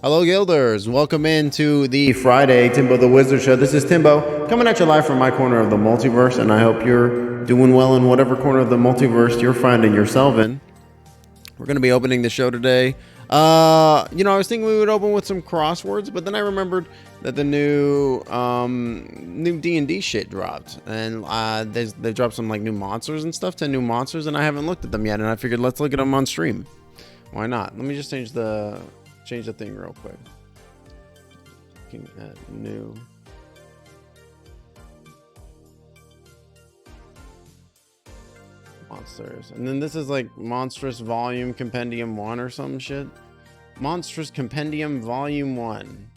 Hello, Guilders. Welcome into the Friday Timbo the Wizard Show. This is Timbo coming at you live from my corner of the multiverse, and I hope you're doing well in whatever corner of the multiverse you're finding yourself in. We're going to be opening the show today. I was thinking we would open with some crosswords, but then I remembered that the new D&D shit dropped, and they dropped some like new monsters and stuff, 10 new monsters, and I haven't looked at them yet, and I figured let's look at them on stream. Why not? Let me just change the thing real quick. Looking at new. Monsters. And then this is like Monstrous Volume Compendium 1 or some shit. Monstrous Compendium Volume 1.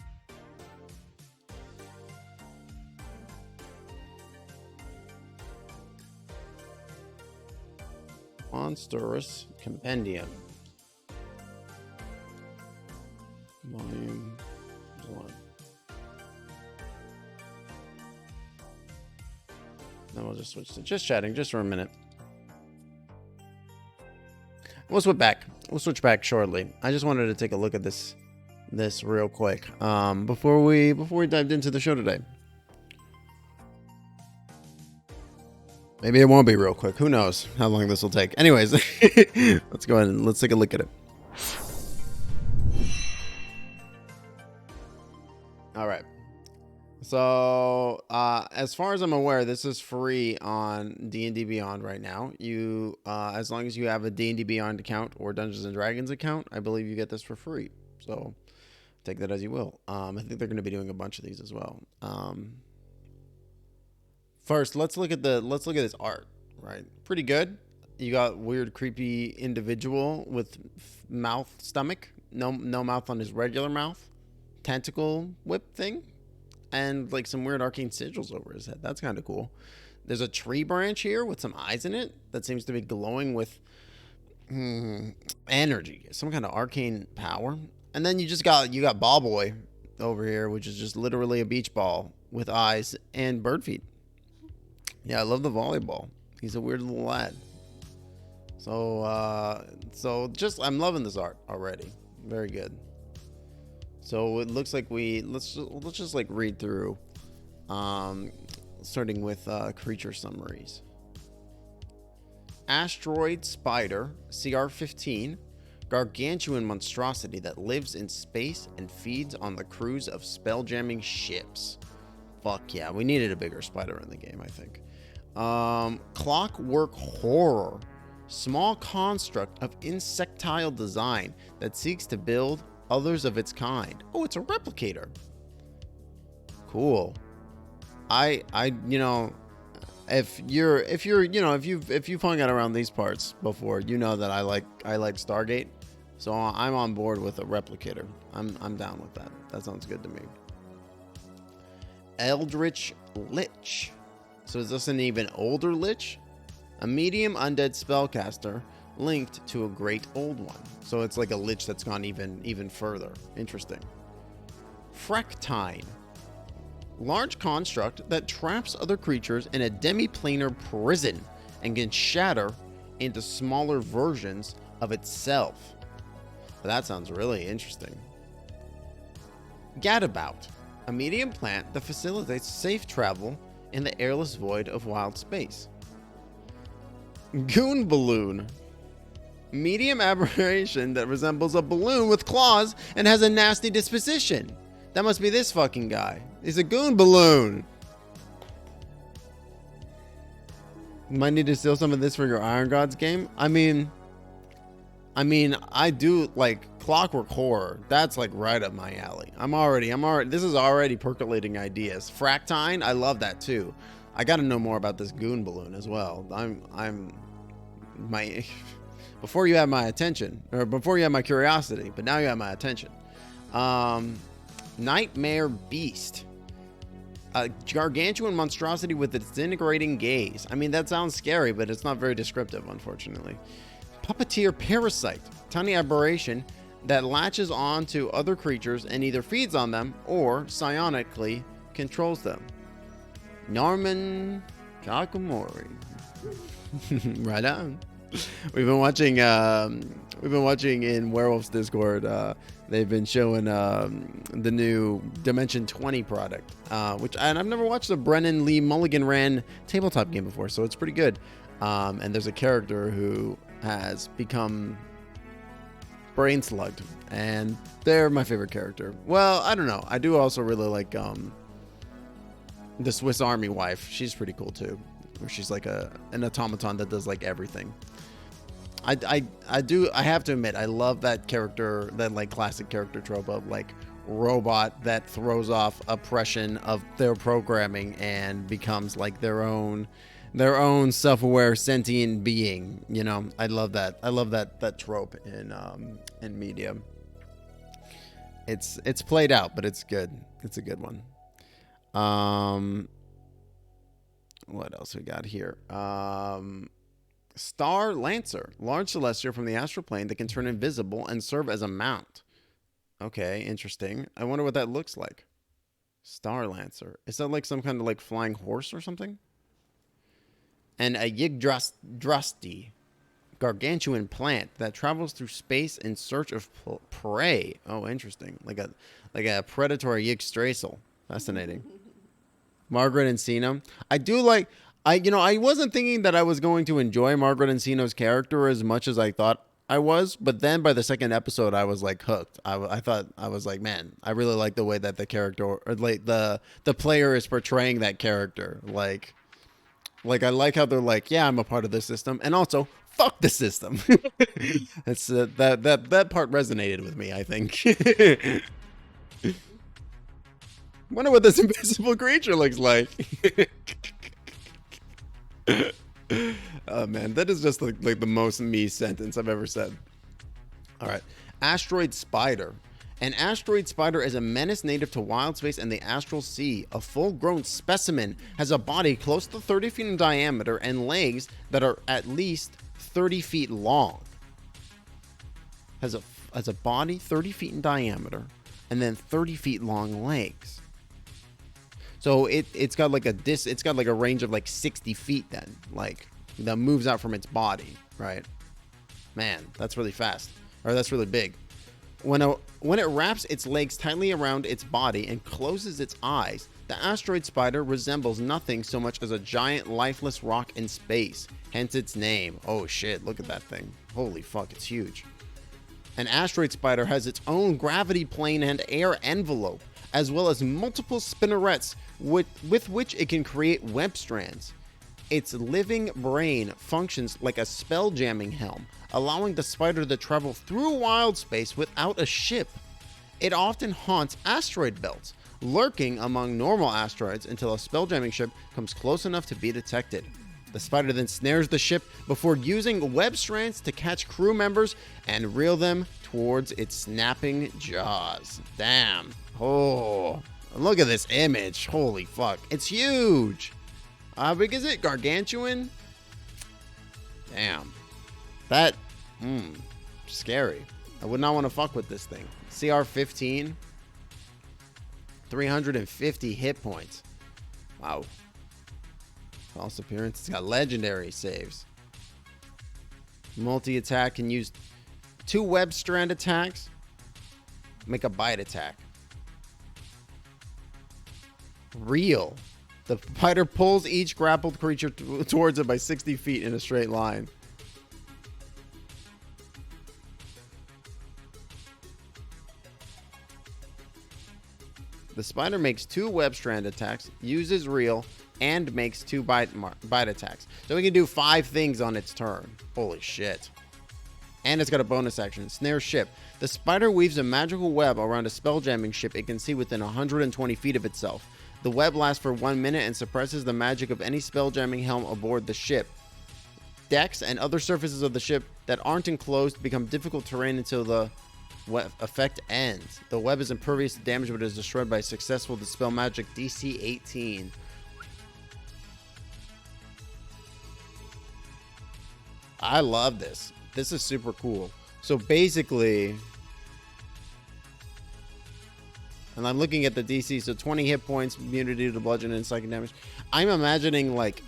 Monstrous Compendium Volume 1. Then we'll just switch to just chatting just for a minute. We'll switch back shortly. I just wanted to take a look at this real quick before we dived into the show today. Maybe it won't be real quick. Who knows how long this will take. Anyways, let's go ahead and let's take a look at it. All right. So, as far as I'm aware, this is free on D&D Beyond right now. You, as long as you have a D&D Beyond account or Dungeons and Dragons account, I believe you get this for free. So, take that as you will. I think they're going to be doing a bunch of these as well. First, let's look at this art. Right, pretty good. You got weird, creepy individual with mouth, stomach, no mouth on his regular mouth, tentacle whip thing. And like some weird arcane sigils over his head. That's kind of cool. There's a tree branch here with some eyes in it that seems to be glowing with energy, some kind of arcane power. And then you got Ball Boy over here, which is just literally a beach ball with eyes and bird feet. Yeah, I love the volleyball. He's a weird little lad. So I'm loving this art already. Very good. So it looks like let's just like read through, starting with creature summaries. Asteroid spider, CR-15, gargantuan monstrosity that lives in space and feeds on the crews of spelljamming ships. Fuck yeah, we needed a bigger spider in the game, I think. Clockwork horror, small construct of insectile design that seeks to build others of its kind. Oh, it's a replicator. Cool. If you've hung out around these parts before, you know that I like Stargate. So I'm on board with a replicator. I'm down with that. That sounds good to me. Eldritch Lich. So is this an even older Lich? A medium undead spellcaster linked to a great old one. So it's like a lich that's gone even further. Interesting. Frektine. Large construct that traps other creatures in a demi-planar prison and can shatter into smaller versions of itself. That sounds really interesting. Gadabout. A medium plant that facilitates safe travel in the airless void of wild space. Goon balloon. Medium aberration that resembles a balloon with claws and has a nasty disposition. That must be this fucking guy. He's a goon balloon. Might need to steal some of this for your Iron Gods game. I mean, I do like clockwork horror. That's like right up my alley. I'm already. This is already percolating ideas. Frektine, I love that too. I got to know more about this goon balloon as well. Before you have my attention, or before you have my curiosity, but now you have my attention. Nightmare Beast. A gargantuan monstrosity with its disintegrating gaze. I mean, that sounds scary, but it's not very descriptive, unfortunately. Puppeteer Parasite. Tiny aberration that latches on to other creatures and either feeds on them or psionically controls them. Norman Kakamori. Right on. We've been watching. We've been watching in Werewolf's Discord. They've been showing the new Dimension 20 product, and I've never watched a Brennan Lee Mulligan ran tabletop game before, so it's pretty good. And there's a character who has become brain slugged, and they're my favorite character. Well, I don't know. I do also really like the Swiss Army wife. She's pretty cool too. She's like an automaton that does like everything. I have to admit, I love that character, that like classic character trope of like robot that throws off oppression of their programming and becomes like their own self-aware sentient being. You know, I love that. I love that trope in media. It's played out, but it's good. It's a good one. What else we got here? Star Lancer, large celestial from the astral plane that can turn invisible and serve as a mount. Okay, interesting. I wonder what that looks like. Star Lancer. Is that like some kind of like flying horse or something? And a Yggdrasti, gargantuan plant that travels through space in search of prey. Oh, interesting. Like a predatory Yggdrasil. Fascinating. Margaret Encino. I wasn't thinking that I was going to enjoy Margaret Encino's character as much as I thought I was, but then by the second episode, I was like hooked. I thought, I was like, man, I really like the way that the character, or like the player is portraying that character. Like I like how they're like, yeah, I'm a part of the system, and also fuck the system. It's that part resonated with me, I think. Wonder what this invisible creature looks like. Oh man, that is just like the most me sentence I've ever said. All right, asteroid spider. An asteroid spider is a menace native to wild space and the astral sea. A full-grown specimen has a body close to 30 feet in diameter and legs that are at least 30 feet long. Has a body 30 feet in diameter and then 30 feet long legs. So it's got like a range of like 60 feet then, like that moves out from its body, right? Man, that's really fast, or that's really big. When it wraps its legs tightly around its body and closes its eyes, the asteroid spider resembles nothing so much as a giant lifeless rock in space, hence its name. Oh shit, look at that thing. Holy fuck, it's huge. An asteroid spider has its own gravity plane and air envelope, as well as multiple spinnerets with which it can create web strands. Its living brain functions like a spell jamming helm, allowing the spider to travel through wild space without a ship. It often haunts asteroid belts, lurking among normal asteroids until a spell jamming ship comes close enough to be detected. The spider then snares the ship before using web strands to catch crew members and reel them towards its snapping jaws. Damn. Oh, look at this image. Holy fuck. It's huge. How big is it? Gargantuan? Damn. That, scary. I would not want to fuck with this thing. CR 15. 350 hit points. Wow. False appearance. It's got legendary saves. Multi-attack can use 2 web strand attacks. Make a bite attack. Real. The spider pulls each grappled creature towards it by 60 feet in a straight line. The spider makes 2 web strand attacks, uses reel, and makes 2 bite attacks. So we can do 5 things on its turn. Holy shit. And it's got a bonus action, snare ship. The spider weaves a magical web around a spelljamming ship it can see within 120 feet of itself. The web lasts for 1 minute and suppresses the magic of any spelljamming helm aboard the ship. Decks and other surfaces of the ship that aren't enclosed become difficult terrain until the effect ends. The web is impervious to damage but is destroyed by successful dispel magic DC 18. I love this. This is super cool. So basically, and I'm looking at the DC, so 20 hit points, immunity to bludgeoning and psychic damage. I'm imagining like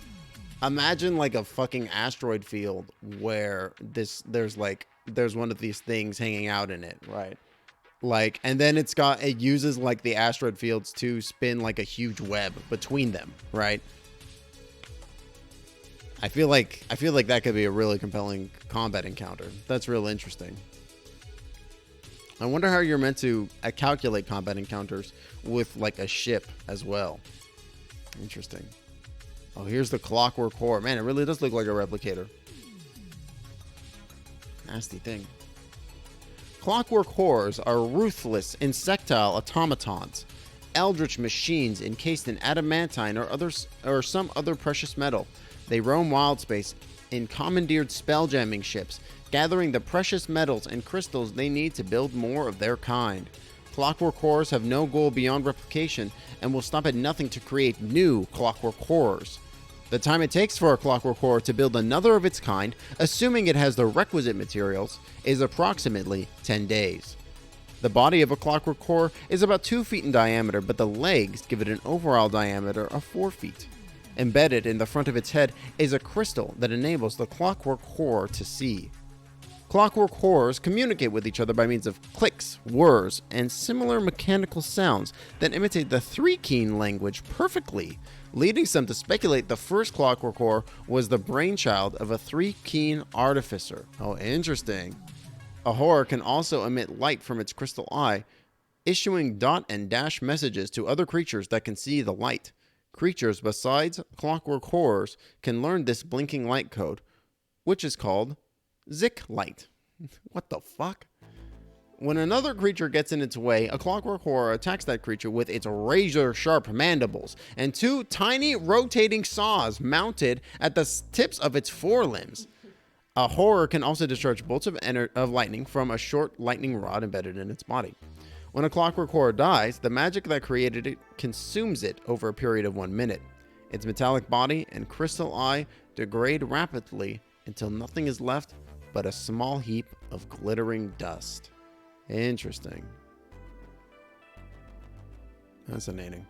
Imagine like a fucking asteroid field where there's one of these things hanging out in it, right? Like, and then it uses like the asteroid fields to spin like a huge web between them, right? I feel like that could be a really compelling combat encounter. That's real interesting. I wonder how you're meant to calculate combat encounters with like a ship as well. Interesting. Oh, here's the clockwork horror. Man, it really does look like a replicator. Nasty thing. Clockwork horrors are ruthless, insectile automatons, eldritch machines encased in adamantine or some other precious metal. They roam wild space in commandeered spelljamming ships, gathering the precious metals and crystals they need to build more of their kind. Clockwork horrors have no goal beyond replication and will stop at nothing to create new clockwork horrors. The time it takes for a clockwork horror to build another of its kind, assuming it has the requisite materials, is approximately 10 days. The body of a clockwork horror is about 2 feet in diameter, but the legs give it an overall diameter of 4 feet. Embedded in the front of its head is a crystal that enables the clockwork horror to see. Clockwork horrors communicate with each other by means of clicks, whirs, and similar mechanical sounds that imitate the three-keen language perfectly, leading some to speculate the first clockwork horror was the brainchild of a three-keen artificer. Oh, interesting. A horror can also emit light from its crystal eye, issuing dot and dash messages to other creatures that can see the light. Creatures besides clockwork horrors can learn this blinking light code, which is called Zick light. What the fuck? When another creature gets in its way, a clockwork horror attacks that creature with its razor-sharp mandibles and 2 tiny rotating saws mounted at the tips of its forelimbs. A horror can also discharge bolts of lightning from a short lightning rod embedded in its body. When a clockwork horror dies, the magic that created it consumes it over a period of 1 minute. Its metallic body and crystal eye degrade rapidly until nothing is left but a small heap of glittering dust. Interesting. Fascinating.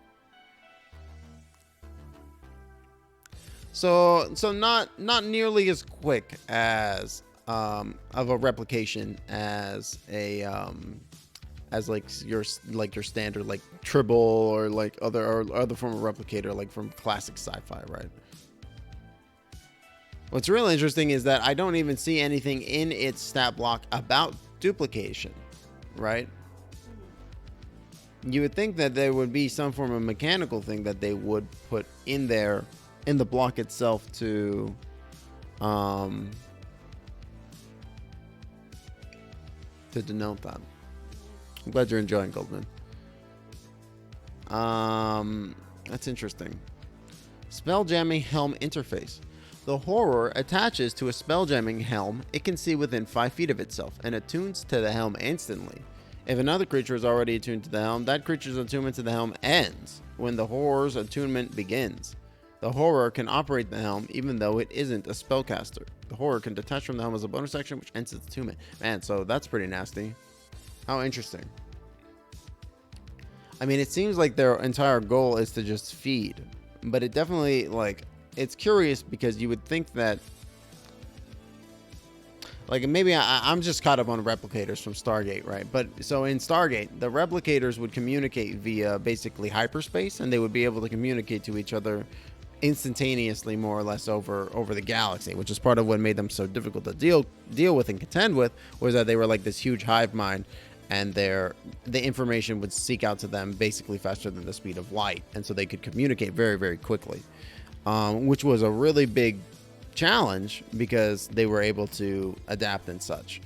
So not nearly as quick as of a replication as a as like your standard like Tribble or like other form of replicator like from classic sci-fi, right? What's really interesting is that I don't even see anything in its stat block about duplication, right? You would think that there would be some form of mechanical thing that they would put in there in the block itself to denote that. I'm glad you're enjoying, Goldman. That's interesting. Spelljamming helm interface. The horror attaches to a spelljamming helm it can see within 5 feet of itself and attunes to the helm instantly. If another creature is already attuned to the helm, that creature's attunement to the helm ends when the horror's attunement begins. The horror can operate the helm even though it isn't a spellcaster. The horror can detach from the helm as a bonus action which ends its attunement. Man, so that's pretty nasty. How interesting. I mean, it seems like their entire goal is to just feed, but it definitely, like, it's curious because you would think that, like, maybe I'm just caught up on replicators from Stargate, right? But so in Stargate, the replicators would communicate via basically hyperspace, and they would be able to communicate to each other instantaneously, more or less, over the galaxy, which is part of what made them so difficult to deal with and contend with, was that they were like this huge hive mind, and the information would seek out to them basically faster than the speed of light, and so they could communicate very, very quickly, which was a really big challenge because they were able to adapt and such.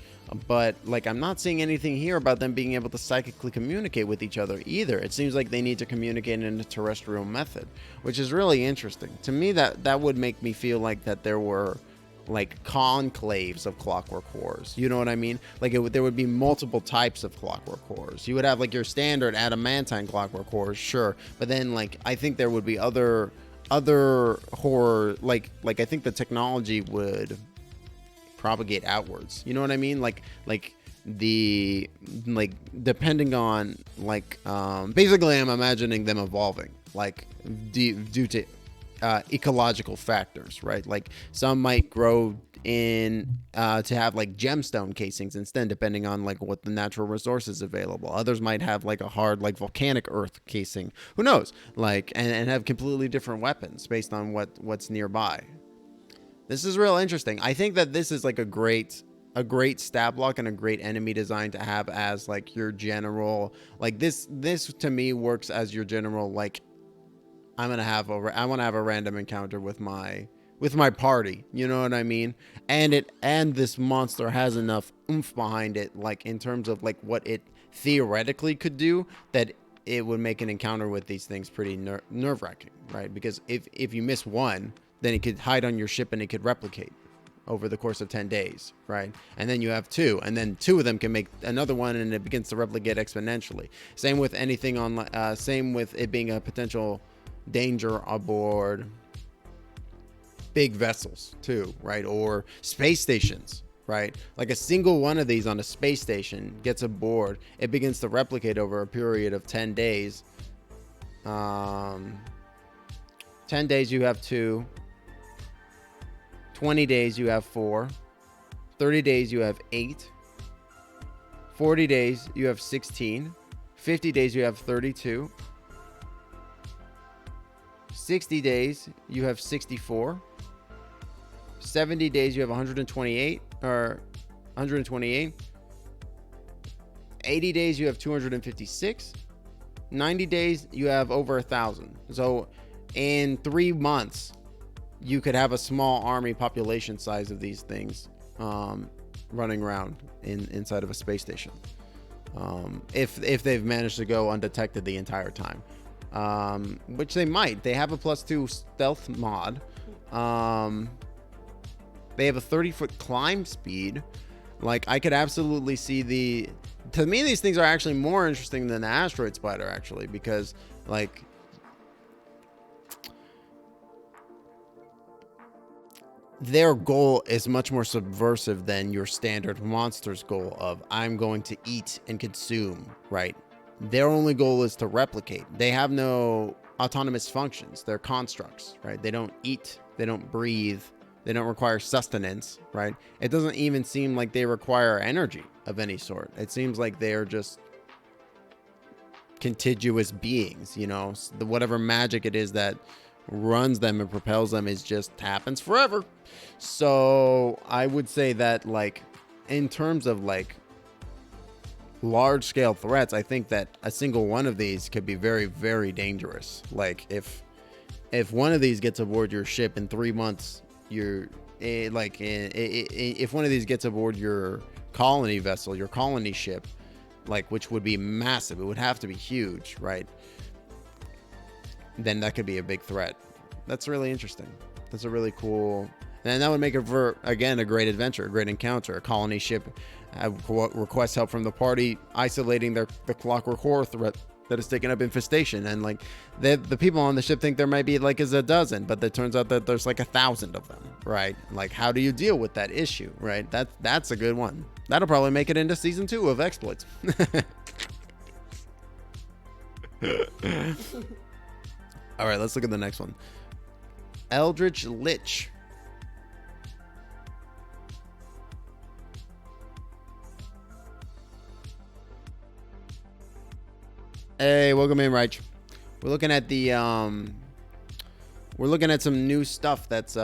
But like, I'm not seeing anything here about them being able to psychically communicate with each other either. It seems like they need to communicate in a terrestrial method, which is really interesting to me. That would make me feel like that there were like conclaves of clockwork horrors, you know what I mean? Like there would be multiple types of clockwork horrors. You would have like your standard adamantine clockwork horrors, sure, but then like I think there would be other horror, like I think the technology would propagate outwards, you know what I mean? Like depending on like basically I'm imagining them evolving like due to ecological factors, right? Like some might grow in to have like gemstone casings instead, depending on like what the natural resources available. Others might have like a hard like volcanic earth casing. Who knows? Like and have completely different weapons based on what's nearby. This is real interesting. I think that this is like a great stat block and a great enemy design to have as like your general, like this to me works as your general, like I want to have a random encounter with my party, you know what I mean? And this monster has enough oomph behind it, like in terms of like what it theoretically could do, that it would make an encounter with these things pretty nerve-wracking, right? Because if you miss one, then it could hide on your ship and it could replicate over the course of 10 days, right? And then you have two, and then two of them can make another one, and it begins to replicate exponentially. Same with anything on, same with it being a potential danger aboard big vessels too, right? Or space stations, right? Like a single one of these on a space station gets aboard, it begins to replicate over a period of 10 days. 10 days you have 2, 20 days you have 4, 30 days you have 8, 40 days you have 16, 50 days you have 32, 60 days you have 64, 70 days you have 128, or 128, 80 days you have 256, 90 days you have over 1,000. So in 3 months you could have a small army population size of these things running around inside of a space station, if they've managed to go undetected the entire time. Which they might. They have a +2 stealth mod. They have a 30-foot climb speed. Like, I could absolutely see to me, these things are actually more interesting than the asteroid spider, actually, because like their goal is much more subversive than your standard monster's goal of I'm going to eat and consume, right? Their only goal is to replicate. They have no autonomous functions. They're constructs, right? They don't eat, they don't breathe, they don't require sustenance, right? It doesn't even seem like they require energy of any sort. It seems like they're just contiguous beings, you know? Whatever magic it is that runs them and propels them is just happens forever. So I would say that, like, in terms of like large scale threats, I think that a single one of these could be very, very dangerous. Like if one of these gets aboard your ship in 3 months, if one of these gets aboard your colony vessel, your colony ship, like, which would be massive, it would have to be huge, right? Then that could be a big threat. That's really interesting. That's a really cool, and that would make it for, again, a great adventure, a great encounter. A colony ship requests help from the party, isolating the clockwork horror threat that has taken up infestation. And like the people on the ship think there might be like a dozen, but it turns out that there's like 1,000 of them, right? Like, how do you deal with that issue, right? That's a good one. That'll probably make it into season 2 of Exploits. All right, let's look at the next one. Eldritch Lich. Hey, welcome in, Rach. We're looking at some new stuff that's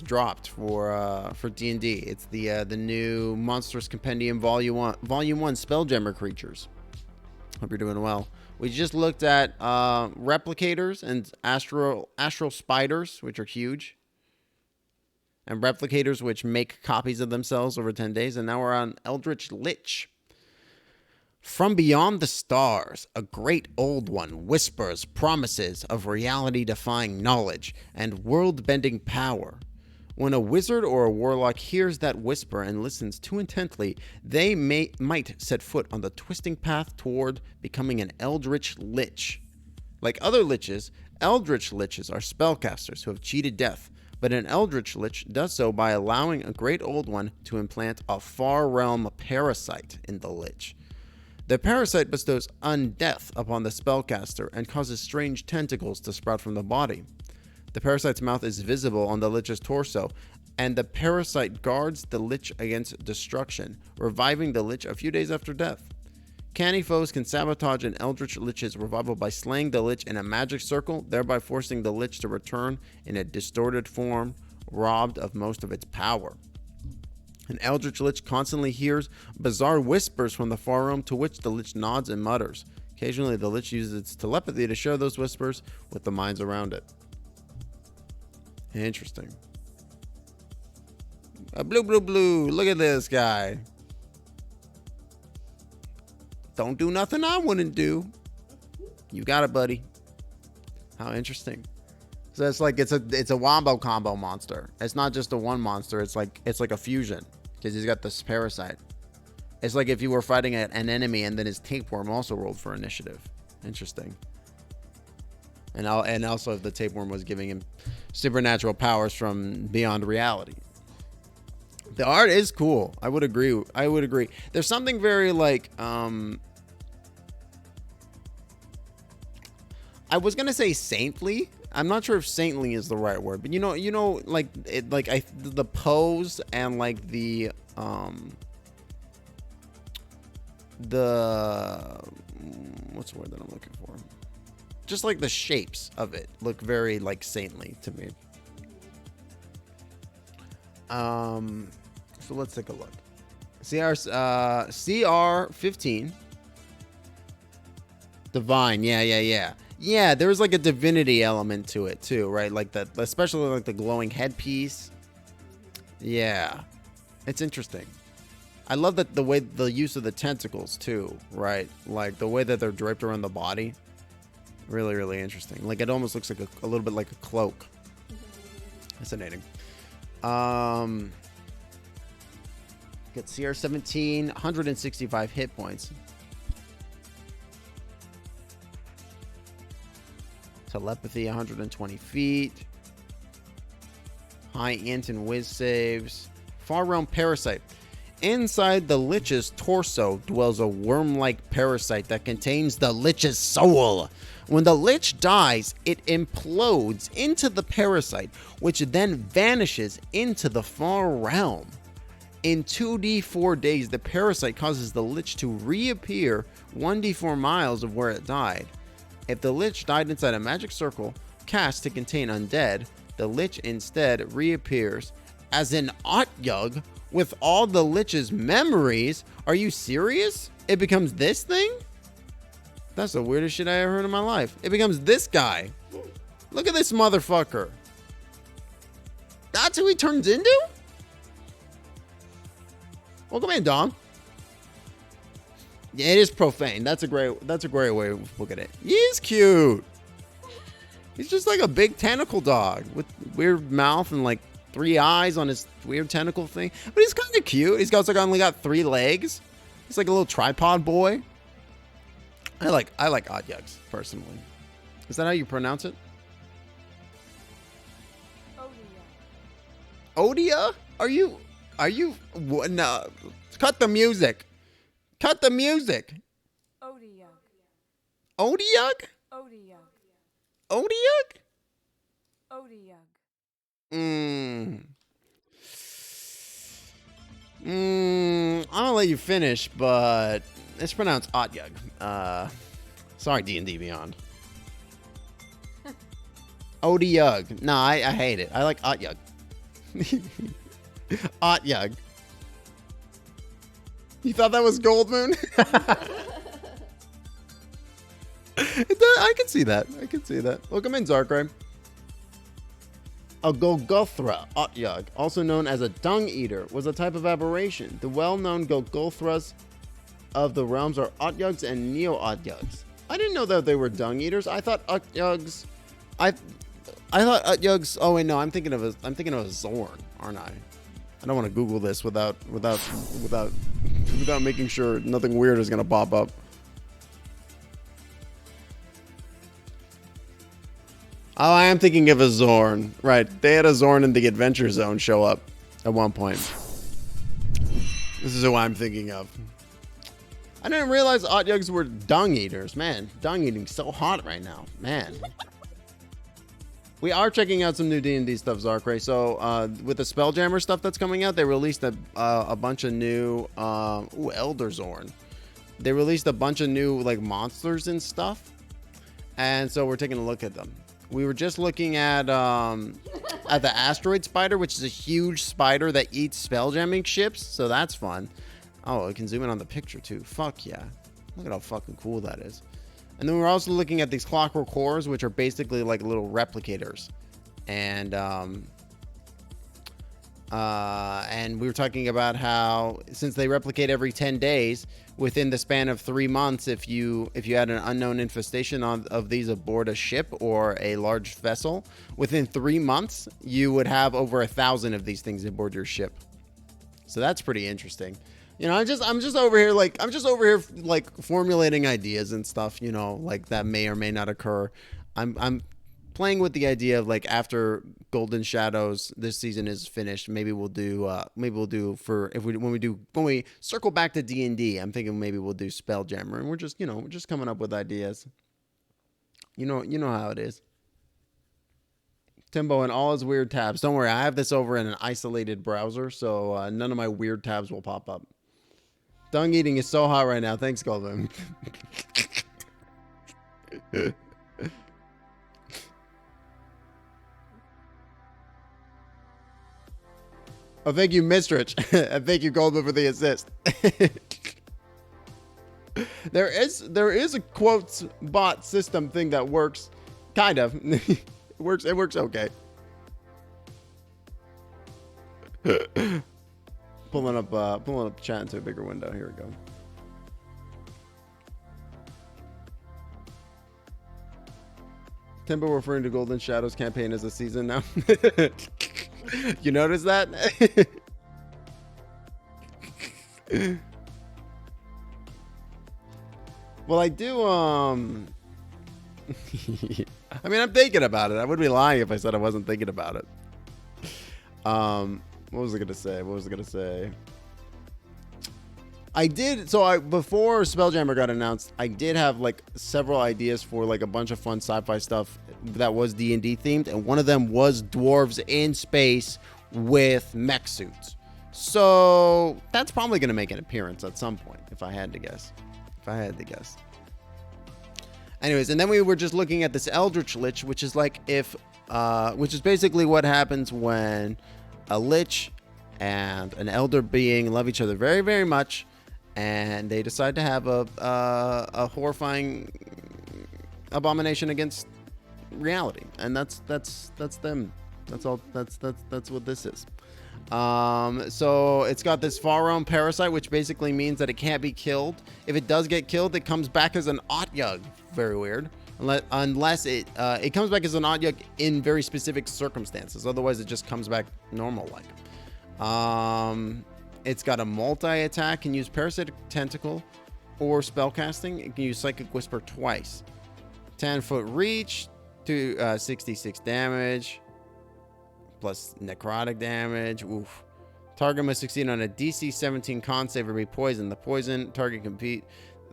dropped for D&D. It's the new Monstrous Compendium Volume 1 Spelljammer creatures. Hope you're doing well. We just looked at replicators and astral spiders, which are huge, and replicators, which make copies of themselves over 10 days. And now we're on Eldritch Lich. From beyond the stars, a great old one whispers promises of reality-defying knowledge and world-bending power. When a wizard or a warlock hears that whisper and listens too intently, they might set foot on the twisting path toward becoming an Eldritch Lich. Like other liches, Eldritch Liches are spellcasters who have cheated death, but an Eldritch Lich does so by allowing a great old one to implant a far realm parasite in the Lich. The parasite bestows undeath upon the spellcaster and causes strange tentacles to sprout from the body. The parasite's mouth is visible on the lich's torso, and the parasite guards the lich against destruction, reviving the lich a few days after death. Canny foes can sabotage an eldritch lich's revival by slaying the lich in a magic circle, thereby forcing the lich to return in a distorted form, robbed of most of its power. An eldritch lich constantly hears bizarre whispers from the far realm, to which the lich nods and mutters. Occasionally, the lich uses its telepathy to share those whispers with the minds around it. Interesting. Blue, blue, blue. Look at this guy. Don't do nothing I wouldn't do. You got it, buddy. How interesting. So it's like it's a wombo combo monster. It's not just a one monster. It's like a fusion, because he's got this parasite. It's like if you were fighting an enemy and then his tapeworm also rolled for initiative. Interesting. And also if the tapeworm was giving him supernatural powers from beyond reality. The art is cool. I would agree. There's something very like I was gonna say saintly. I'm not sure if saintly is the right word, but you know, like it, the pose and like the what's the word that I'm looking for? Just like the shapes of it look very like saintly to me. So let's take a look. CR 15. Divine. Yeah, there's like a divinity element to it too, right? Like that, especially like the glowing headpiece. Yeah. It's interesting. I love that the use of the tentacles too, right? Like the way that they're draped around the body. Really, really interesting. Like it almost looks like a little bit like a cloak. Fascinating. Get CR 17, 165 hit points. Telepathy, 120 feet. High int and whiz saves. Far realm parasite. Inside the lich's torso dwells a worm-like parasite that contains the lich's soul. When the lich dies, it implodes into the parasite, which then vanishes into the far realm. In 2d4 days, the parasite causes the lich to reappear 1d4 miles of where it died. If the lich died inside a magic circle cast to contain undead, the lich instead reappears as an Otyug with all the lich's memories. Are you serious? It becomes this thing? That's the weirdest shit I ever heard in my life. It becomes this guy. Look at this motherfucker. That's who he turns into? Welcome in, Dom. Yeah, it is profane. That's a great way to look at it. He is cute. He's just like a big tentacle dog with weird mouth and like 3 eyes on his weird tentacle thing. But he's kind of cute. He's also only got 3 legs. He's like a little tripod boy. I like Otyugs personally. Is that how you pronounce it? Odia? Are you? No. Cut the music. Cut the music. Odiug. Odiug? Odiug. Odiug? Odiug. I'm gonna let you finish, but it's pronounced Otyug. Sorry, D&D Beyond. Odiug. Nah, I hate it. I like Otyug. Otyug. You thought that was Gold Moon? I can see that. Welcome in, Zarkrai. A Golgothra, Otyug, also known as a dung eater, was a type of aberration. The well-known Golgothras of the realms are Otyugs and Neo-Otyugs. I didn't know that they were dung eaters. I thought Otyugs. I thought Otyugs. Oh wait, no. I'm thinking of a Zorn, aren't I? I don't want to Google this without making sure nothing weird is gonna pop up. Oh, I am thinking of a Zorn. Right. They had a Zorn in the Adventure Zone show up at one point. This is who I'm thinking of. I didn't realize Otyugs were dung eaters. Man, dung eating's so hot right now. Man. We are checking out some new D&D stuff, Zarkray. So with the Spelljammer stuff that's coming out, they released a bunch of new Elder Zorn. They released a bunch of new like monsters and stuff, and so we're taking a look at them. We were just looking at the asteroid spider, which is a huge spider that eats spelljamming ships, so that's fun. Oh, I can zoom in on the picture too. Fuck yeah. Look at how fucking cool that is. And then we're also looking at these clockwork cores, which are basically like little replicators. And we were talking about how since they replicate every 10 days, within the span of 3 months, if you had an unknown infestation of these aboard a ship or a large vessel, within 3 months, you would have over 1,000 of these things aboard your ship. So that's pretty interesting. You know, I'm just over here like formulating ideas and stuff, you know, like that may or may not occur. I'm playing with the idea of like after Golden Shadows this season is finished, maybe we'll do for when we circle back to D&D, I'm thinking maybe we'll do Spelljammer, and we're just coming up with ideas. You know how it is. Timbo and all his weird tabs. Don't worry, I have this over in an isolated browser, so none of my weird tabs will pop up. Dung eating is so hot right now. Thanks, Goldman. Oh, thank you, Mistrich. And thank you, Goldman, for the assist. There is a quotes bot system thing that works, kind of. It works okay. Pulling up chat into a bigger window. Here we go. Timbo referring to Golden Shadows campaign as a season now. You notice that? Well, I do, I mean, I'm thinking about it. I would be lying if I said I wasn't thinking about it. What was I gonna say? Before Spelljammer got announced, I did have like several ideas for like a bunch of fun sci-fi stuff that was D&D themed, and one of them was dwarves in space with mech suits. So that's probably gonna make an appearance at some point, if I had to guess. Anyways, and then we were just looking at this Eldritch Lich, which is like which is basically what happens when a Lich and an Elder being love each other very, very much, and they decide to have a horrifying abomination against reality, and that's them. That's what this is. So it's got this Faron parasite, which basically means that it can't be killed. If it does get killed, it comes back as an Otyug. Very weird. Unless it comes back as an Otyug in very specific circumstances. Otherwise, it just comes back normal like. It's got a multi-attack, can use Parasitic Tentacle or Spellcasting. It can use Psychic Whisper twice. 10-foot reach to 66 damage. Plus necrotic damage. Oof. Target must succeed on a DC 17 con save or be poisoned. The poison target compete.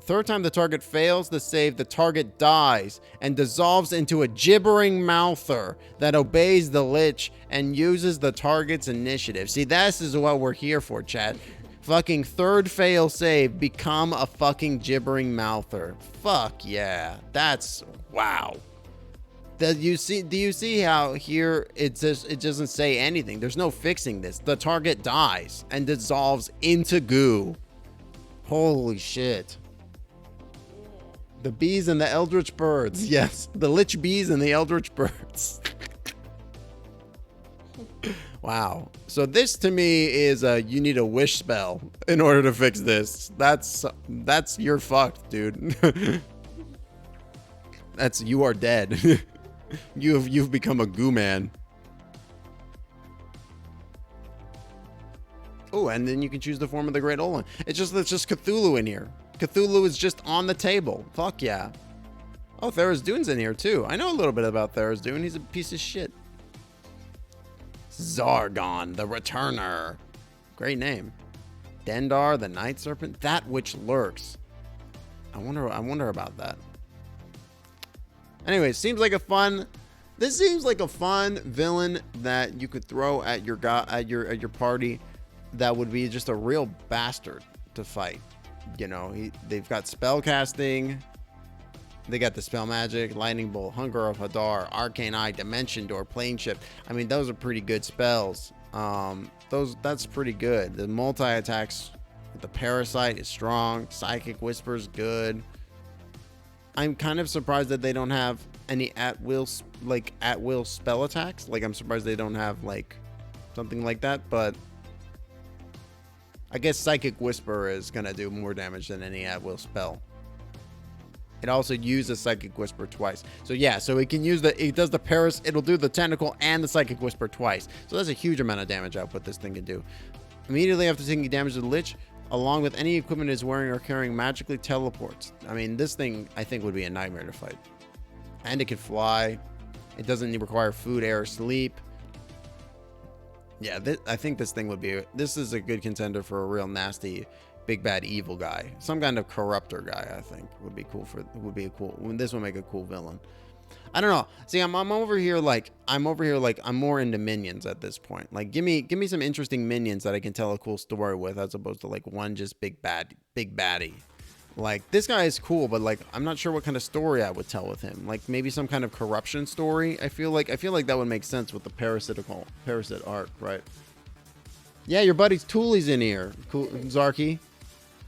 Third time the target fails the save, the target dies and dissolves into a gibbering mouther that obeys the Lich and uses the target's initiative. See, this is what we're here for, chat. Fucking third fail save, become a fucking gibbering mouther. Fuck yeah. That's wow. Do you see how here it doesn't say anything? There's no fixing this. The target dies and dissolves into goo. Holy shit. The bees and the eldritch birds. Yes, the lich bees and the eldritch birds. Wow. So this to me is you need a wish spell in order to fix this. That's you're fucked, dude. You are dead. You've become a goo man. Oh, and then you can choose the form of the Great Olin. It's just Cthulhu in here. Cthulhu is just on the table. Fuck yeah. Oh, Tharizdun's in here too. I know a little bit about Tharizdun. He's a piece of shit. Zargon, the Returner. Great name. Dendar, the Night Serpent. That which lurks. I wonder about that. Anyway, seems like a fun This seems like a fun villain that you could throw at your at your party. That would be just a real bastard to fight. You know, they've got spell casting. They got the spell magic, lightning bolt, hunger of Hadar, arcane eye, dimension door, plane shift. I mean, those are pretty good spells. That's pretty good. The multi attacks with the parasite is strong. Psychic whisper's good. I'm kind of surprised that they don't have any at will spell attacks. Like, I'm surprised they don't have like something like that, but I guess Psychic Whisper is gonna do more damage than any at will spell. It also uses Psychic Whisper twice. So yeah, so it can use it does the Paris, it'll do the Tentacle and the Psychic Whisper twice. So that's a huge amount of damage output this thing can do. Immediately after taking damage to the Lich, along with any equipment it is wearing or carrying, magically teleports. I mean, this thing I think would be a nightmare to fight. And it can fly. It doesn't require food, air, or sleep. Yeah, I think this thing would be, this is a good contender for a real nasty big bad evil guy. Some kind of corruptor guy, I think would be cool this would make a cool villain. I don't know. See, I'm over here like I'm more into minions at this point. Like give me some interesting minions that I can tell a cool story with, as opposed to like one just big baddie. Like, this guy is cool, but like I'm not sure what kind of story I would tell with him. Like maybe some kind of corruption story. I feel like that would make sense with the parasite arc, right? Yeah, your buddy Tooley's in here. Cool, Zarky.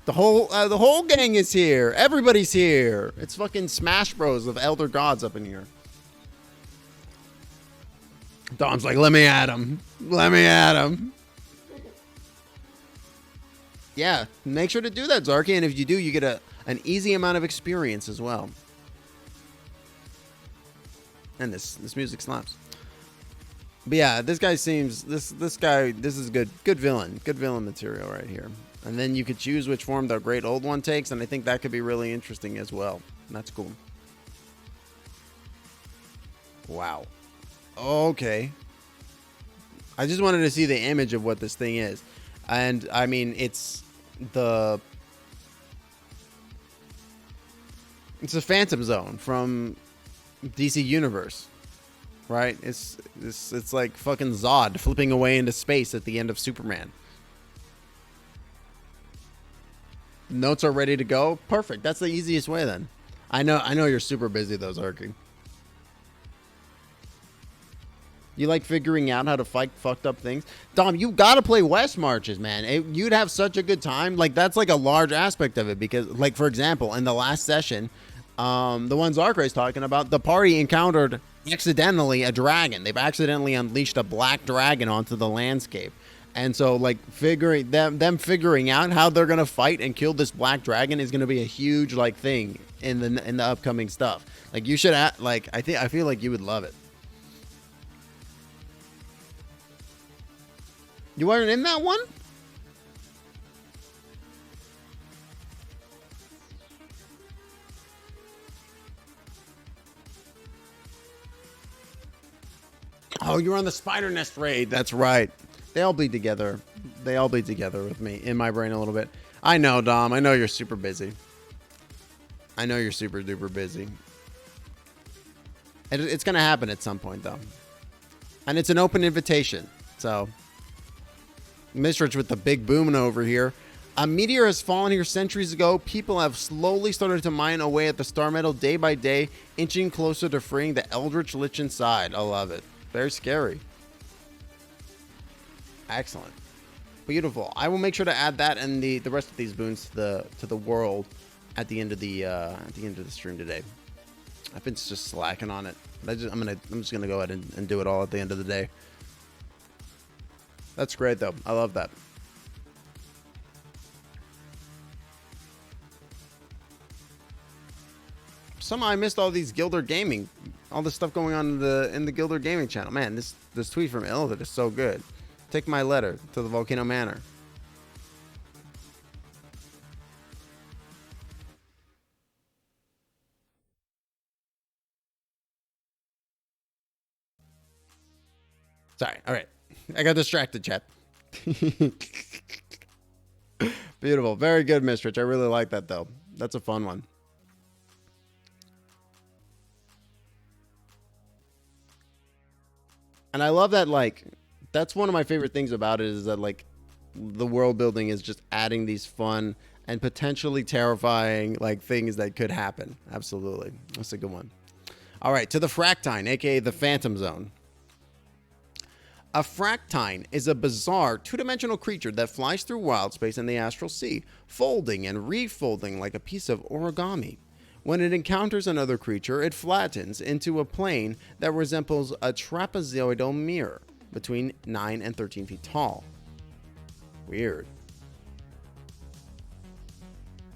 The whole gang is here. Everybody's here. It's fucking Smash Bros of Elder Gods up in here. Dom's like, let me at him. Let me at him. Yeah, make sure to do that, Zarky. And if you do, you get an easy amount of experience as well. And this music slaps. But yeah, this guy seems this is good villain material right here. And then you could choose which form the Great Old One takes, and I think that could be really interesting as well. That's cool. Wow. Okay. I just wanted to see the image of what this thing is. And I mean, it's a Phantom Zone from DC Universe. Right? It's like fucking Zod flipping away into space at the end of Superman. Notes are ready to go. Perfect. That's the easiest way then. I know you're super busy though, Zarky. You like figuring out how to fight fucked up things? Dom, you gotta play West Marches, man. You'd have such a good time. Like, that's like a large aspect of it, because like, for example, in the last session, the one Zarkray's talking about, the party encountered accidentally a dragon. They've accidentally unleashed a black dragon onto the landscape. And so, like, them figuring out how they're gonna fight and kill this black dragon is gonna be a huge like thing in the upcoming stuff. Like, you should like, I feel like you would love it. You weren't in that one? Oh, you were on the Spider Nest raid. That's right. They all bleed together. They all bleed together with me in my brain a little bit. I know, Dom. I know you're super busy. I know you're super duper busy. It's going to happen at some point, though. And it's an open invitation. So, Mistrich with the big booming over here. A meteor has fallen here centuries ago. People have slowly started to mine away at the star metal day by day, inching closer to freeing the Eldritch Lich inside. I love it. Very scary. Excellent. Beautiful. I will make sure to add that and the rest of these boons to the world at the end of the stream today. I've been just slacking on it. But I'm just gonna go ahead and do it all at the end of the day. That's great though. I love that. Somehow I missed all these Gilder Gaming, all the stuff going on in the Gilder Gaming channel. Man, this tweet from Illivid is so good. Take my letter to the Volcano Manor. Sorry. All right. I got distracted, chat. Beautiful. Very good, Mistrich. I really like that, though. That's a fun one. And I love that, like, that's one of my favorite things about it is that, like, the world building is just adding these fun and potentially terrifying, like, things that could happen. Absolutely. That's a good one. All right, to the Fractine, aka the Phantom Zone. A fractine is a bizarre two-dimensional creature that flies through wild space in the astral sea, folding and refolding like a piece of origami. When it encounters another creature, it flattens into a plane that resembles a trapezoidal mirror between 9 and 13 feet tall. Weird.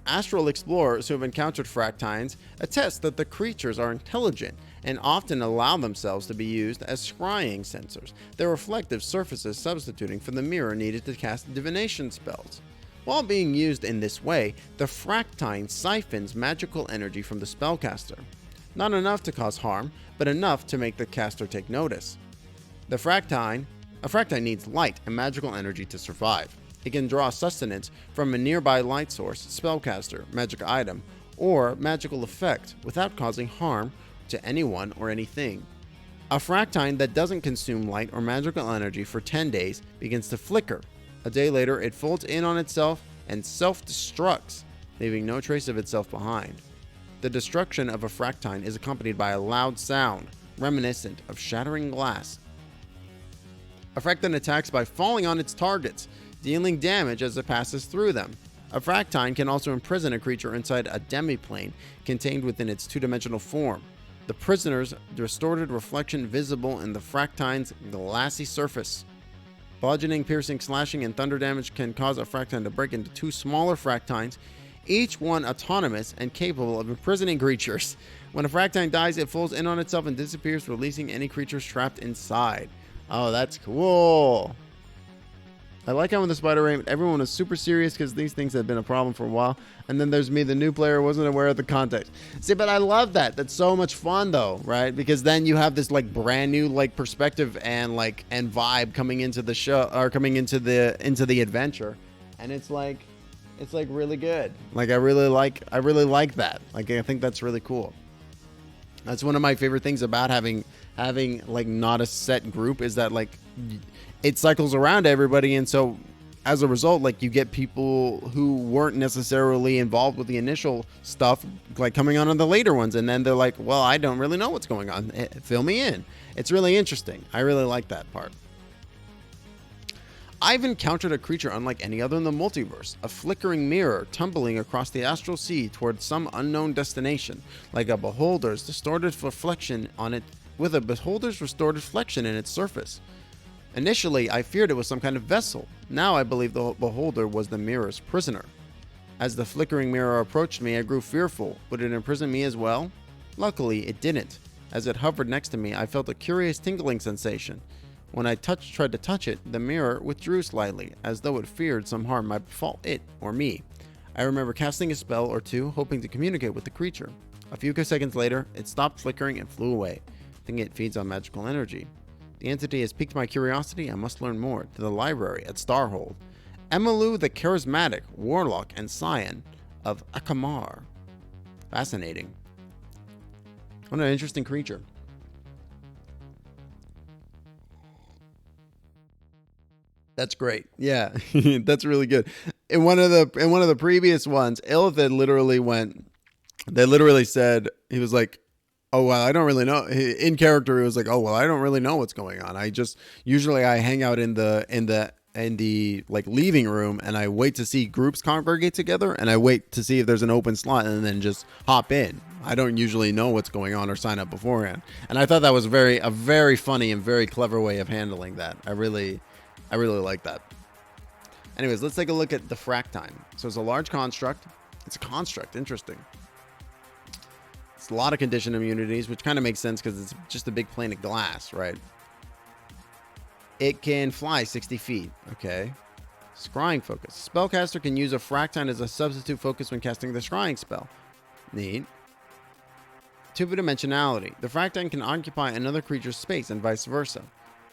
Astral explorers who have encountered fractines attest that the creatures are intelligent and often allow themselves to be used as scrying sensors, their reflective surfaces substituting for the mirror needed to cast divination spells. While being used in this way, the fractine siphons magical energy from the spellcaster. Not enough to cause harm, but enough to make the caster take notice. A fractine needs light and magical energy to survive. It can draw sustenance from a nearby light source, spellcaster, magic item, or magical effect without causing harm to anyone or anything. A fractine that doesn't consume light or magical energy for 10 days begins to flicker. A day later, it folds in on itself and self-destructs, leaving no trace of itself behind. The destruction of a fractine is accompanied by a loud sound, reminiscent of shattering glass. A fractine attacks by falling on its targets, dealing damage as it passes through them. A fractine can also imprison a creature inside a demiplane contained within its two-dimensional form. The prisoner's distorted reflection visible in the fractine's glassy surface. Bludgeoning, piercing, slashing, and thunder damage can cause a fractine to break into two smaller fractines, each one autonomous and capable of imprisoning creatures. When a fractine dies, it folds in on itself and disappears, releasing any creatures trapped inside. Oh, that's cool. I like how in the Spider Rain, everyone was super serious because these things had been a problem for a while. And then there's me, the new player, wasn't aware of the context. See, but I love that. That's so much fun, though, right? Because then you have this like brand new like perspective and vibe coming into the show or coming into the adventure, and it's like really good. Like I really like that. Like I think that's really cool. That's one of my favorite things about having like not a set group is that like it cycles around everybody, and so as a result, like you get people who weren't necessarily involved with the initial stuff like coming on the later ones, and then they're like, well, I don't really know what's going on, fill me in. It's really interesting. I really like that part. I've encountered a creature unlike any other in the multiverse, a flickering mirror tumbling across the astral sea towards some unknown destination, like a beholder's distorted reflection on it, with a beholder's restored reflection in its surface. Initially, I feared it was some kind of vessel. Now I believe the beholder was the mirror's prisoner. As the flickering mirror approached me, I grew fearful. Would it imprison me as well? Luckily, it didn't. As it hovered next to me, I felt a curious tingling sensation. When I tried to touch it, the mirror withdrew slightly, as though it feared some harm might befall it or me. I remember casting a spell or two, hoping to communicate with the creature. A few seconds later, it stopped flickering and flew away. I think it feeds on magical energy. The entity has piqued my curiosity. I must learn more. To the library at Starhold. Emilu the charismatic warlock and scion of Akamar. Fascinating. What an interesting creature. That's great. Yeah, that's really good. In one of the previous ones, Illithid literally went. They literally said he was like, "Oh well, I don't really know." In character, he was like, "Oh well, I don't really know what's going on. I just usually I hang out in the like leaving room and I wait to see groups congregate together and I wait to see if there's an open slot and then just hop in. I don't usually know what's going on or sign up beforehand." And I thought that was a very funny and very clever way of handling that. I really like that. Anyways, let's take a look at the fractine. So it's a large construct. It's a construct. Interesting. It's a lot of condition immunities, which kind of makes sense because it's just a big plane of glass, right? It can fly 60 feet. Okay. Scrying focus. Spellcaster can use a fractine as a substitute focus when casting the scrying spell. Neat. Two-dimensionality. The fractine can occupy another creature's space and vice versa.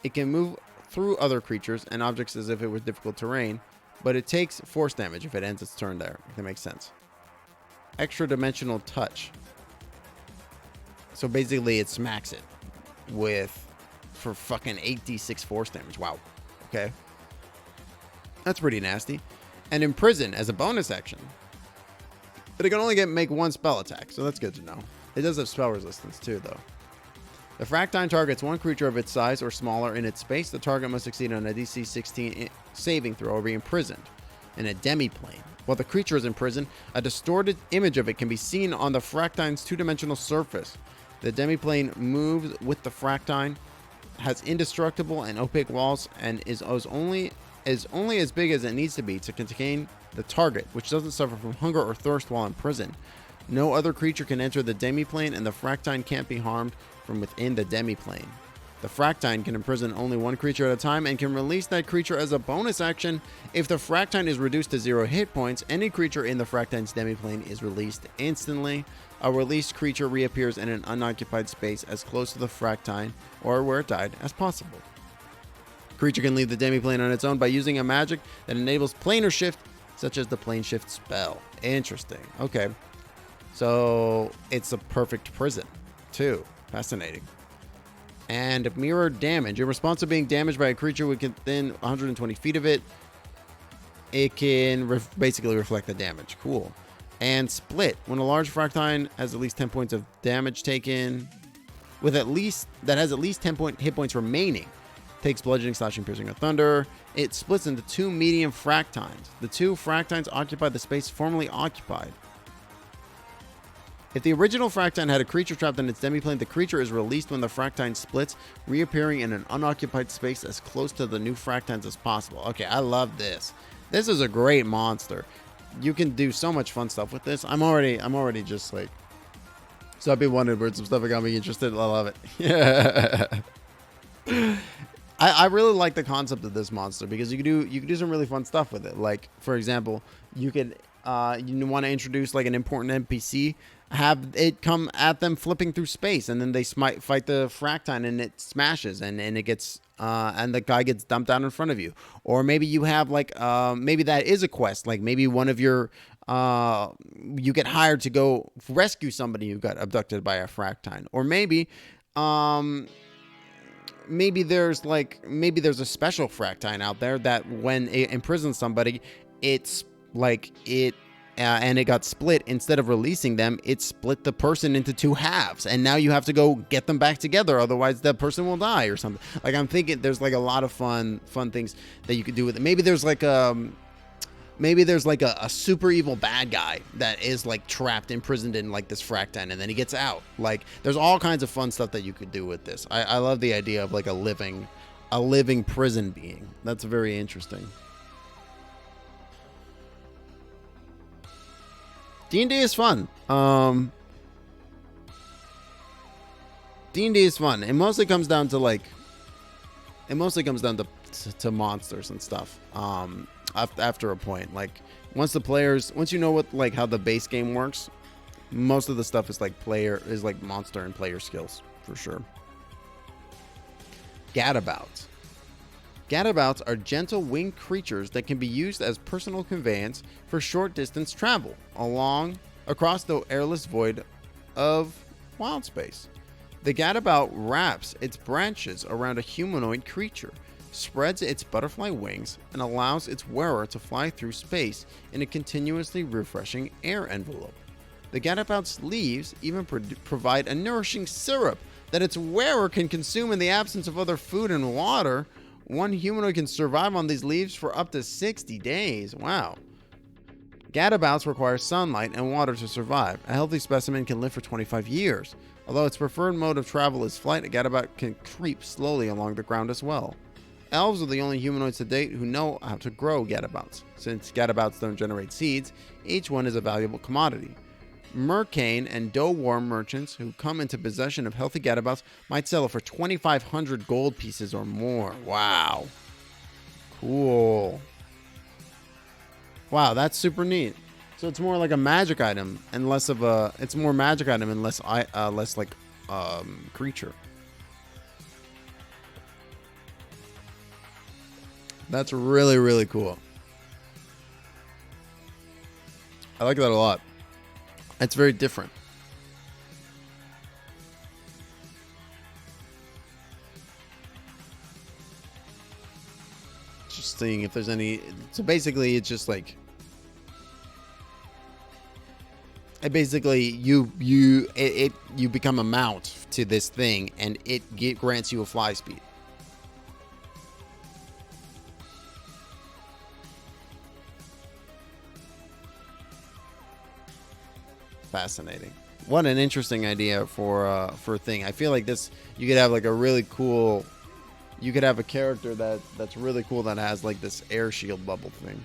It can move through other creatures and objects as if it was difficult terrain, but it takes force damage if it ends its turn there. If that makes sense. Extra dimensional touch. So basically it smacks it with for fucking 8d6 force damage. Wow. Okay. That's pretty nasty. And Imprison as a bonus action. But it can only make one spell attack, so that's good to know. It does have spell resistance too, though. The Fractine targets one creature of its size or smaller in its space. The target must succeed on a DC 16 saving throw or be imprisoned in a demi-plane. While the creature is imprisoned, a distorted image of it can be seen on the Fractine's two-dimensional surface. The demi-plane moves with the Fractine, has indestructible and opaque walls, and is only as big as it needs to be to contain the target, which doesn't suffer from hunger or thirst while imprisoned. No other creature can enter the demi-plane, and the Fractine can't be harmed from within the demi-plane. The Fractine can imprison only one creature at a time and can release that creature as a bonus action. If the Fractine is reduced to 0 hit points, any creature in the Fractine's demi-plane is released instantly. A released creature reappears in an unoccupied space as close to the Fractine or where it died as possible. Creature can leave the demi-plane on its own by using a magic that enables planar shift, such as the plane shift spell. Interesting. Okay. So it's a perfect prison, too. Fascinating. And mirror damage. In response to being damaged by a creature within 120 feet of it, it can basically reflect the damage. Cool. And split. When a large Fractine has at least 10 points of damage taken, that has at least 10 hit points remaining, takes bludgeoning, slashing, piercing, or thunder. It splits into 2 medium Fractines. The 2 Fractines occupy the space formerly occupied. If the original Fractine had a creature trapped in its demi-plane, the creature is released when the Fractine splits, reappearing in an unoccupied space as close to the new Fractines as possible. Okay, I love this. This is a great monster. You can do so much fun stuff with this. I'm already just like, so I've been wondering where some stuff that got me interested. I love it. Yeah. I really like the concept of this monster because you can do some really fun stuff with it. Like, for example, you could you want to introduce like an important NPC, have it come at them flipping through space, and then they fight the Fractine and it smashes and it gets and the guy gets dumped out in front of you. Or maybe you have like maybe that is a quest, like maybe one of your you get hired to go rescue somebody who got abducted by a Fractine. Or maybe maybe there's a special Fractine out there that when it imprisons somebody, it's like it and it got split. Instead of releasing them, it split the person into 2 halves, and now you have to go get them back together, otherwise that person will die or something. Like, I'm thinking there's like a lot of fun things that you could do with it. Maybe there's like a super evil bad guy that is like trapped, imprisoned in like this Fractine, and then he gets out. Like, there's all kinds of fun stuff that you could do with this. I love the idea of like a living prison being. That's very interesting. D&D is fun. D&D is fun. It mostly comes down to to monsters and stuff. After a point, like once you know what, like how the base game works, most of the stuff is like monster and player skills for sure. Gadabouts. Gadabouts are gentle winged creatures that can be used as personal conveyance for short distance travel across the airless void of wild space. The gadabout wraps its branches around a humanoid creature, spreads its butterfly wings, and allows its wearer to fly through space in a continuously refreshing air envelope. The gadabout's leaves even provide a nourishing syrup that its wearer can consume in the absence of other food and water. One humanoid can survive on these leaves for up to 60 days. Wow. Gadabouts require sunlight and water to survive. A healthy specimen can live for 25 years. Although its preferred mode of travel is flight, a gadabout can creep slowly along the ground as well. Elves are the only humanoids to date who know how to grow gadabouts. Since gadabouts don't generate seeds, each one is a valuable commodity. Mercane and dough worm merchants who come into possession of healthy gadabouts might sell it for 2,500 gold pieces or more. Wow. Cool. Wow, that's super neat. So it's more like a magic item and less of a... It's more magic item and less like creature. That's really, really cool. I like that a lot. It's very different. just seeing if there's any. So basically, it's just like. Basically, you become a mount to this thing, and it grants you a fly speed. Fascinating. What an interesting idea for a thing. I feel like this, you could have like a really cool. You could have a character that's really cool that has like this air shield bubble thing.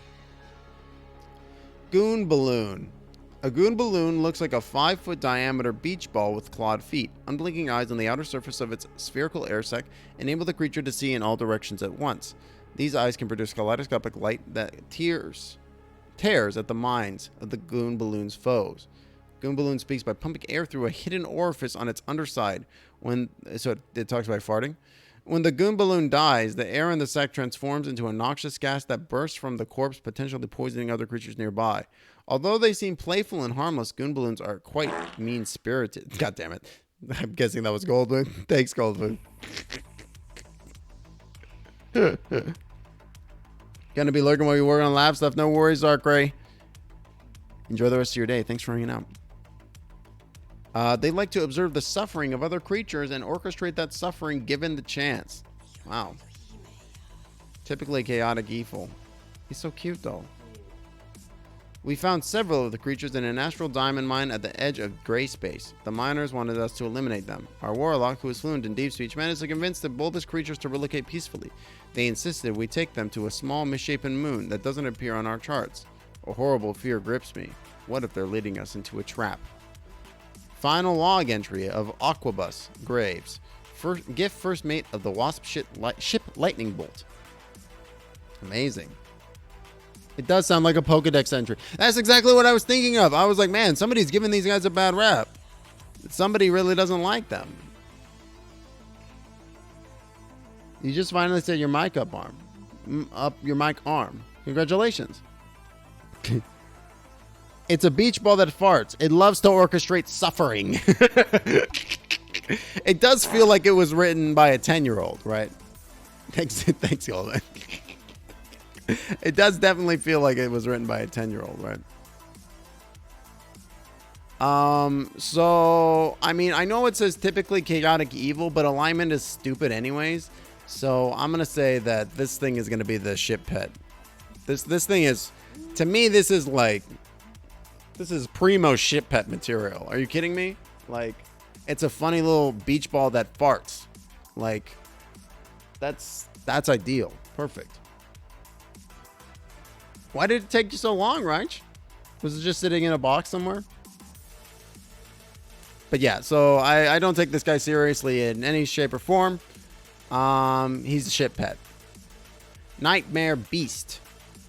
Goon balloon. A goon balloon looks like a 5-foot diameter beach ball with clawed feet. Unblinking eyes on the outer surface of its spherical air sac enable the creature to see in all directions at once. These eyes can produce kaleidoscopic light that tears at the minds of the goon balloon's foes. Goon balloon speaks by pumping air through a hidden orifice on its underside. It talks by farting. When the goon balloon dies, the air in the sac transforms into a noxious gas that bursts from the corpse, potentially poisoning other creatures nearby. Although they seem playful and harmless, goon balloons are quite mean-spirited. God damn it. I'm guessing that was Goldwood. Thanks, Goldwood. Gonna be lurking while you work on lab stuff. No worries, Darkray. Enjoy the rest of your day. Thanks for hanging out. They like to observe the suffering of other creatures and orchestrate that suffering given the chance. Wow. Typically chaotic evil. He's so cute, though. We found several of the creatures in an astral diamond mine at the edge of gray space. The miners wanted us to eliminate them. Our warlock, who is fluent in deep speech, managed to convince the boldest creatures to relocate peacefully. They insisted we take them to a small misshapen moon that doesn't appear on our charts. A horrible fear grips me. What if they're leading us into a trap? Final log entry of Aquabus Graves. First mate of the Wasp ship Lightning Bolt. Amazing. It does sound like a Pokedex entry. That's exactly what I was thinking of. I was like, man, somebody's giving these guys a bad rap. Somebody really doesn't like them. You just finally said your mic up your mic arm. Congratulations. It's a beach ball that farts. It loves to orchestrate suffering. It does feel like it was written by a 10-year-old, right? Thanks, Golden. It does definitely feel like it was written by a 10-year-old, right? So, I mean, I know it says typically chaotic evil, but alignment is stupid anyways. So I'm going to say that this thing is going to be the ship pet. This thing is, to me, this is primo ship pet material. Are you kidding me? Like, it's a funny little beach ball that farts. Like, that's ideal. Perfect. Why did it take you so long, Rach? Was it just sitting in a box somewhere? But yeah, so I don't take this guy seriously in any shape or form. He's a ship pet. Nightmare Beast.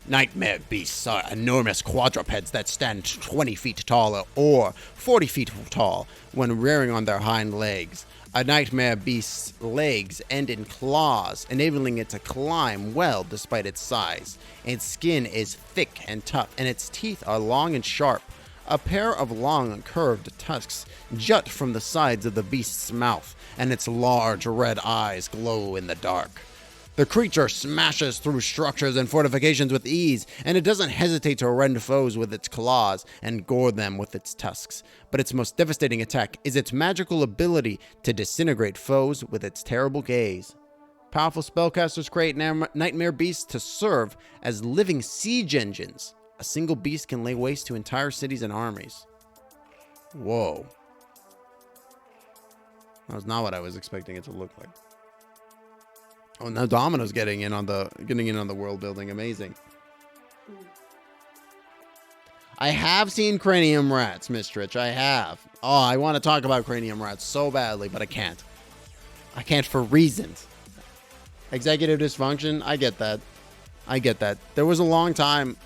Nightmare beasts are enormous quadrupeds that stand 20 feet tall or 40 feet tall when rearing on their hind legs. A nightmare beast's legs end in claws, enabling it to climb well despite its size. Its skin is thick and tough, and its teeth are long and sharp. A pair of long, curved tusks jut from the sides of the beast's mouth, and its large red eyes glow in the dark. The creature smashes through structures and fortifications with ease, and it doesn't hesitate to rend foes with its claws and gore them with its tusks. But its most devastating attack is its magical ability to disintegrate foes with its terrible gaze. Powerful spellcasters create nightmare beasts to serve as living siege engines. A single beast can lay waste to entire cities and armies. Whoa. That was not what I was expecting it to look like. Oh, now Domino's getting in on the world building. Amazing. I have seen Cranium Rats, Miss Trich. I have. Oh, I want to talk about Cranium Rats so badly, but I can't. I can't for reasons. Executive dysfunction. I get that. There was a long time,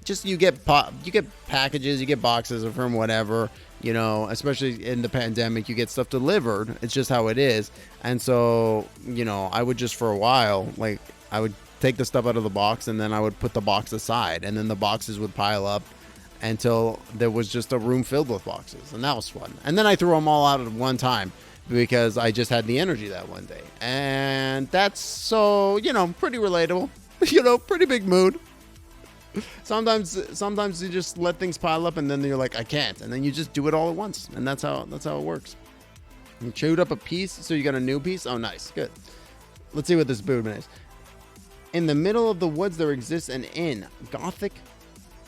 just you get packages, you get boxes from whatever. Especially in the pandemic, you get stuff delivered. It's just how it is. And so, I would just for a while, I would take the stuff out of the box and then I would put the box aside. And then the boxes would pile up until there was just a room filled with boxes. And that was fun. And then I threw them all out at one time because I just had the energy that one day. And that's so, you know, pretty relatable. You know, pretty big mood. Sometimes you just let things pile up and then you're like, I can't. And then you just do it all at once. And that's how it works. You chewed up a piece, so you got a new piece? Oh, nice. Good. Let's see what this boon is. In the middle of the woods, there exists an inn. Gothic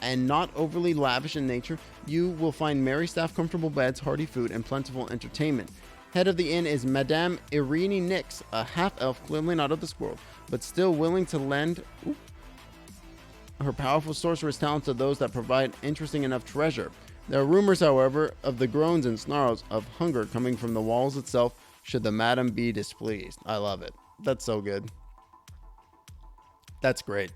and not overly lavish in nature, you will find merry staff, comfortable beds, hearty food, and plentiful entertainment. Head of the inn is Madame Irene Nix, a half-elf clearly not of this world, but still willing to lend her powerful sorceress talents to those that provide interesting enough treasure. There are rumors, however, of the groans and snarls of hunger coming from the walls itself should the madam be displeased. I love it. That's so good. That's great.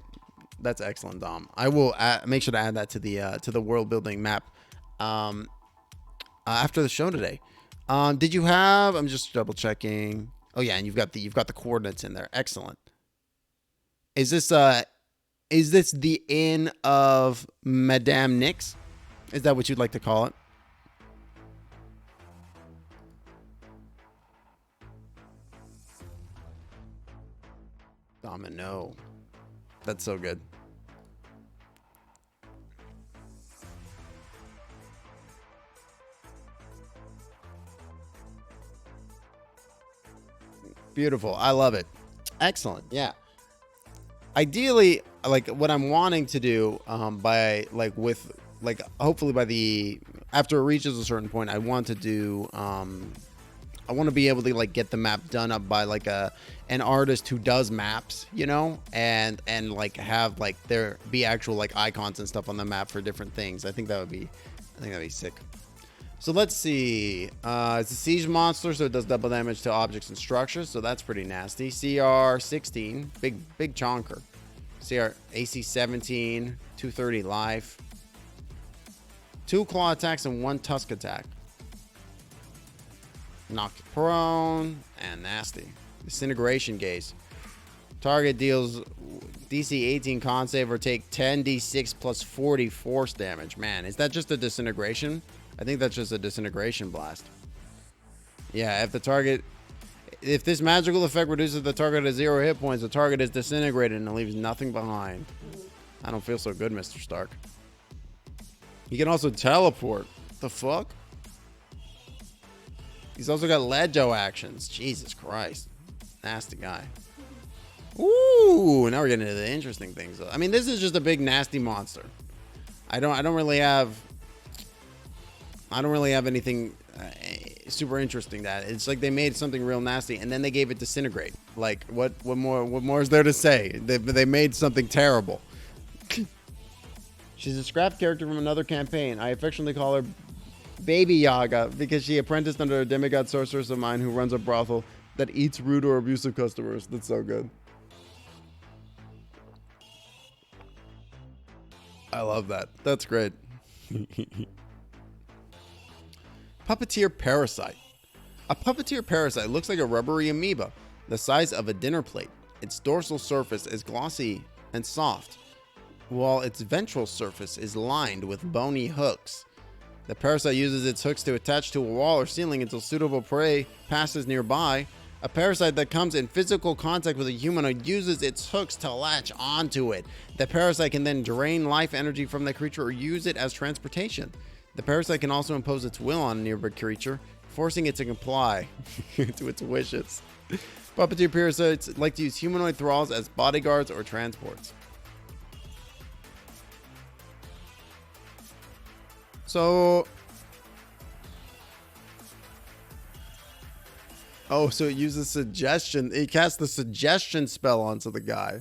That's excellent, Dom. I will make sure to add that to the world building map after the show today. Did you have? I'm just double checking. Oh yeah, and you've got the coordinates in there. Excellent. Is this the inn of Madame Nix? Is that what you'd like to call it? Domino. That's so good. Beautiful. I love it. Excellent. Yeah. Ideally, like what I'm wanting to do by hopefully by after it reaches a certain point, I want to do I want to be able to like get the map done up by like an artist who does maps, you know, and like have like there be actual like icons and stuff on the map for different things. I think that'd be sick. So let's see. It's a siege monster, so it does double damage to objects and structures, so that's pretty nasty. CR 16, big chonker. CR AC 17, 230 life, 2 claw attacks and 1 tusk attack. Knocked prone and nasty. Disintegration gaze. Target deals DC 18 con save or take 10d6 plus 40 force damage. Man, is that just a disintegration? I think that's just a disintegration blast. Yeah, if this magical effect reduces the target to 0 hit points, the target is disintegrated and leaves nothing behind. I don't feel so good, Mr. Stark. He can also teleport. The fuck? He's also got Lejo actions. Jesus Christ. Nasty guy. Ooh, now we're getting into the interesting things. I mean, this is just a big nasty monster. I don't really have anything super interesting. That it's like they made something real nasty and then they gave it disintegrate. Like what more is there to say? They made something terrible. She's a scrap character from another campaign. I affectionately call her Baby Yaga because she apprenticed under a demigod sorceress of mine who runs a brothel that eats rude or abusive customers. That's so good. I love that. That's great. Puppeteer Parasite. A puppeteer parasite looks like a rubbery amoeba, the size of a dinner plate. Its dorsal surface is glossy and soft, while its ventral surface is lined with bony hooks. The parasite uses its hooks to attach to a wall or ceiling until suitable prey passes nearby. A parasite that comes in physical contact with a humanoid uses its hooks to latch onto it. The parasite can then drain life energy from the creature or use it as transportation. The parasite can also impose its will on a nearby creature, forcing it to comply to its wishes. Puppeteer parasites like to use humanoid thralls as bodyguards or transports. So it uses suggestion. It casts the suggestion spell onto the guy.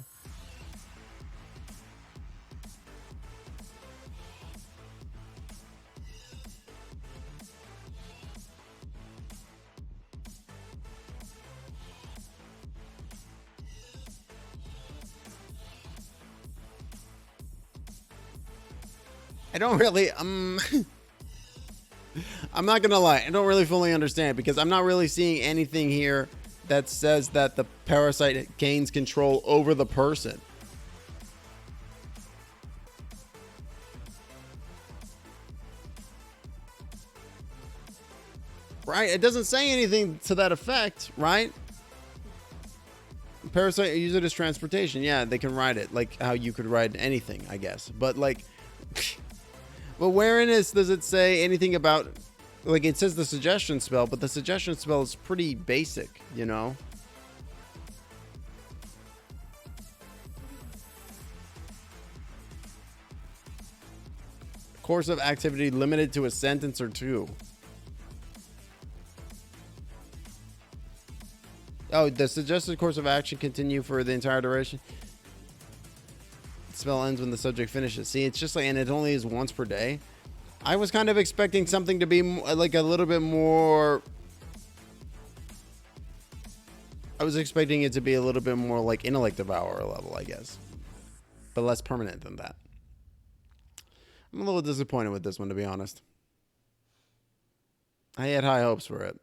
I don't really, I'm not gonna lie, I don't really fully understand because I'm not really seeing anything here that says that the parasite gains control over the person. right? It doesn't say anything to that effect, right? Parasite, use it as transportation. Yeah, they can ride it like how you could ride anything, I guess. But like, but wherein does it say anything about, like, it says the suggestion spell, but the suggestion spell is pretty basic, you know? Course of activity limited to a sentence or two. Oh, the suggested course of action continue for the entire duration. The spell ends when the subject finishes. See, it's just like, and it only is once per day. I was kind of expecting something to be like a little bit more. I was expecting it to be a little bit more like intellect devourer level, I guess, but less permanent than that. I'm a little disappointed with this one, to be honest. I had high hopes for it.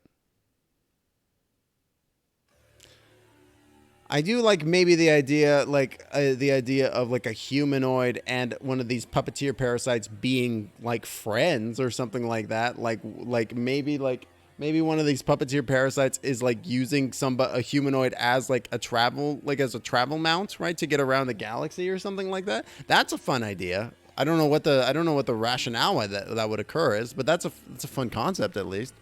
I do like maybe the idea, like the idea of like a humanoid and one of these puppeteer parasites being like friends or something like that. Like maybe one of these puppeteer parasites is like using a humanoid as like a travel mount, right, to get around the galaxy or something like that. That's a fun idea. I don't know what the rationale why that would occur is, but that's a fun concept at least.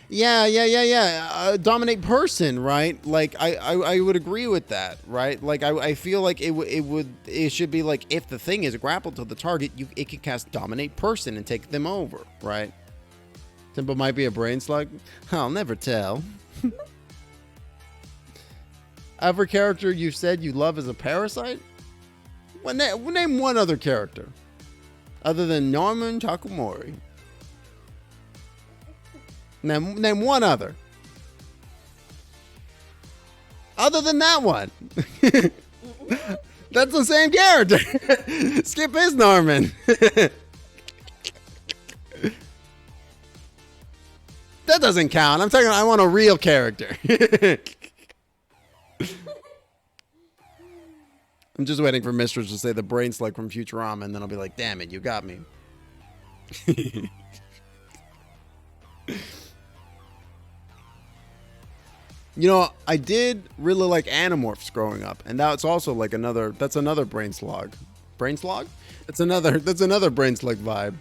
Yeah. Dominate person, right? Like I would agree with that, right? Like I feel like it should be like, if the thing is grappled to the target, it can cast dominate person and take them over, right? Tempo might be a brain slug. I'll never tell. Every character you said you love is a parasite? Well, name one other character other than Norman Takamori. Name one other. Other than that one. That's the same character. Skip is Norman. That doesn't count. I want a real character. I'm just waiting for Mistress to say the brain slug from Futurama, and then I'll be like, damn it, you got me. You know, I did really like Animorphs growing up, and that's also like another brain slug. Brain slug? That's another brain slug vibe.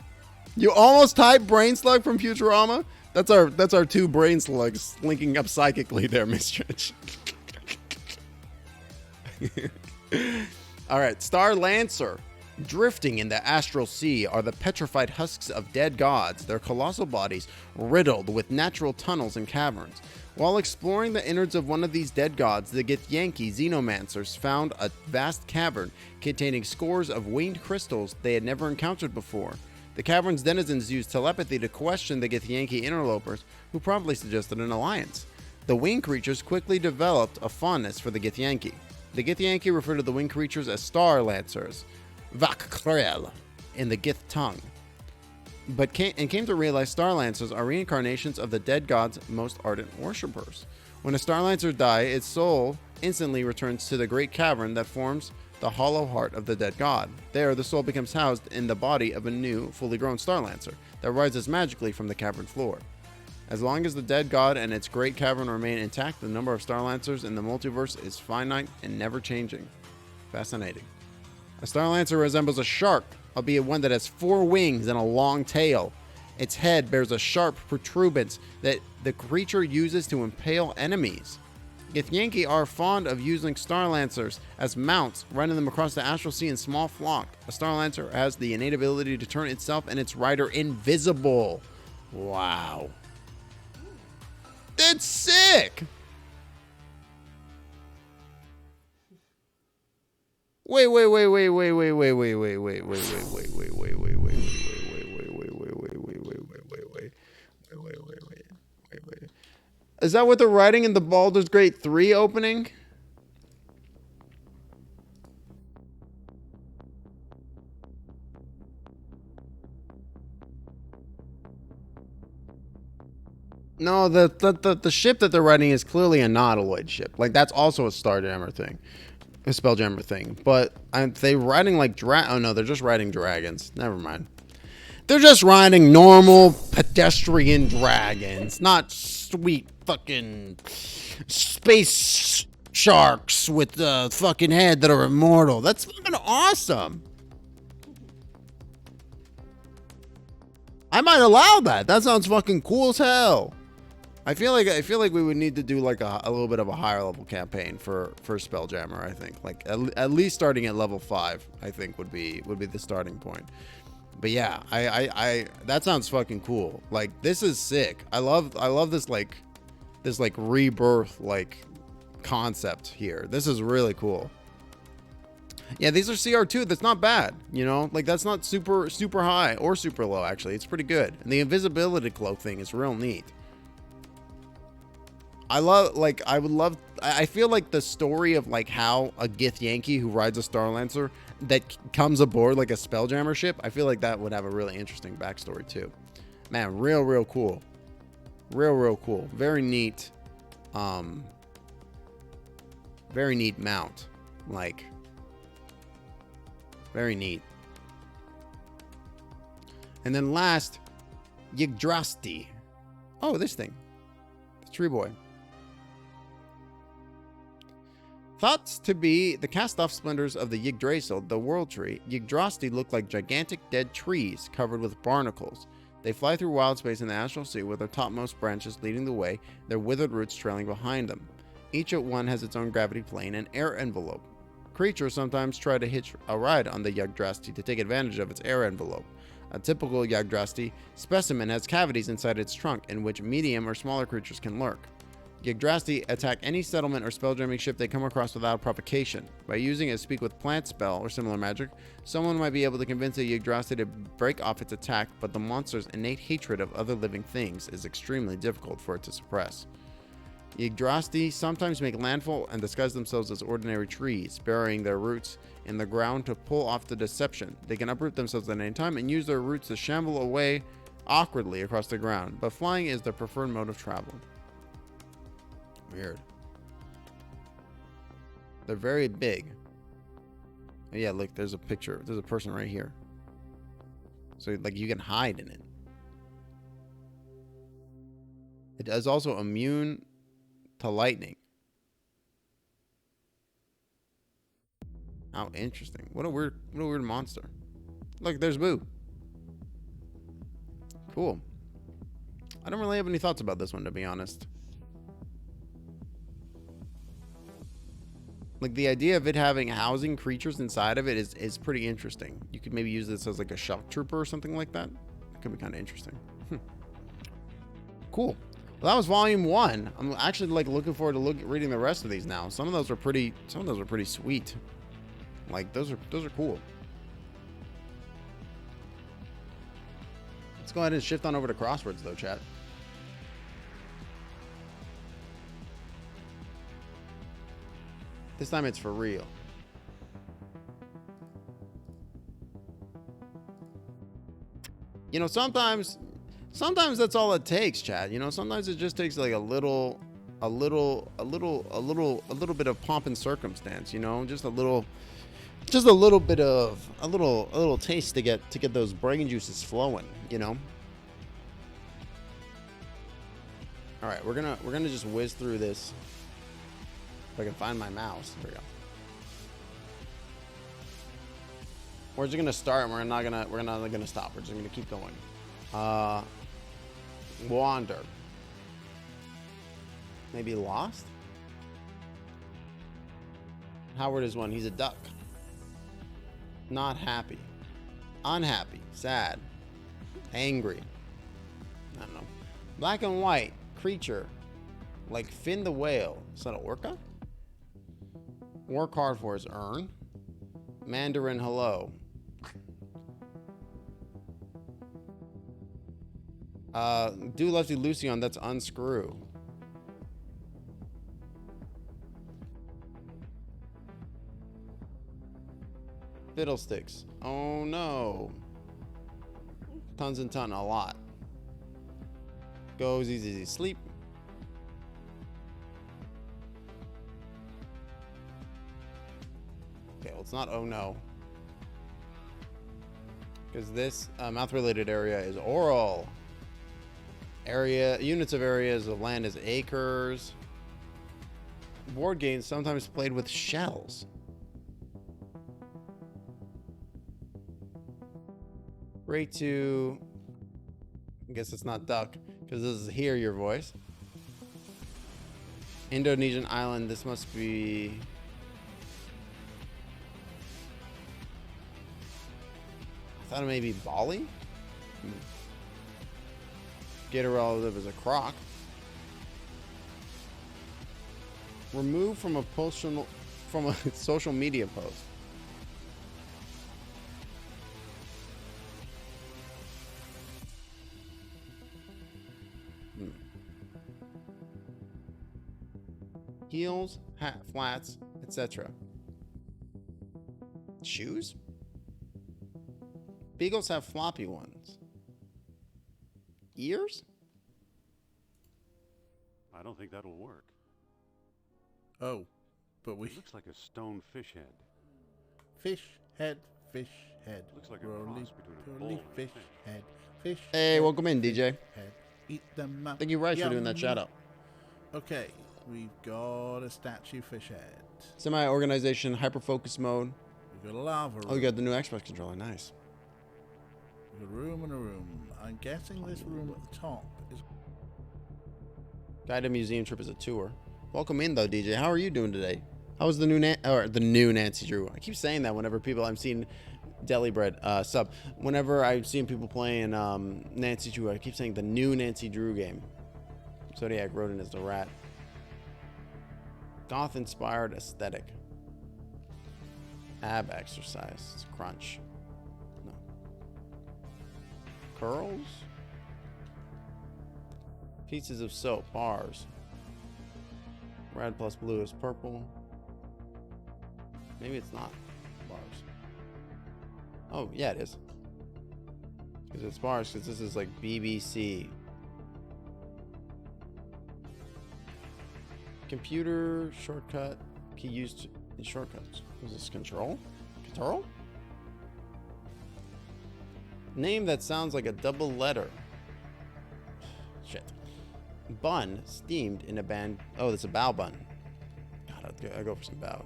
You almost typed brain slug from Futurama? That's our two brain slugs linking up psychically there, Mistress. All right, Star Lancer. Drifting in the astral sea are the petrified husks of dead gods, their colossal bodies riddled with natural tunnels and caverns. While exploring the innards of one of these dead gods, the Githyanki xenomancers found a vast cavern containing scores of winged crystals they had never encountered before. The cavern's denizens used telepathy to question the Githyanki interlopers, who promptly suggested an alliance. The winged creatures quickly developed a fondness for the Githyanki. The Githyanki refer to the winged creatures as Star Lancers, Vakkrel, in the Gith tongue, but came to realize Star Lancers are reincarnations of the dead god's most ardent worshippers. When a Star Lancer dies, its soul instantly returns to the great cavern that forms the hollow heart of the dead god. There, the soul becomes housed in the body of a new, fully grown Star Lancer that rises magically from the cavern floor. As long as the dead god and its great cavern remain intact, the number of Star Lancers in the multiverse is finite and never changing. Fascinating. A Star Lancer resembles a shark, albeit one that has 4 wings and a long tail. Its head bears a sharp protuberance that the creature uses to impale enemies. Githyanki are fond of using Star Lancers as mounts, riding them across the astral sea in small flock. A Star Lancer has the innate ability to turn itself and its rider invisible. Wow. That's sick! Wait. Is that what they're writing in the Baldur's Gate 3 opening? No, the ship that they're writing is clearly a nautiloid ship. Like, that's also a Starjammer thing. A Spelljammer thing. But they writing like oh no, they're just writing dragons. Never mind. They're just riding normal pedestrian dragons, not sweet fucking space sharks with a fucking head that are immortal. That's fucking awesome. I might allow that. That sounds fucking cool as hell. I feel like we would need to do like a little bit of a higher level campaign for Spelljammer. I think like at least starting at level 5. I think would be the starting point. But yeah, I that sounds fucking cool. Like this is sick. I love this like rebirth like concept here. This is really cool. Yeah, these are CR2. That's not bad, you know? Like that's not super high or super low actually. It's pretty good. And the invisibility cloak thing is real neat. I feel like the story of like how a Gith Yankee who rides a Starlancer that comes aboard like a Spelljammer ship, I feel like that would have a really interesting backstory too. Man, real cool. Real cool. Very neat. Very neat mount. Like, very neat. And then last, Yggdrasti. Oh, this thing. The tree boy. Thought to be the cast-off splendors of the Yggdrasil, the world tree, Yggdrasti look like gigantic dead trees covered with barnacles. They fly through wild space in the astral sea with their topmost branches leading the way, their withered roots trailing behind them. Each one has its own gravity plane and air envelope. Creatures sometimes try to hitch a ride on the Yggdrasti to take advantage of its air envelope. A typical Yggdrasti specimen has cavities inside its trunk in which medium or smaller creatures can lurk. Yggdrasti attack any settlement or spelljamming ship they come across without provocation. By using a speak with plant spell or similar magic, someone might be able to convince a Yggdrasti to break off its attack, but the monster's innate hatred of other living things is extremely difficult for it to suppress. Yggdrasti sometimes make landfall and disguise themselves as ordinary trees, burying their roots in the ground to pull off the deception. They can uproot themselves at any time and use their roots to shamble away awkwardly across the ground, but flying is their preferred mode of travel. Weird. They're very big. Oh, yeah, look, there's a picture. There's a person right here. So, like, you can hide in it. It is also immune to lightning. How interesting. What a weird monster. Look, there's Boo. Cool. I don't really have any thoughts about this one, to be honest. Like, the idea of it having housing creatures inside of it is pretty interesting. You could maybe use this as like a shock trooper or something like that. It could be kind of interesting. Cool. Well, that was volume 1. I'm actually like looking forward to reading the rest of these now. Some of those are pretty sweet. Like those are cool. Let's go ahead and shift on over to Crosswords though, chat. This time it's for real. You know, sometimes that's all it takes, chat. You know, sometimes it just takes like a little bit of pomp and circumstance, you know, just a little taste to get those brain juices flowing, you know. All right, we're gonna just whiz through this. If I can find my mouse. There we go. We're just gonna start and we're not gonna stop. We're just gonna keep going. Wander. Maybe lost? Howard is one. He's a duck. Not happy. Unhappy. Sad. Angry. I don't know. Black and white. Creature. Like Finn the whale. Is that an orca? Work hard for his earn. Mandarin hello. Do Lefty Lucian, that's unscrew. Fiddlesticks. Oh no. Tons and ton, a lot. Goes easy sleep. Okay, well it's not oh no. Because this mouth-related area is oral. Area units of areas of land is acres. Board games sometimes played with shells. Rate to, I guess it's not duck, because this is hear your voice. Indonesian island, this must be... I thought it may be Bali? Get a relative as a croc. Remove from a social media post. Heels, hat, flats, etc. Shoes? Beagles have floppy ones. Ears? I don't think that'll work. Oh, but we... It looks like a stone fish head. Fish head, fish head. Looks like a Rolly, cross between a bull rolly, and a fish fish. head, fish Hey, head, welcome in, fish DJ. Head. Eat them up. Thank you, Rice, for doing that Yum. shout out. Okay, we've got a statue fish head. Semi-organization, hyper-focus mode. We've got a lava room. Oh, you got the new Xbox controller. Nice. We've got a room and a room. I'm guessing this room at the top is... Guided museum trip is a tour. Welcome in, though, DJ. How are you doing today? How was the new Nancy Drew? I keep saying that whenever people I'm seeing Deli Bread sub. Whenever I've seen people playing Nancy Drew, I keep saying the new Nancy Drew game. Zodiac Rodent is the rat. Goth-inspired aesthetic. Ab exercise. It's crunch. No. Curls? Pieces of soap. Bars. Red plus blue is purple. Maybe it's not bars. Oh, yeah, it is. Because it's bars, because this is like BBC. Computer shortcut key used in shortcuts. Is this control? Control? Name that sounds like a double letter. Shit. Bun steamed in a band. Oh, that's a bao bun. God, I'll go for some bao.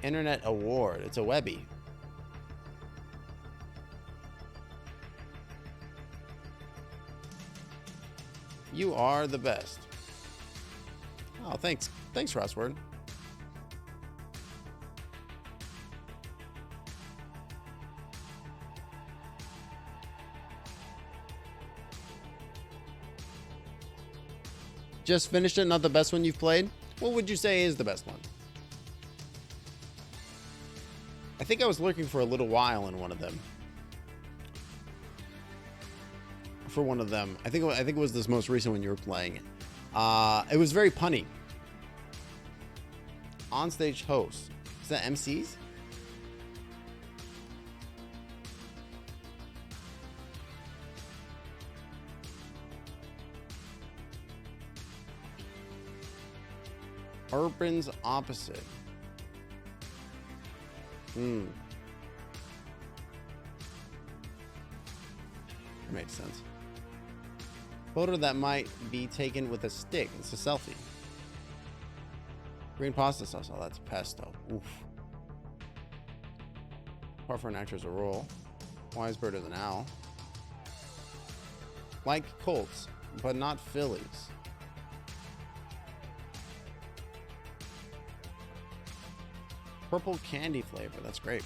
Internet award. It's a Webby. You are the best. Oh, thanks. Thanks, Crossword. Just finished it, not the best one you've played? What would you say is the best one? I think I was looking for a little while in one of them. For one of them. I think it was this most recent one you were playing. It was very punny. Onstage host. Is that MCs? Urban's opposite. Makes sense. Photo that might be taken with a stick. It's a selfie. Green pasta sauce. Oh, that's pesto. Oof. Part for an actor is a role. Wise bird is an owl. Like Colts, but not Phillies. Purple candy flavor. That's great.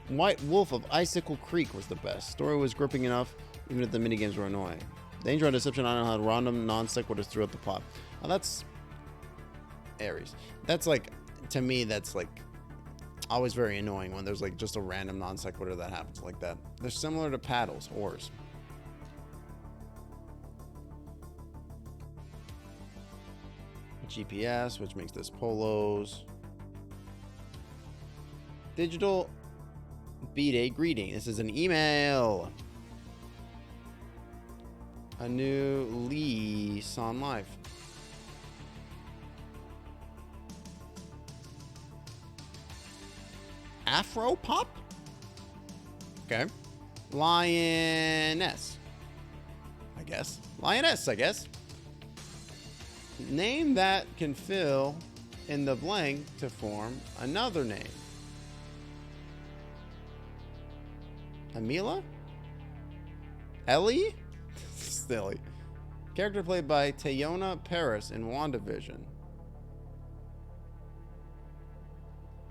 White Wolf of Icicle Creek was the best. Story was gripping enough, even if the minigames were annoying. Danger and Deception Island had random non-sequiturs throughout the plot. Oh, that's Aries. That's like, to me, that's like always very annoying when there's like just a random non-sequitur that happens like that. They're similar to paddles, oars. GPS, which makes this polos. Digital B-Day greeting. This is an email. A new lease on life. Afro Pop? Okay. Lioness. I guess. Lioness, I guess. Name that can fill in the blank to form another name. Amila? Ellie? Silly. Character played by Tayona Paris in WandaVision.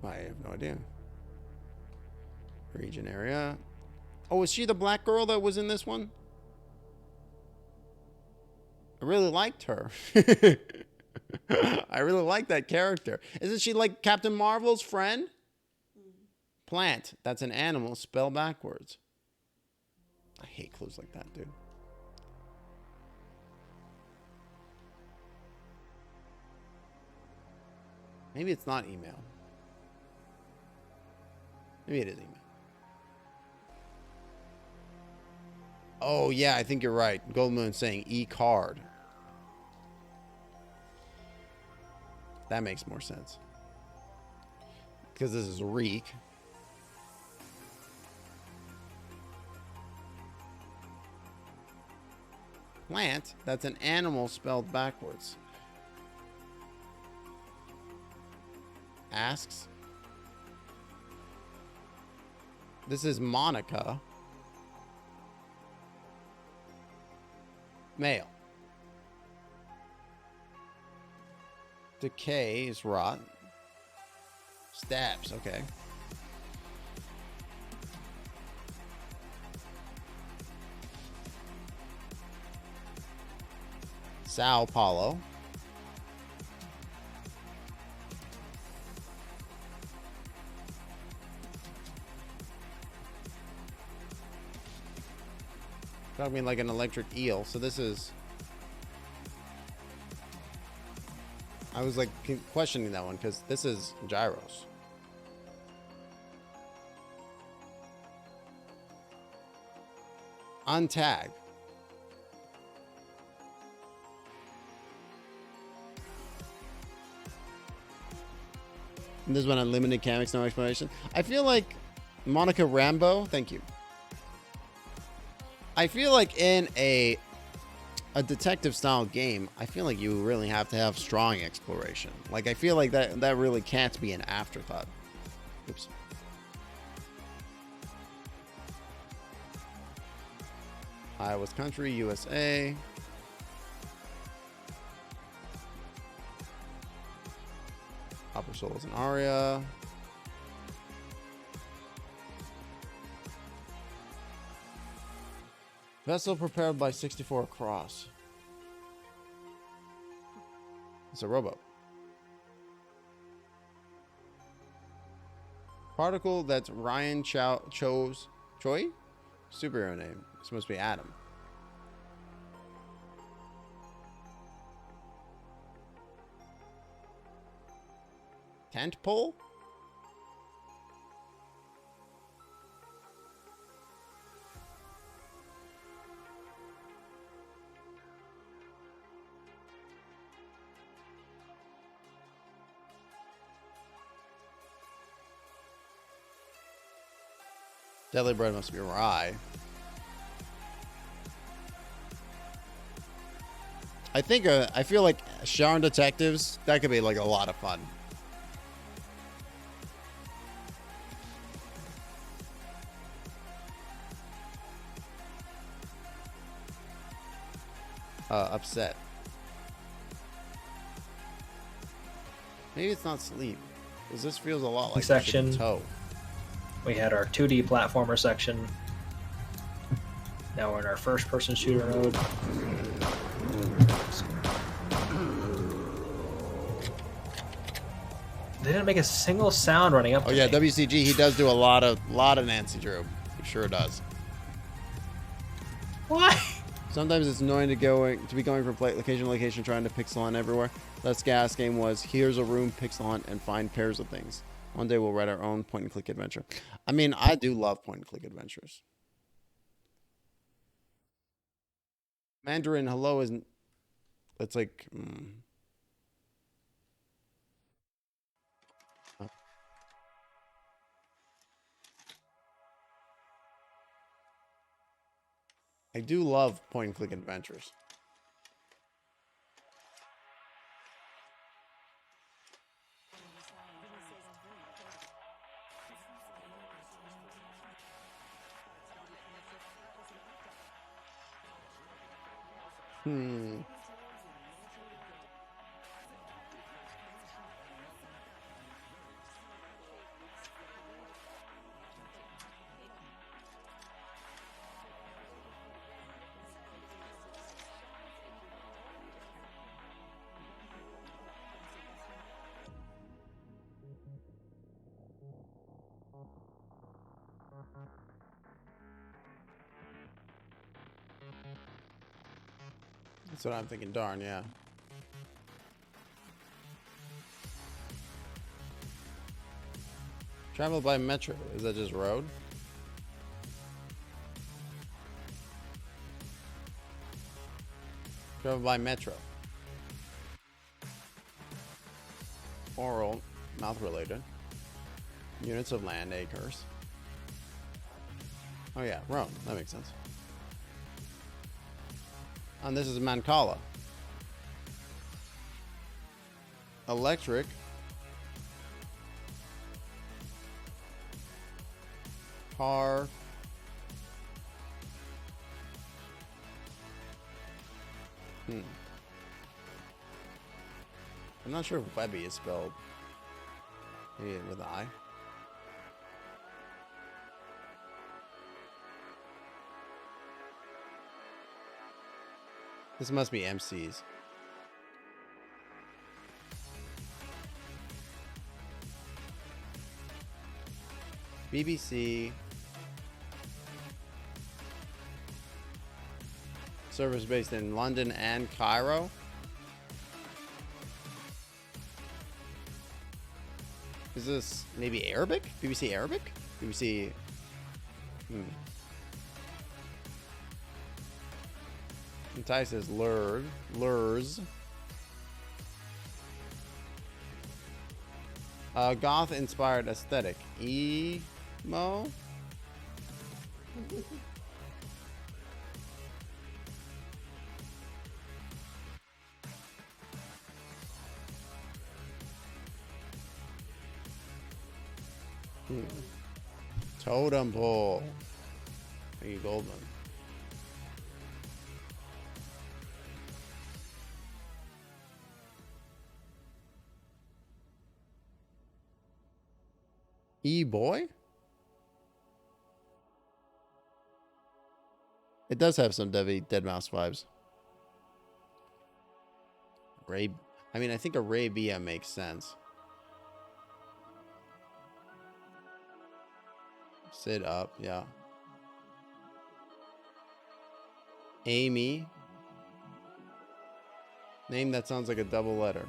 I have no idea. Region area. Oh, is she the black girl that was in this one? I really liked her. I really like that character. Isn't she like Captain Marvel's friend? Plant. That's an animal spelled backwards. I hate clues like that, dude. Maybe it's not email. Maybe it is email. Oh, yeah, I think you're right. Goldmoon saying e-card. That makes more sense. Because this is Reek. Plant, that's an animal spelled backwards. Asks. This is Monica. Male. Decay is rot. Stabs, okay. Sao Paulo. That would mean like an electric eel. So this is... I was like questioning that one because this is gyros. Untag. And this one unlimited comics, no explanation. I feel like Monica Rambeau, thank you. I feel like in a detective style game, I feel like you really have to have strong exploration. Like I feel like that really can't be an afterthought. Oops. Iowa's country, USA. Upper Soul is an aria. Vessel prepared by 64 Cross. It's a rowboat. Particle that's Ryan Choi? Superhero name. It's supposed to be Adam. Tent pole? Deadly bread must be rye. I think I feel like Sharon Detectives, that could be like a lot of fun. Upset. Maybe it's not sleep, because this feels a lot like section. Toe. We had our 2D platformer section. Now we're in our first-person shooter mode. They didn't make a single sound running up. Oh yeah, WCG. He does do a lot of Nancy Drew. He sure does. Why? Sometimes it's annoying to be going from location to location trying to pixel hunt everywhere. Last gas game was here's a room, pixel hunt, and find pairs of things. One day we'll write our own point and click adventure. I mean, I do love point and click adventures. Mandarin hello isn't. It's like. I do love point and click adventures. That's what I'm thinking. Darn, yeah. Travel by metro. Is that just road? Travel by metro. Oral, mouth related. Units of land, acres. Oh yeah, road. That makes sense. And this is Mancala. Electric. Car. I'm not sure if Webby is spelled maybe with an I. This must be MCs. BBC. Servers based in London and Cairo. Is this maybe Arabic? BBC Arabic? BBC. Ty says lures. Goth inspired aesthetic. Emo? Totem pole. Thank you, Goldman. E-boy? It does have some Dead Mouse vibes. I mean, I think Arabia makes sense. Sit up, yeah. Amy. Name that sounds like a double letter.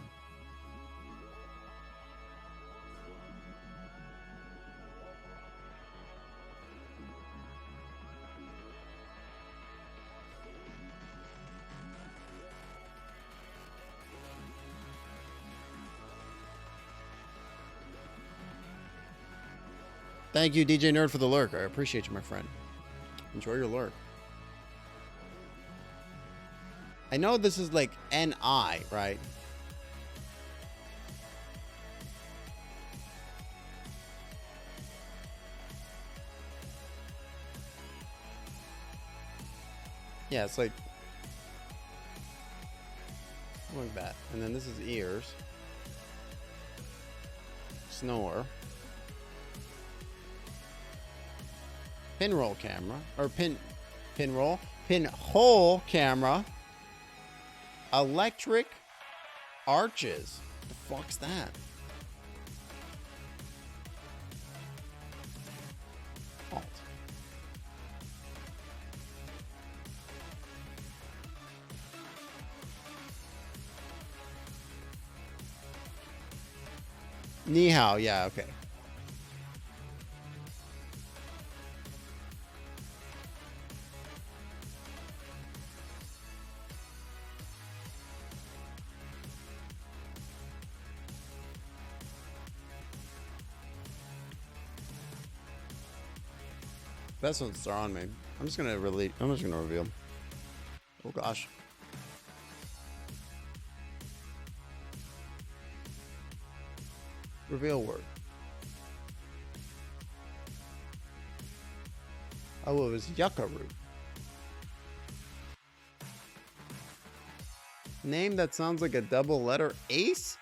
Thank you, DJ Nerd, for the lurk. I appreciate you, my friend. Enjoy your lurk. I know this is like N-I, right? Yeah, it's like that. And then this is ears. Snore. Pinroll camera. Or pinhole camera. Electric arches. The fuck's that? Alt. Ni hao, yeah, okay. Best ones are on me. I'm just gonna reveal. Oh gosh. Reveal word. Oh, it was yucca root. Name that sounds like a double letter ace?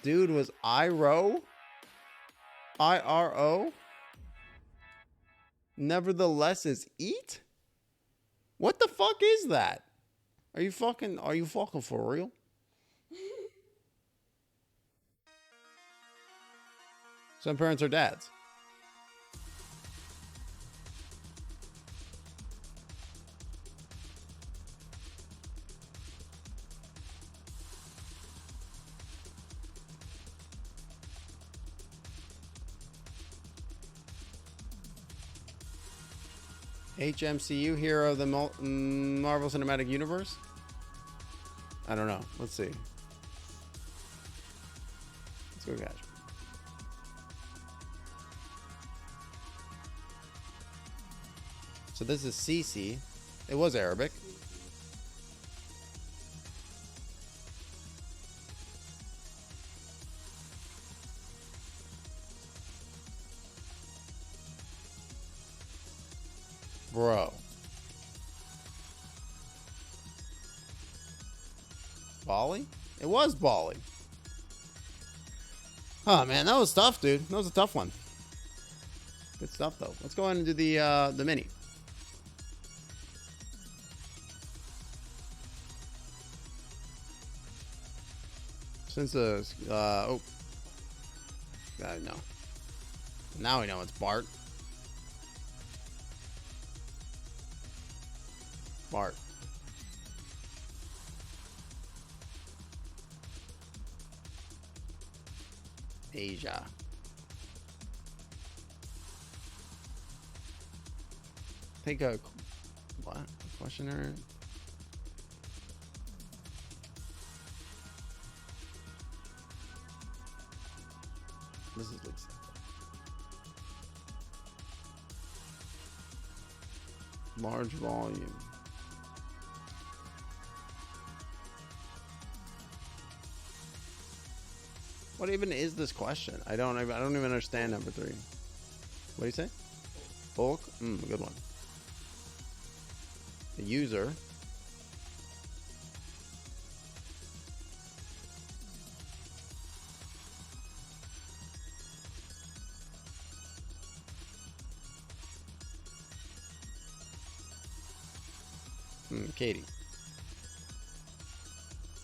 Dude was Iro? IRO? Nevertheless is eat? What the fuck is that? Are you fucking for real? Some parents are dads. HMCU, hero of the Marvel Cinematic Universe? I don't know. Let's see. Let's go, guys. So this is CC. It was Arabic. Bro. Bali? It was Bali. Oh man, that was tough, dude. That was a tough one. Good stuff though. Let's go ahead and do the mini. Since the no. Now we know it's Bart. Bart. Asia. Take a what? A questionnaire. This is Lisa. Large volume. What even is this question? I don't even understand number 3. What do you say? Bulk? Good one. The user. Katie.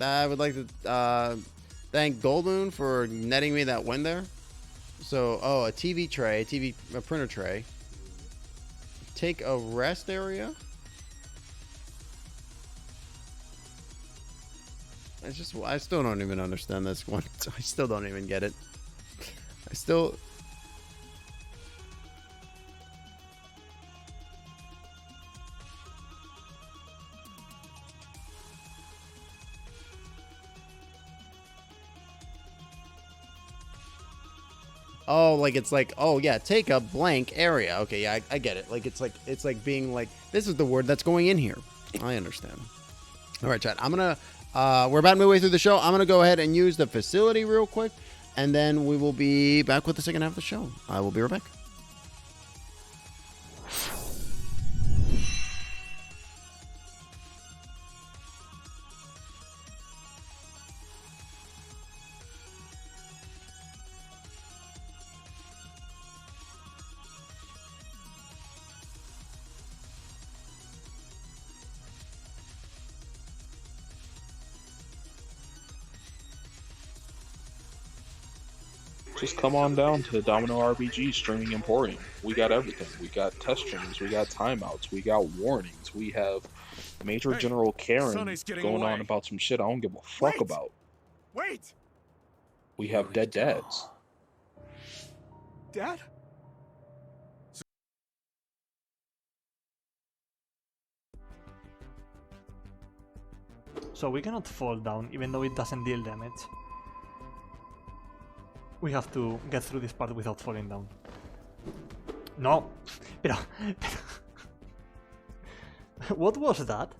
I would like to thank Goldoon for netting me that win there. So, a TV tray, a printer tray. Take a rest area. I still don't even understand this one. I still don't even get it. Oh, like it's like, oh yeah, take a blank area. Okay, yeah, I get it. Like it's like being like, this is the word that's going in here. I understand. All right, chat. I'm gonna we're about midway through the show. I'm gonna go ahead and use the facility real quick, and then we will be back with the second half of the show. I will be right back. Just come on down to Domino RPG Streaming Emporium. We got everything. We got test streams. We got timeouts. We got warnings. We have Major General Karen going on about some shit I don't give a fuck about. Wait! We have dead dads. Dad? So we cannot fall down even though it doesn't deal damage. We have to get through this part without falling down. No, pero... What was that?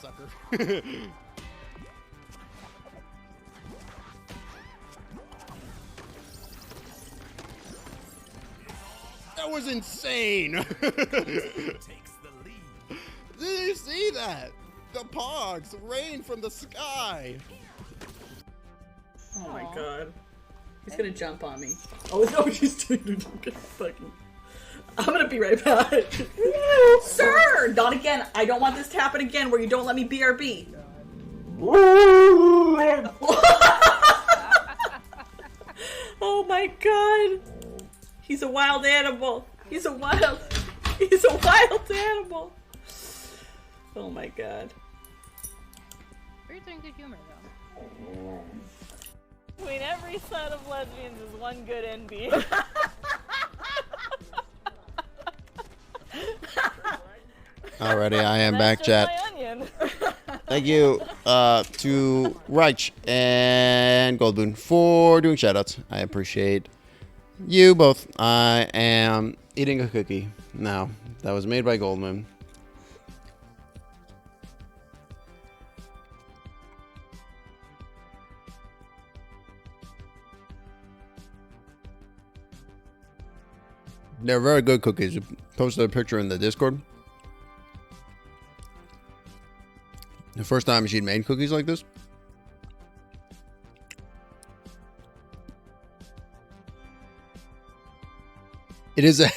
Sucker. That was insane. Did you see that? The pogs rain from the sky. Oh my god. He's gonna jump on me. Oh no, he's doing fucking. I'm gonna be right back. Sir! Not again. I don't want this to happen again where you don't let me BRB. Oh my god. He's a wild animal. He's a wild animal. Oh my god. We're doing good humor though. I mean, every set of lesbians is one good NB. Alrighty, I am back, That's chat. just my onion. Thank you to Reich and Goldboon for doing shoutouts. I appreciate you both. I am eating a cookie now that was made by Goldmoon. They're very good cookies. You posted a picture in the Discord. The first time she'd made cookies like this. It is a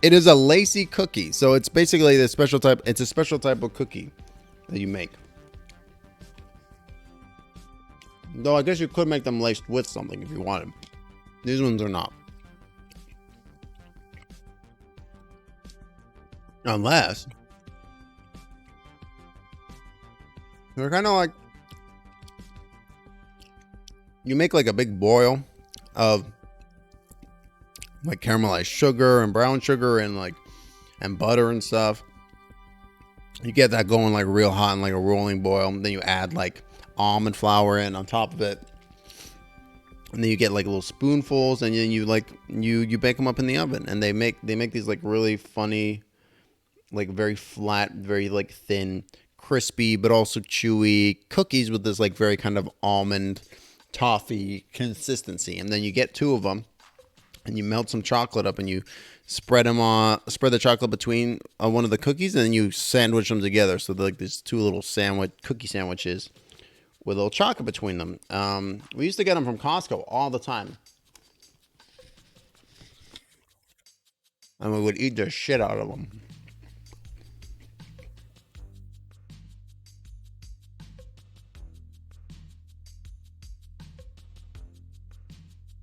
it is a lacy cookie. So it's basically the special type. It's a special type of cookie that you make. Though I guess you could make them laced with something if you wanted. These ones are not. Unless they're kind of like, you make like a big boil of like caramelized sugar and brown sugar and like and butter and stuff. You get that going like real hot and like a rolling boil. And then you add like almond flour in on top of it. And then you get like little spoonfuls and then you like you bake them up in the oven. And they make these like really funny, like very flat, very like thin, crispy, but also chewy cookies with this like very kind of almond toffee consistency. And then you get two of them and you melt some chocolate up and you spread the chocolate between one of the cookies and then you sandwich them together. So they're like these two little cookie sandwiches with a little chocolate between them. We used to get them from Costco all the time. And we would eat the shit out of them.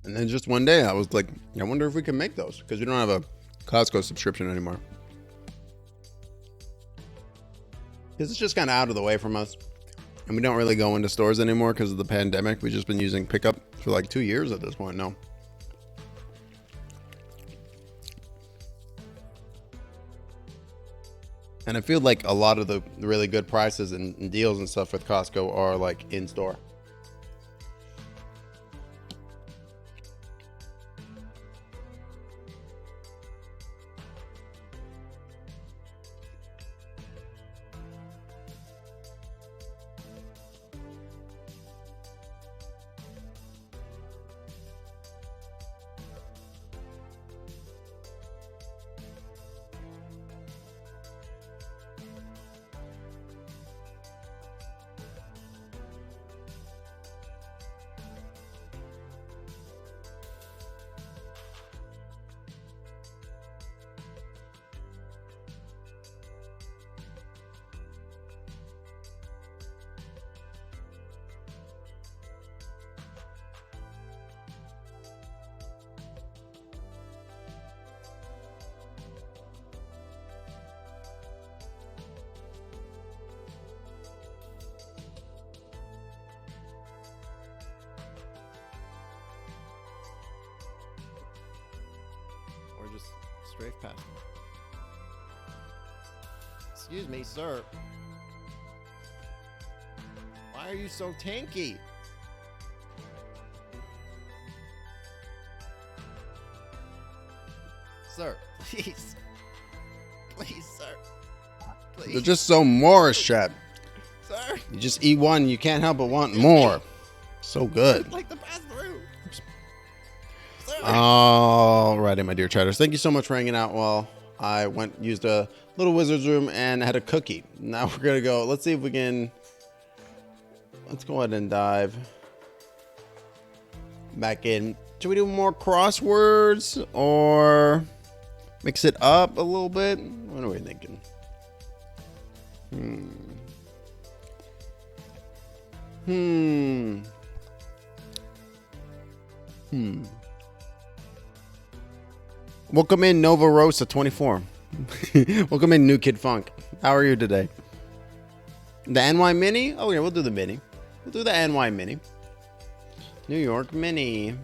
And then just one day I was like, I wonder if we can make those because we don't have a Costco subscription anymore. Because it's just kind of out of the way from us. And we don't really go into stores anymore because of the pandemic. We've just been using pickup for like 2 years at this point now. And I feel like a lot of the really good prices and deals and stuff with Costco are like in store. Strafe pass. Excuse me, sir. Why are you so tanky? Sir, please. Please, sir. Please. They're just so Moorish, chat. Sir. You just eat one, you can't help but want more. So good. Like the pass through. Alrighty, my dear chatters. Thank you so much for hanging out while I used a little wizard's room and had a cookie. Now we're gonna go. Let's see if we can. Let's go ahead and dive back in. Should we do more crosswords or mix it up a little bit? What are we thinking? Welcome in Nova Rosa 24. Welcome in New Kid Funk. How are you today? The NY Mini? Oh yeah, we'll do the Mini. We'll do the NY Mini. New York Mini.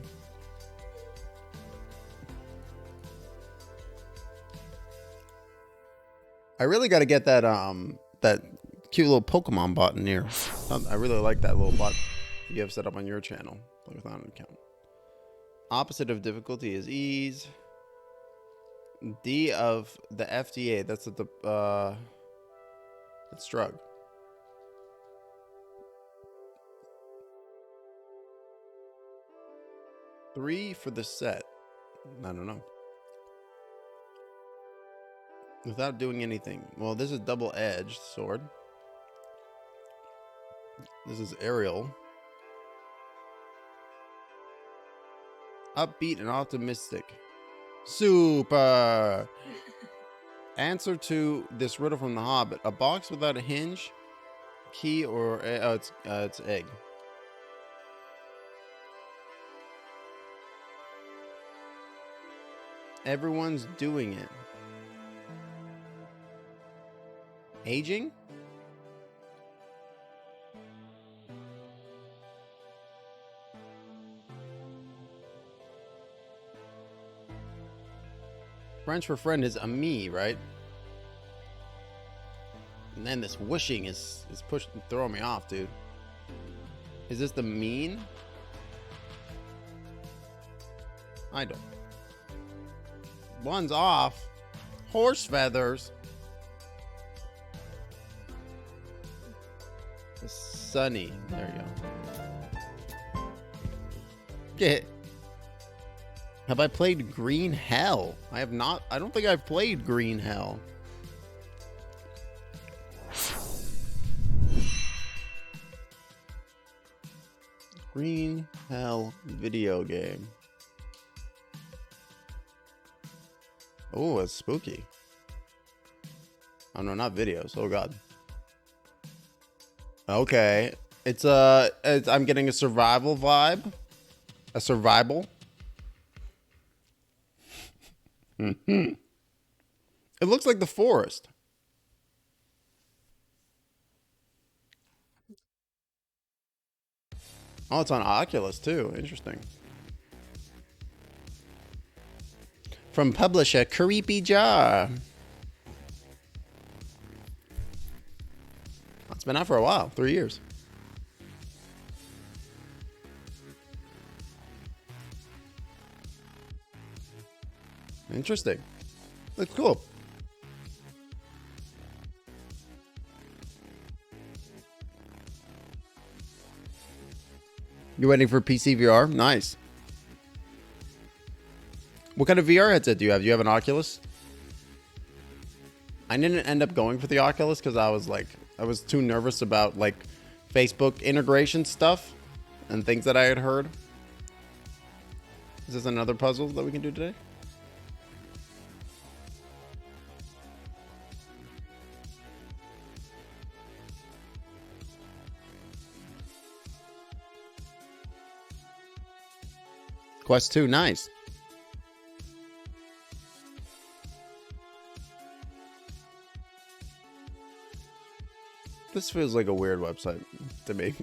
I really got to get that that cute little Pokemon bot in here. I really like that little bot you have set up on your channel. Without an account. Opposite of difficulty is ease. D of the FDA. That's at the that's drug. Three for the set. I don't know. Without doing anything. Well, this is double-edged sword. This is aerial. Upbeat and optimistic. Super. Answer to this riddle from The Hobbit. A box without a hinge, key, or it's egg. Everyone's doing it. Aging? French for friend is ami, right? And then this whooshing is throwing me off, dude. Is this the mean? I don't. One's off. Horse feathers. Sunny. There you go. Get. Have I played Green Hell? I have not. I don't think I've played Green Hell. Green Hell video game. Oh, it's spooky. Oh no, not videos. Oh god. Okay. I'm getting a survival vibe. A survival. It looks like The Forest. Oh, it's on Oculus too. Interesting. From publisher Creepy Jar. It's been out for a while. 3 years. Interesting. Looks cool. You're waiting for PC VR? Nice. What kind of VR headset do you have? Do you have an Oculus? I didn't end up going for the Oculus because I was too nervous about like Facebook integration stuff and things that I had heard. Is this another puzzle that we can do today? Quest 2, nice. This feels like a weird website to me.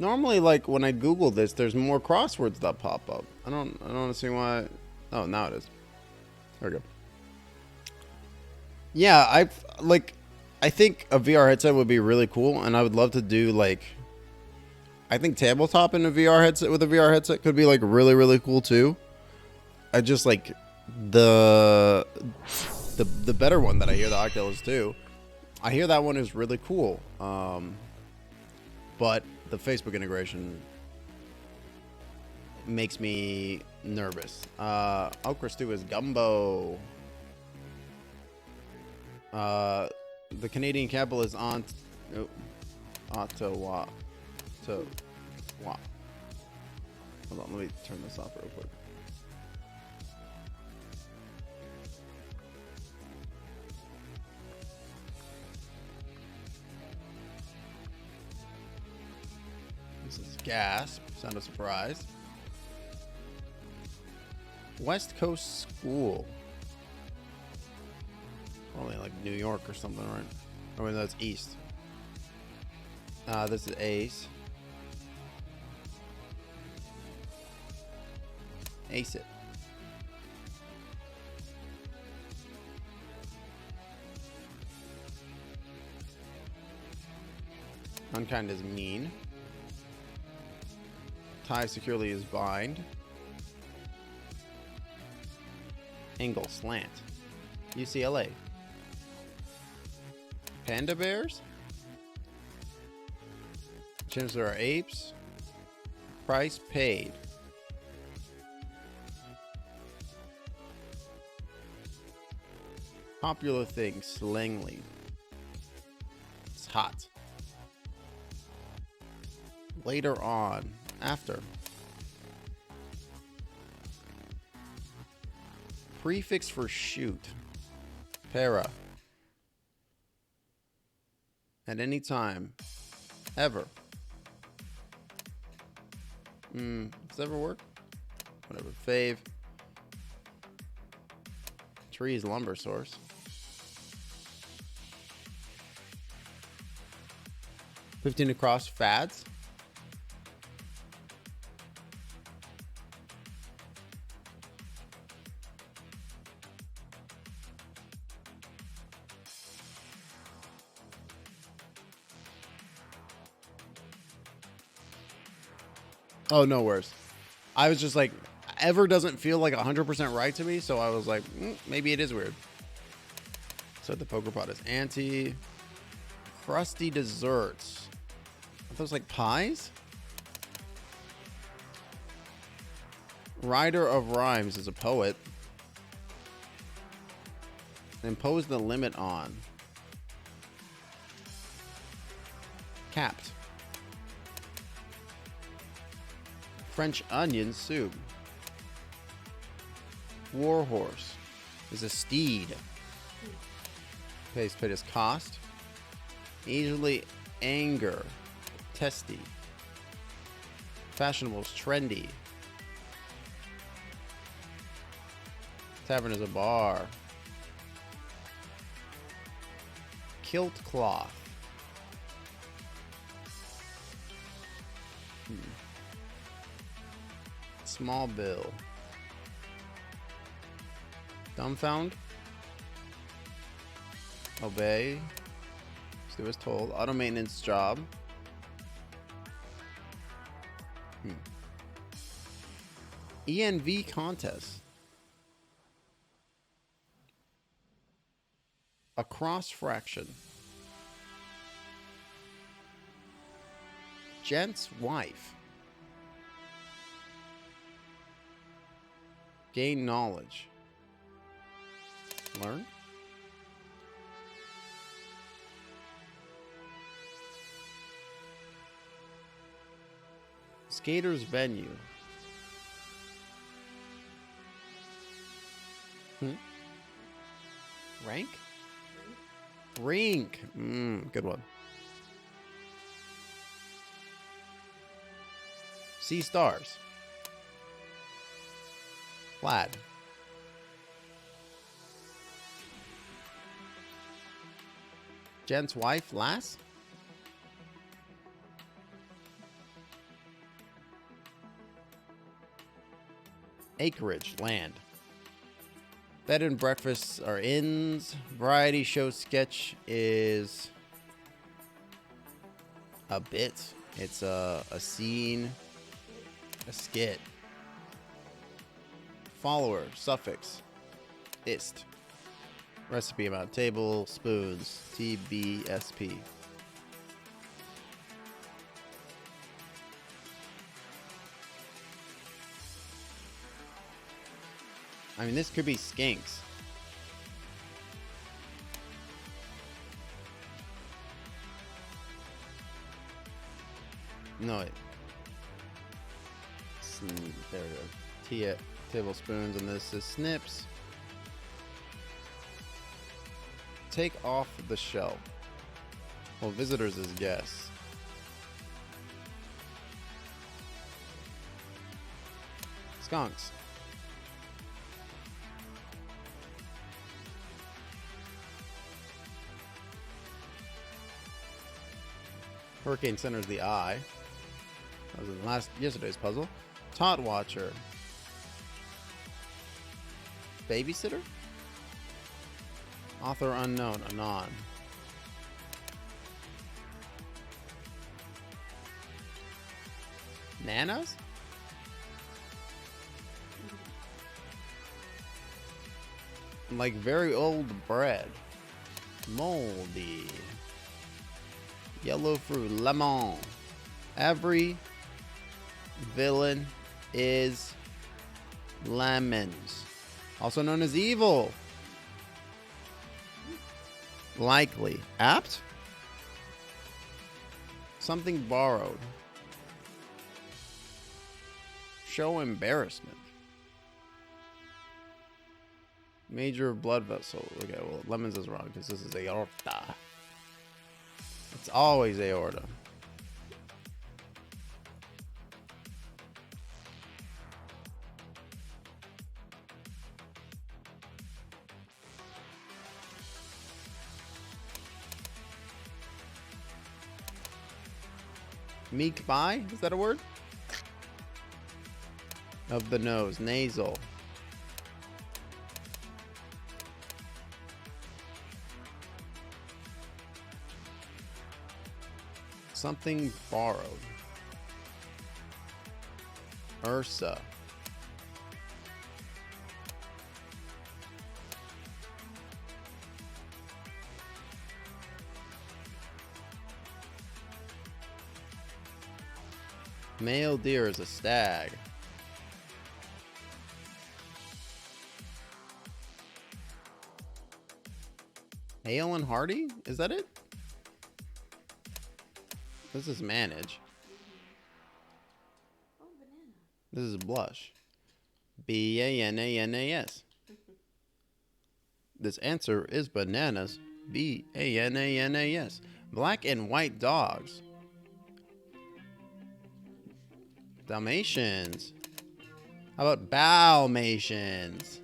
Normally, like when I Google this, there's more crosswords that pop up. I don't understand why. Oh, now it is. There we go. Yeah, I think a VR headset would be really cool, and I would love to do like. I think tabletop in a VR headset with a VR headset could be like really, really cool too. I just like the better one that I hear, the Oculus 2. I hear that one is really cool. But the Facebook integration makes me nervous. Okra stew is gumbo. The Canadian capital is Ottawa. Hold on, let me turn this off real quick. This is gasp. Sound of surprise. West Coast School. Probably like New York or something, right? I mean, that's East. This is Ace. Ace it. Unkind is mean. Tie securely is bind. Angle slant. UCLA. Panda bears. Chances are apes. Price paid. Popular thing, Slangly. It's hot. Later on. After. Prefix for shoot. Para. At any time. Ever. Does that ever work? Whatever. Fave. Trees lumber source. $15 across fads. Oh, no worries. I was just like, ever doesn't feel like 100% right to me, so I was like, maybe it is weird. So the poker pot is anti. Crusty desserts. Are those like pies? Writer of rhymes is a poet. Impose the limit on. Capped. French onion soup. Warhorse is a steed. Pays paid as cost. Easily anger. Testy. Fashionable is trendy. Tavern is a bar. Kilt cloth. Small bill. Dumbfound. Obey. Just do as told. Auto maintenance job. ENV contest. A cross fraction. Gent's wife. Gain knowledge. Learn. Skater's venue. Rank? Rink. Good one. See stars. Plaid. Gent's wife, lass. Acreage, land. Bed and breakfasts are inns. Variety show sketch is a bit. It's a scene, a skit. Follower, suffix, ist. Recipe about table, spoons, TBSP. I mean, this could be skinks. No, it. There we go. Tablespoons, and this is snips. Take off the shelf. Well, visitors is guests. Skunks. Hurricane centers the eye. That was in yesterday's puzzle. Tot watcher. Babysitter? Author unknown. Anon. Nanas? Like very old bread. Moldy. Yellow fruit. Lemon. Every villain is lemons. Also known as evil. Likely. Apt? Something borrowed. Show embarrassment. Major blood vessel. Okay, well, lemons is wrong because this is aorta. It's always aorta. Meek by? Is that a word? Of the nose. Nasal. Something borrowed. Ursa. Male deer is a stag. Hale and Hardy? Is that it? This is manage. Oh, banana. This is blush. B-A-N-A-N-A-S. This answer is bananas. B-A-N-A-N-A-S. Black and white dogs. Dalmatians. How about Balmatians?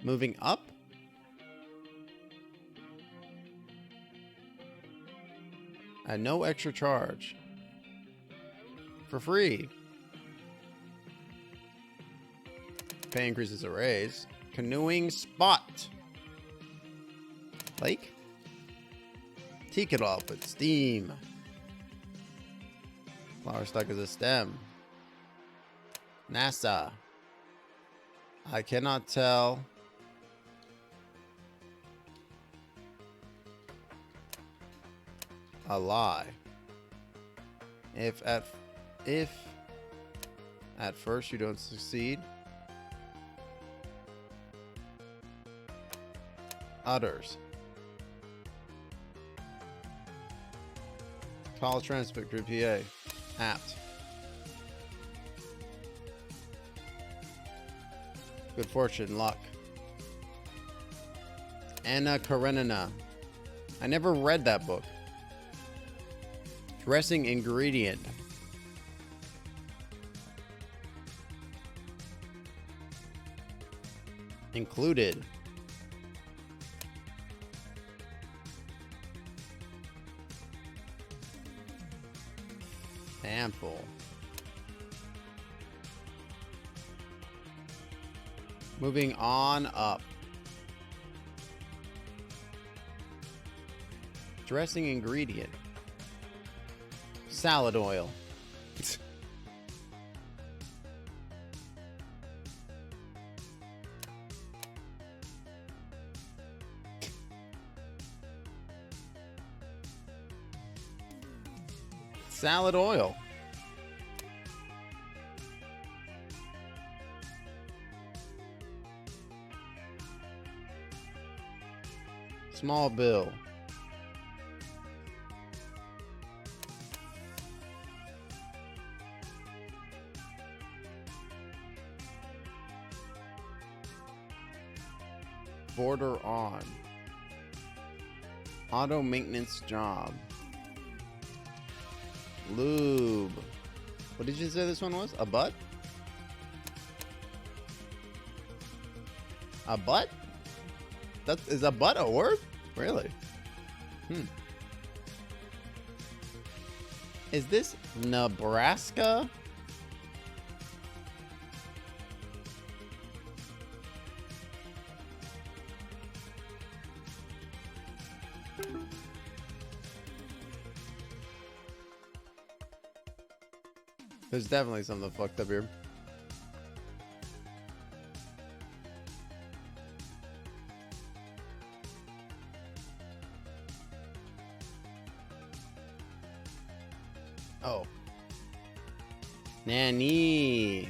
Moving up. At no extra charge. For free. Pay increases a raise. Canoeing spot. Lake. Teak it off with steam. Flower stock is a stem. NASA. I cannot tell. A lie. If at first you don't succeed. Utters. College transcript through PA. Apt. Good fortune, luck. Anna Karenina. I never read that book. Dressing ingredient. Included. Ample. Moving on up. Dressing ingredient. Salad oil. Salad oil. Small bill. Border on. Auto maintenance job. Lube. What did you say this one was? A butt? A butt? Is a butt a word? Really? Is this Nebraska? There's definitely something fucked up here. Oh. Nanny.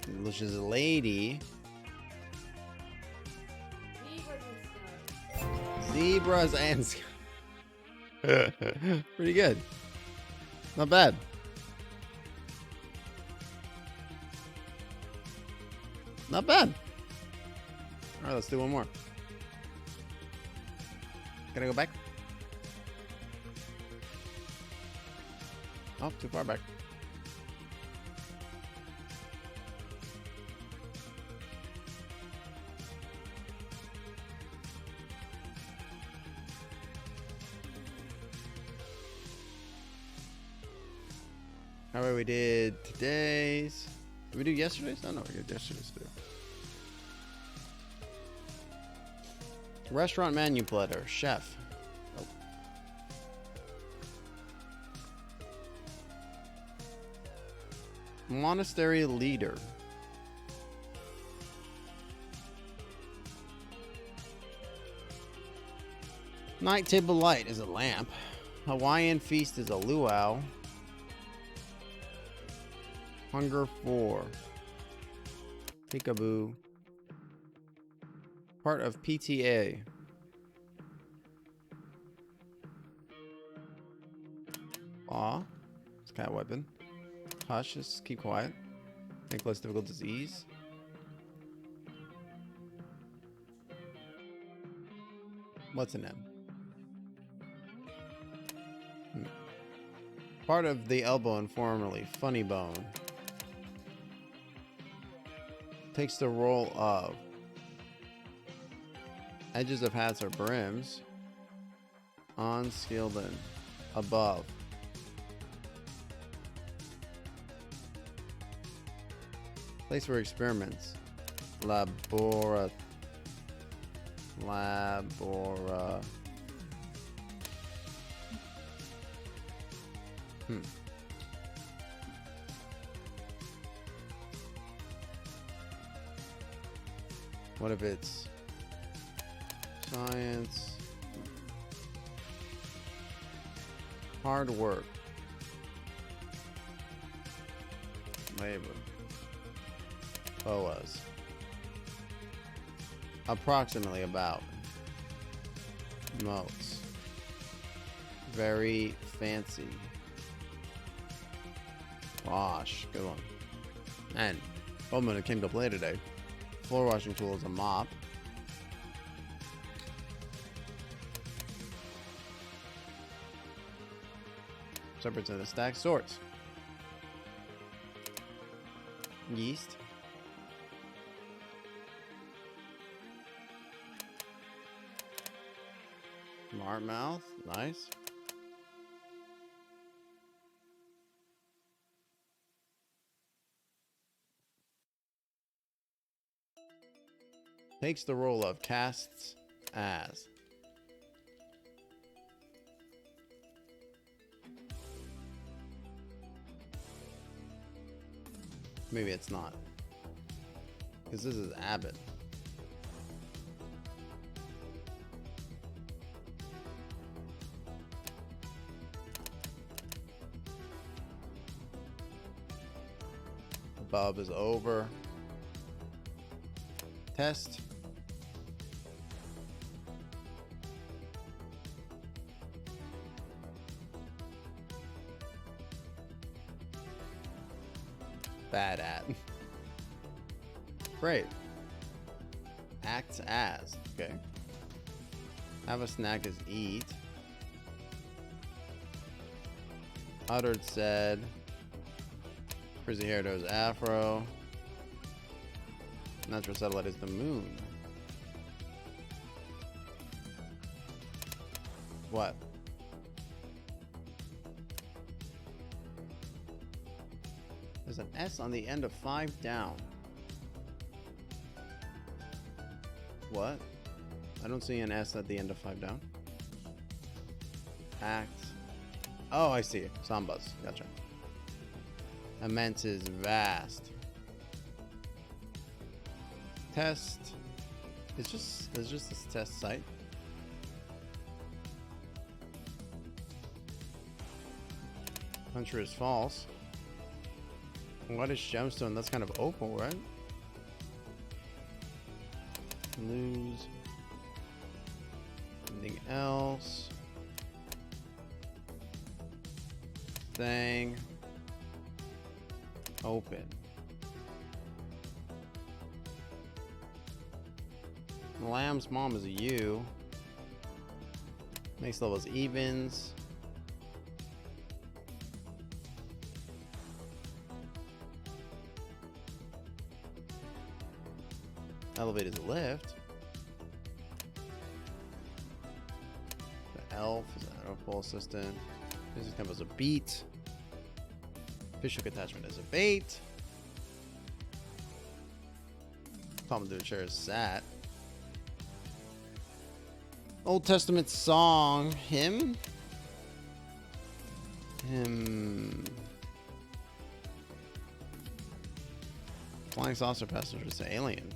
Delicious lady. Zebras and sky. Pretty good. Not bad. Not bad. Alright, let's do one more. Can I go back? Oh, too far back. Alright, we did today's. Did we do yesterday's? Oh, no, we did yesterday's too. Restaurant menu platter, chef. Oh. Monastery leader. Night table light is a lamp. Hawaiian feast is a luau. Hunger 4. Peekaboo. Part of PTA. Aw. It's cat weapon. Hush, just keep quiet. Make less difficult disease. What's an M? Part of the elbow and formerly funny bone. Takes the role of edges of hats or brims. On, skilled, and above. Place for experiments. Labora. What if it's science, hard work, labor, BOAs, approximately about, moats, very fancy, wash, good one, and moment it came to play today. Floor washing tool is a mop. Separates in a stack. Sorts. Yeast. Smart mouth. Nice. Takes the role of casts as. Maybe it's not. Because this is Abbott. Bob is over. Test. Bad at. Great. Acts as. Okay. Have a snack is eat. Uttered said. Frizzy hair does afro. Natural satellite is the moon. What? There's an S on the end of 5 down. What? I don't see an S at the end of 5 down. Act. Oh, I see it. Sambas. Gotcha. Immense is vast. Test. It's just this test site. Puncher is false. What is gemstone? That's kind of opal, right? Lose. Anything else? Thing. Open. Lamb's mom is a U. Next level is evens. Elevate is a lift. The elf is an auto assistant. Music tempo is a beat. Fish hook attachment is a bait. Palm to a chair is sat. Old Testament song. Hymn. Flying saucer passenger is alien.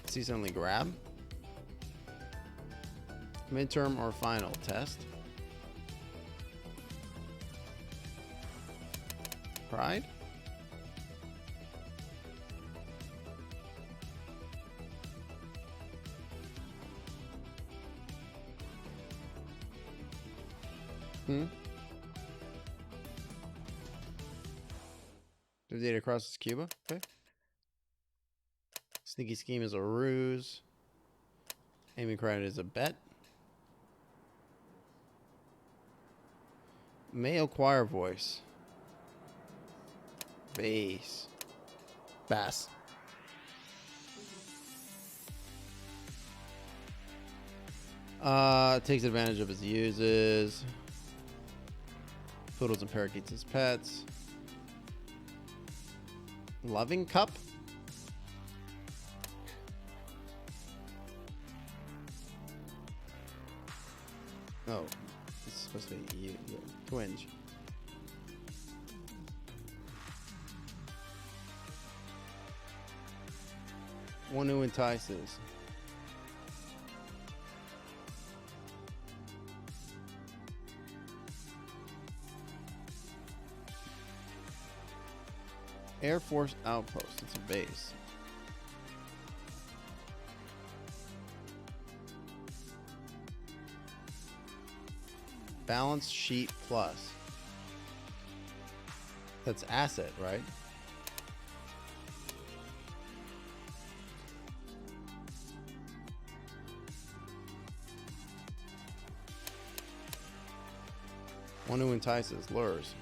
Seasonally grab. Midterm or final test. Pride. The data crosses Cuba. Okay. Sneaky scheme is a ruse. Aiming credit is a bet. Male choir voice. Bass. Bass. Takes advantage of his uses. Poodles and parakeets as pets. Loving cup. Oh, it's supposed to be you. Twinge. One who entices. Air Force Outpost. It's a base. Balance sheet plus. That's asset, right? One who entices, lures.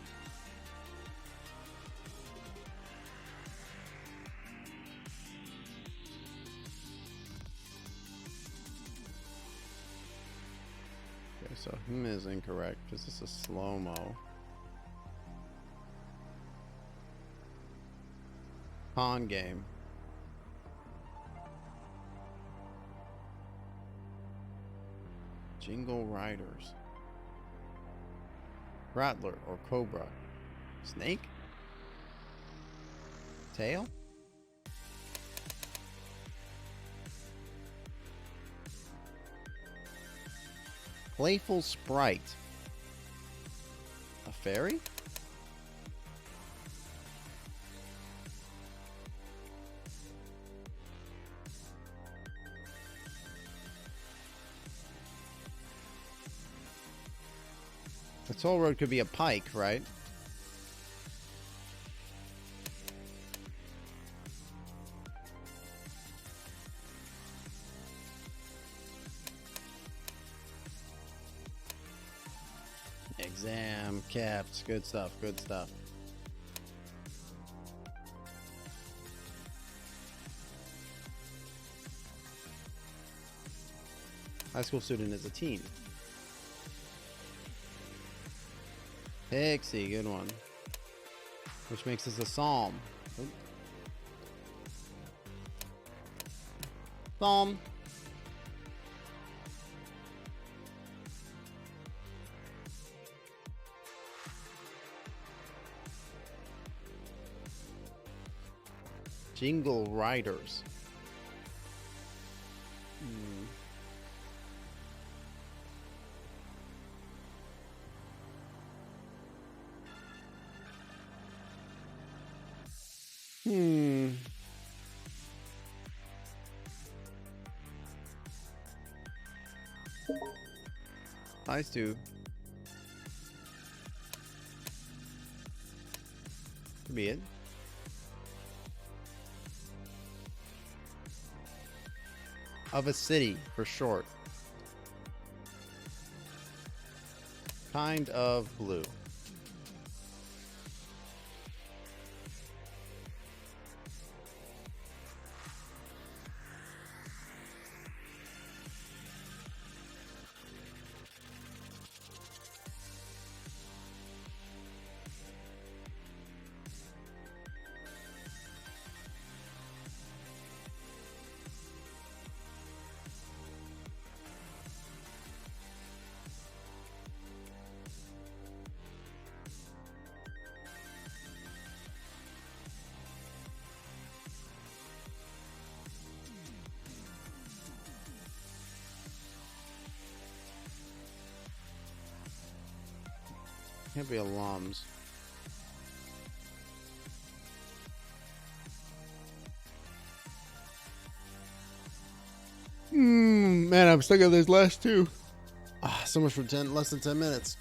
Okay, so him is incorrect because this is slow-mo. Con game. Jingle Riders. Rattler or Cobra. Snake? Tail? Playful Sprite. A fairy? The toll road could be a pike, right? Exam, caps, good stuff, good stuff. High school student is a teen. Pixie, good one. Which makes us a psalm. Oop. Psalm. Jingle Riders. Nice too. Could be it. Of a city, for short. Kind of blue. Can't be alums. Man, I'm stuck on these last two. So much for less than 10 minutes.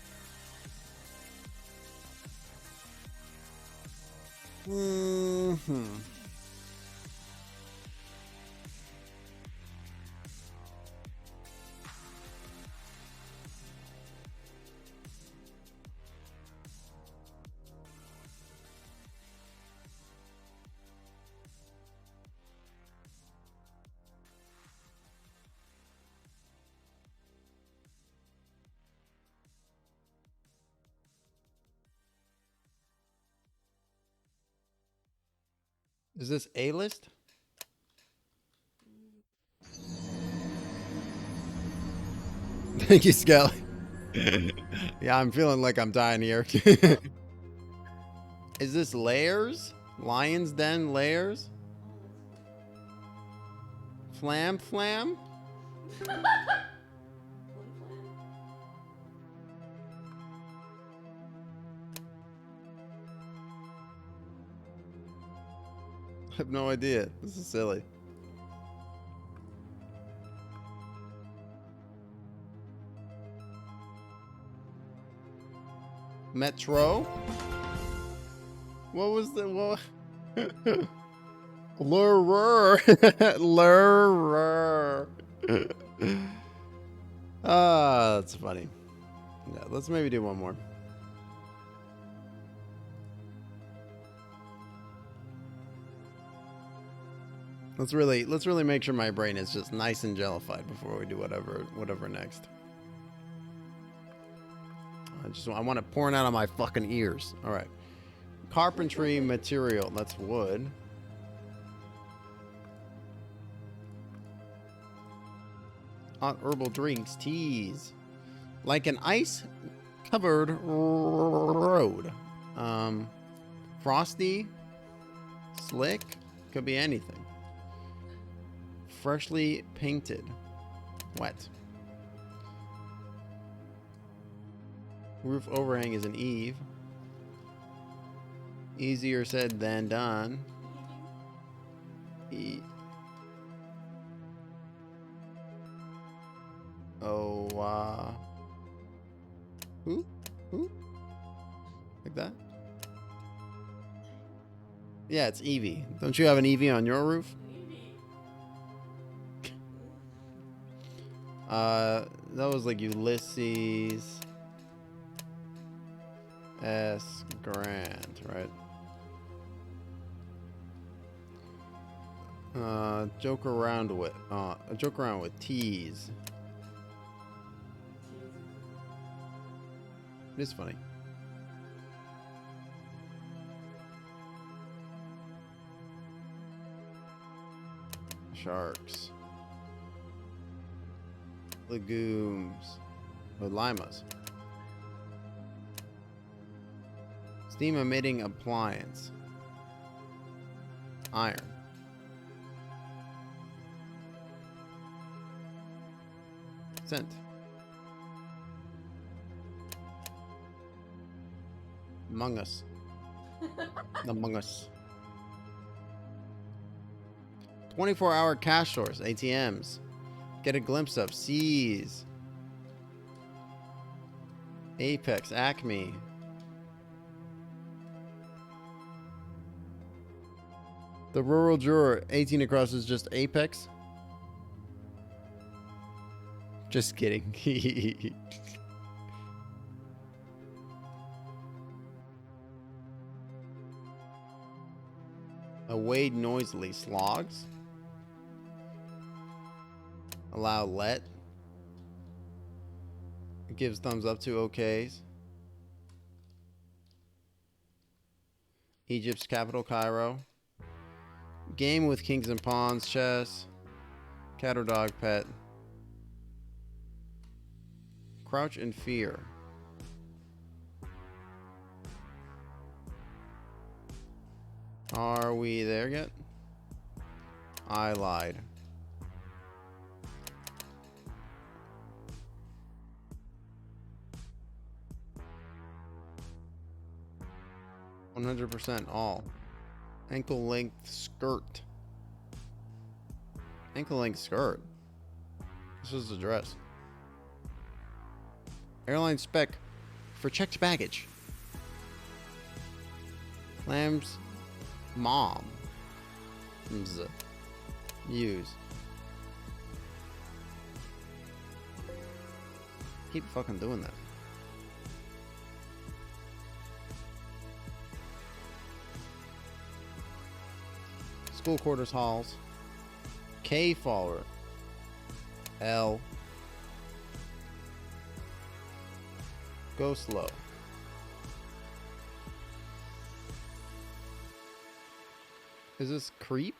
Is this A-list? Thank you, Skelly. Yeah, I'm feeling like I'm dying here. Is this Layers? Lion's Den Layers? Flam Flam? I have no idea. This is silly. Metro? What was the what? Lurer. Lurer. That's funny. Yeah, let's maybe do one more. Let's really make sure my brain is just nice and jellified before we do whatever next. I want it pouring out of my fucking ears. All right. Carpentry material. That's wood. Hot herbal drinks, teas. Like an ice-covered road. Frosty, slick, could be anything. Freshly painted, wet. Roof overhang is an eave. Easier said than done. Who? Like that? Yeah, it's Eevee. Don't you have an Eevee on your roof? That was like Ulysses S. Grant, right? Joke around with tease. It is funny. Sharks. Legumes. Or limas. Steam emitting appliance. Iron. Scent. Among Us. Among Us. 24-hour cash source, ATMs. Get a glimpse of Seas. Apex, Acme. The rural juror, 18 across, is just Apex. Just kidding. Wade noisily. Slogs. Allow let. It gives thumbs up to okays. Egypt's capital, Cairo. Game with kings and pawns, chess. Cat or dog pet. Crouch in fear. Are we there yet? I lied. %, all. Ankle length skirt. Ankle length skirt. This is the dress. Airline spec for checked baggage. Lamb's mom. Use. Keep fucking doing that. School quarters halls. K follower. L. Go slow. Is this creep?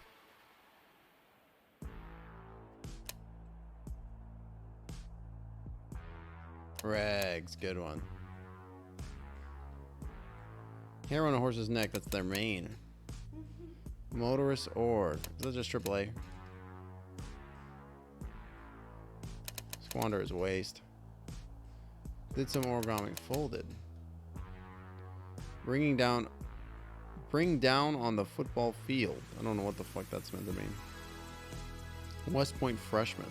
Rags, good one. Hair on a horse's neck, that's their main. Motorist org. Is that just AAA? Squander is waste. Did some origami, folded. Bring down on the football field. I don't know what the fuck that's meant to mean. West Point freshman.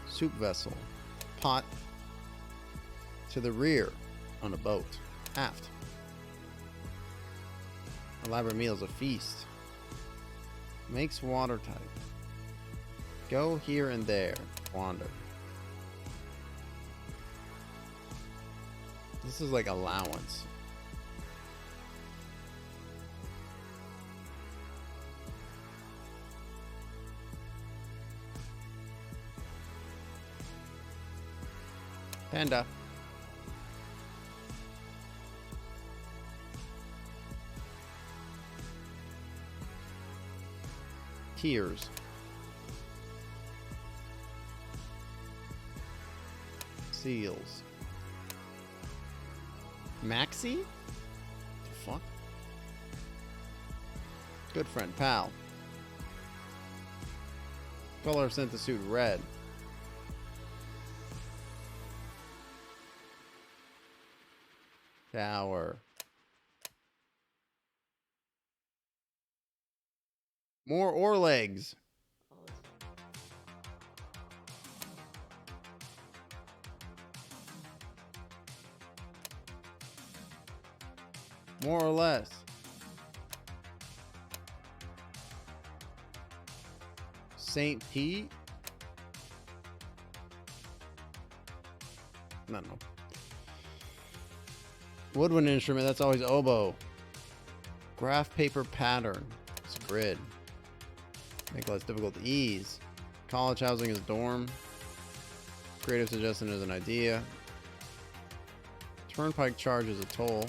Soup vessel. Pot. To the rear on a boat. Aft. Elaborate meals, a feast. Makes watertight. Go here and there. Wander. This is like allowance. Panda. Tears. Seals. Maxi? The fuck? Good friend, pal. Color sent the suit red. Tower. More oar legs. More or less. St. Pete? I don't know. Woodwind instrument, that's always oboe. Graph paper pattern. It's grid. Make less difficult to ease. College housing is dorm. Creative suggestion is an idea. Turnpike charge is a toll.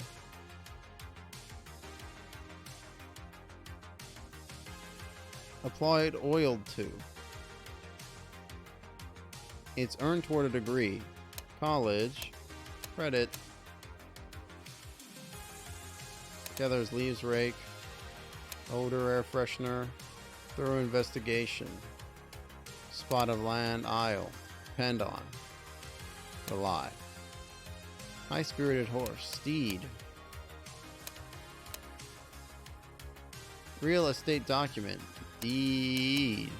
Applied oiled to. It's earned toward a degree. College. Credit. Gathers leaves rake. Odor air freshener. Thorough investigation. Spot of land. Isle. Depend on. Rely. High spirited horse. Steed. Real estate document. Deed.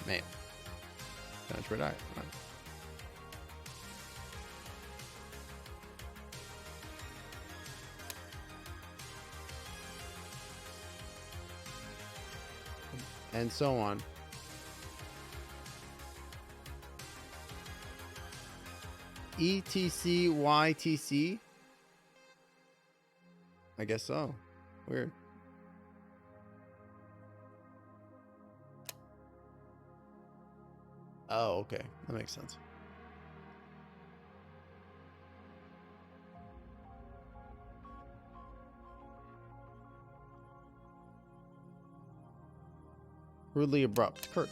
Mail. Transfer die. Right. And so on. ETC YTC? I guess so. Weird. Oh, okay. That makes sense. Rudely abrupt. Kurt.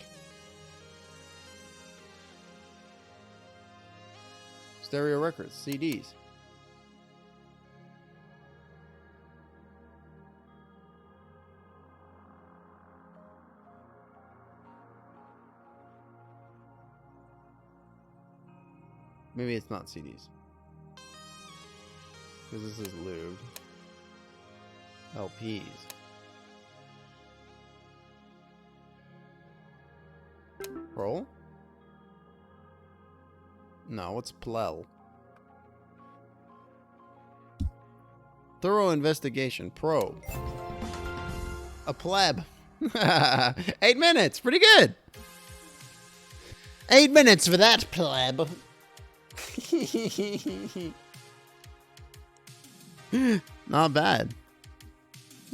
Stereo records. CDs. Maybe it's not CDs. Because this is lubed. LPs. Roll? No, what's plel? Thorough investigation. Probe. A pleb. 8 minutes. Pretty good. 8 minutes for that pleb. Not bad.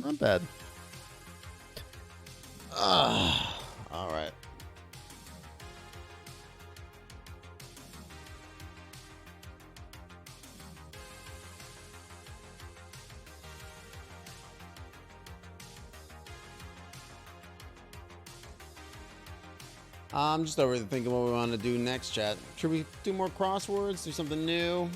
Not bad. All right. I'm just over thinking what we want to do next, chat. Should we do more crosswords? Do something new?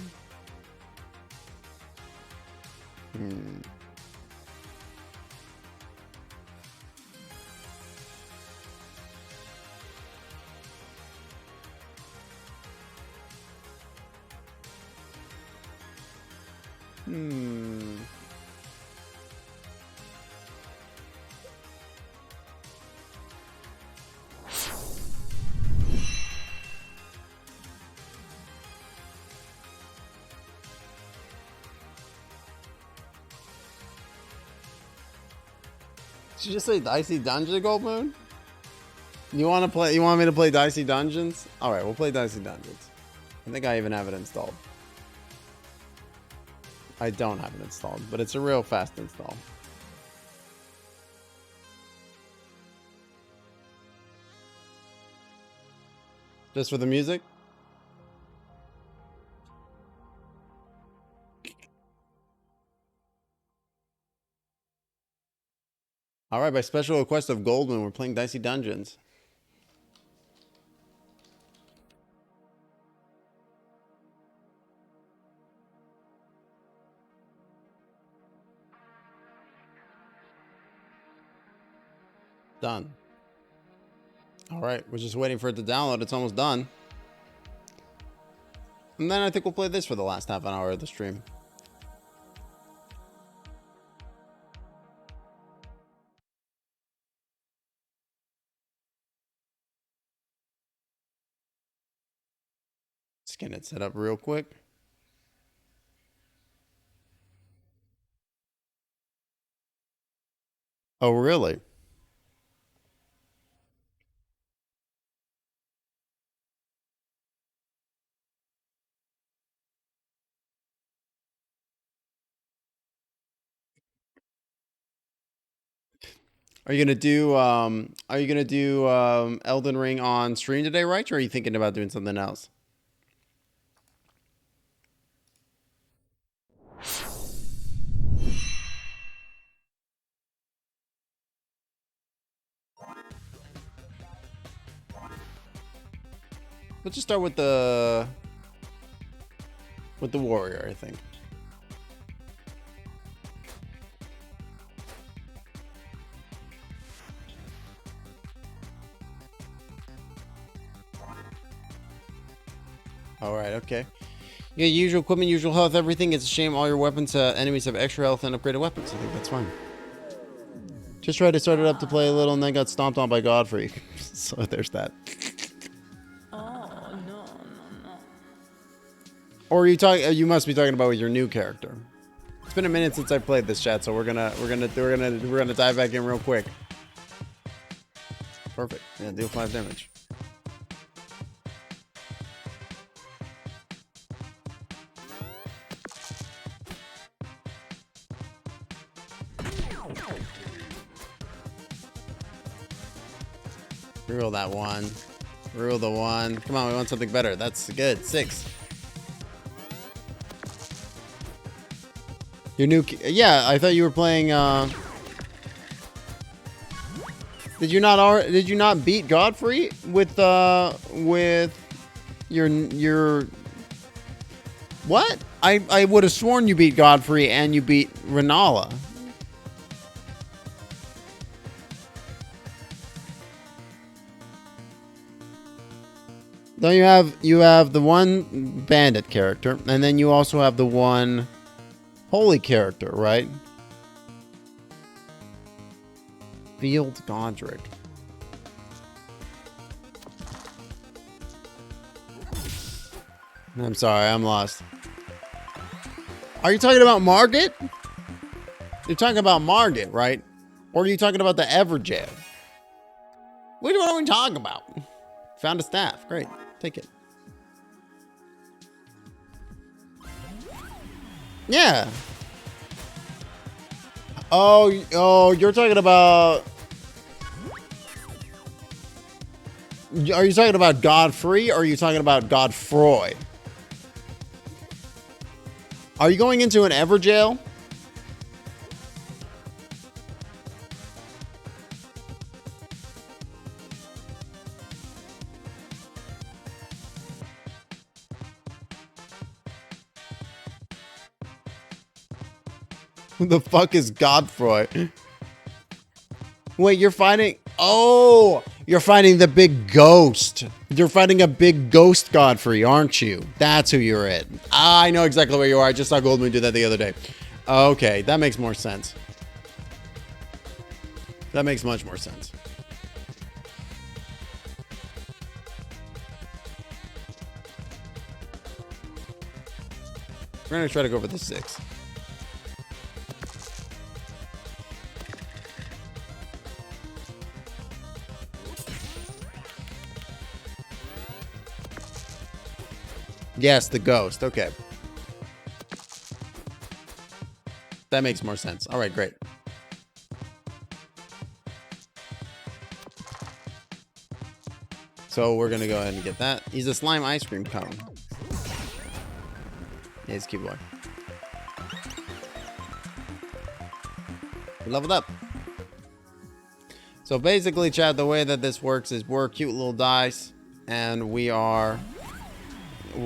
Did you just say Dicey Dungeon, Gold Moon? You want to play? You want me to play Dicey Dungeons? All right, we'll play Dicey Dungeons. I think I even have it installed. I don't have it installed, but it's a real fast install. Just for the music? All right, by special request of Goldman, we're playing Dicey Dungeons. Done. All right, we're just waiting for it to download. It's almost done. And then I think we'll play this for the last half an hour of the stream. Just getting it set up real quick. Oh, really? Are you gonna do Elden Ring on stream today, right? Or are you thinking about doing something else? Let's just start with the warrior, I think. All right, okay. Yeah, usual equipment, usual health, everything. It's a shame all your weapons, enemies have extra health and upgraded weapons. I think that's fine. Just tried to start it up to play a little and then got stomped on by Godfrey. So there's that. Oh, no. Or you must be talking about with your new character. It's been a minute since I played this, chat, so we're gonna dive back in real quick. Perfect. Yeah, deal 5 damage. Reroll that one. Reroll the one. Come on, we want something better. That's good. 6. Your new... Yeah, I thought you were playing... Did you not beat Godfrey with your... What? I would have sworn you beat Godfrey and you beat Renala. Then you have the one bandit character, and then you also have the one holy character, right? Field Godric. I'm sorry, I'm lost. Are you talking about Margit? You're talking about Margit, right? Or are you talking about the Everjail? What are we talking about? Found a staff. Great. Take it. Yeah. Oh, you're talking about... Are you talking about Godfrey or are you talking about Godfroy? Are you going into an Everjail? Who the fuck is Godfroy? Wait, you're fighting... Oh! You're fighting the big ghost. You're fighting a big ghost Godfrey, aren't you? That's who you're at. I know exactly where you are. I just saw Goldmoon do that the other day. Okay, that makes more sense. That makes much more sense. We're going to try to go for the 6. Yes, the ghost. Okay. That makes more sense. All right, great. So we're going to go ahead and get that. He's a slime ice cream cone. Yeah, he's a cute boy. We leveled up. So basically, Chad, the way that this works is we're cute little dice, and we are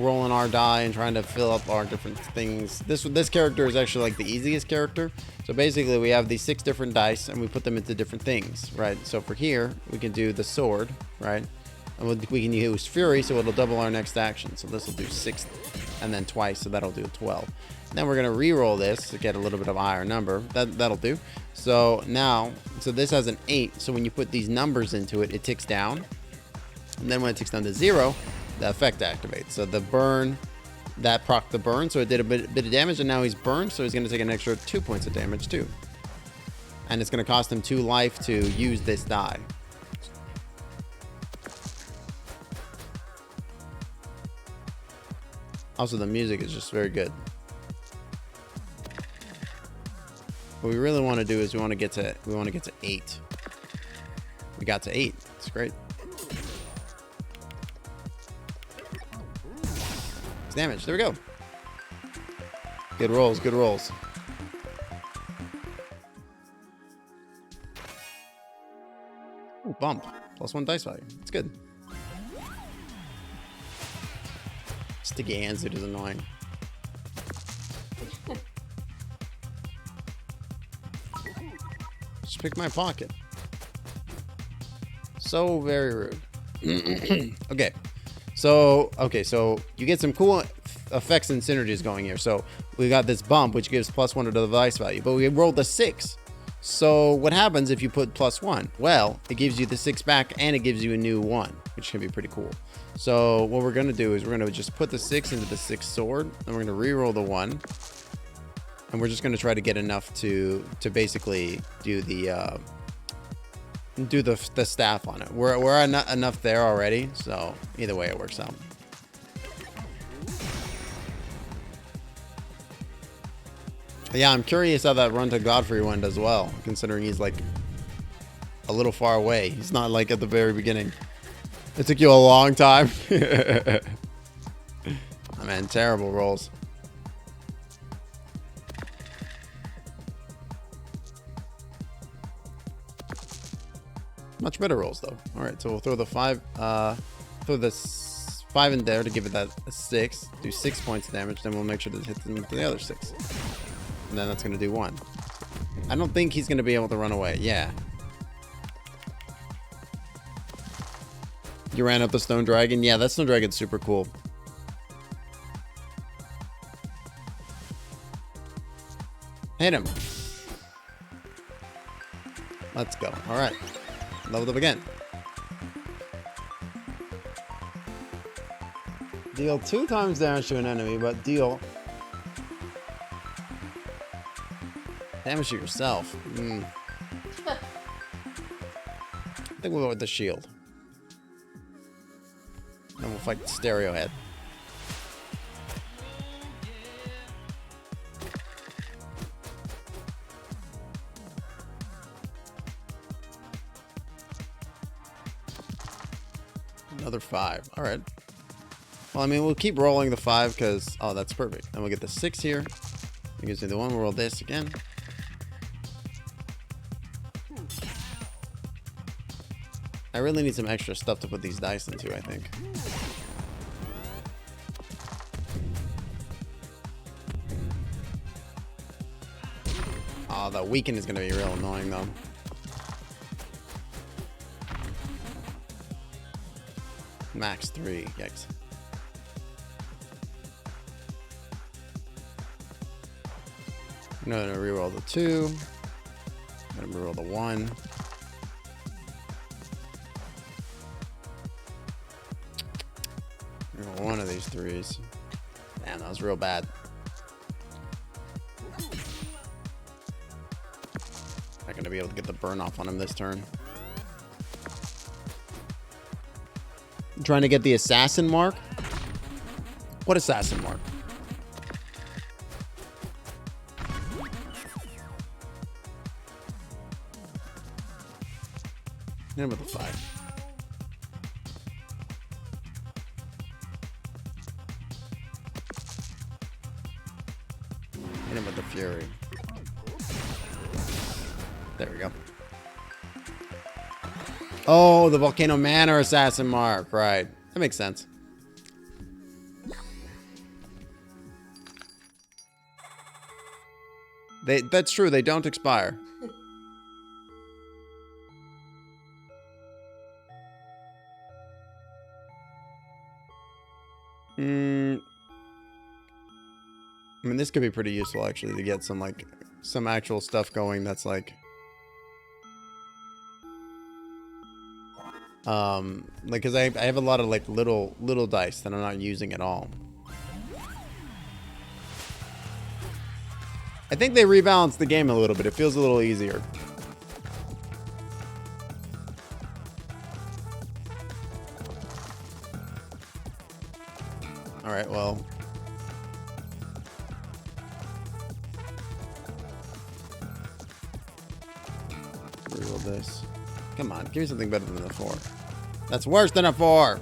rolling our die and trying to fill up our different things. This character is actually like the easiest character. So basically we have these 6 different dice and we put them into different things, right? So for here, we can do the sword, right? And we can use Fury, so it'll double our next action. So this will do 6 and then twice, so that'll do 12. Then we're going to re-roll this to get a little bit of a higher number. That'll do. So now, so this has an 8. So when you put these numbers into it, it ticks down. And then when it ticks down to 0, the effect activates. So the burn, that proc the burn. So it did a bit of damage, and now he's burned. So he's going to take an extra 2 points of damage too. And it's going to cost him 2 life to use this die. Also, the music is just very good. What we really want to do is we want to get to 8. We got to 8. It's great. It's damage. There we go. Good rolls. Good rolls. Ooh, bump. +1 dice value. It's good. Sticky hand suit is annoying. Just pick my pocket. So very rude. Okay. So you get some cool effects and synergies going here. So we got this bump, which gives +1 to the device value, but we rolled a 6. So what happens if you put +1? Well, it gives you the 6 back and it gives you a new 1, which can be pretty cool. So what we're going to do is we're going to just put the 6 into the 6 sword, and we're going to re-roll the 1. And we're just going to try to get enough to basically do the staff on it. We're enough there already, so either way it works out. But yeah, I'm curious how that run to Godfrey one does well, considering he's like a little far away. He's not like at the very beginning. It took you a long time. I mean, terrible rolls. Much better rolls though. All right, so we'll throw the 5, throw this 5 in there to give it that a 6. Do 6 points of damage. Then we'll make sure to hit them to the other 6, and then that's gonna do 1. I don't think he's gonna be able to run away. Yeah. You ran up the stone dragon. Yeah, that stone dragon's super cool. Hit him. Let's go. All right. Leveled up again. Deal 2 times damage to an enemy, but deal damage to yourself. I think we'll go with the shield. Then we'll fight Stereo Head. Another 5. All right. Well, I mean, we'll keep rolling the 5 because, oh, that's perfect. Then we'll get the 6 here. It gives me the 1. We'll roll this again. I really need some extra stuff to put these dice into, I think. Oh, the weaken is going to be real annoying, though. Max 3. Yikes. I'm going to reroll the 2. I'm going to reroll the 1. One of these 3s. Damn, that was real bad. Not gonna be able to get the burn off on him this turn. I'm trying to get the assassin mark. What assassin mark? Hit him with the 5. Hit him with the fury. There we go. Oh, the Volcano Manor assassin mark. Right. That makes sense. That's true. They don't expire. I mean, this could be pretty useful actually to get some like some actual stuff going. That's like, because I have a lot of like little dice that I'm not using at all. I think they rebalanced the game a little bit. It feels a little easier. All right, well. Reroll this. Come on, give me something better than a 4. That's worse than a 4.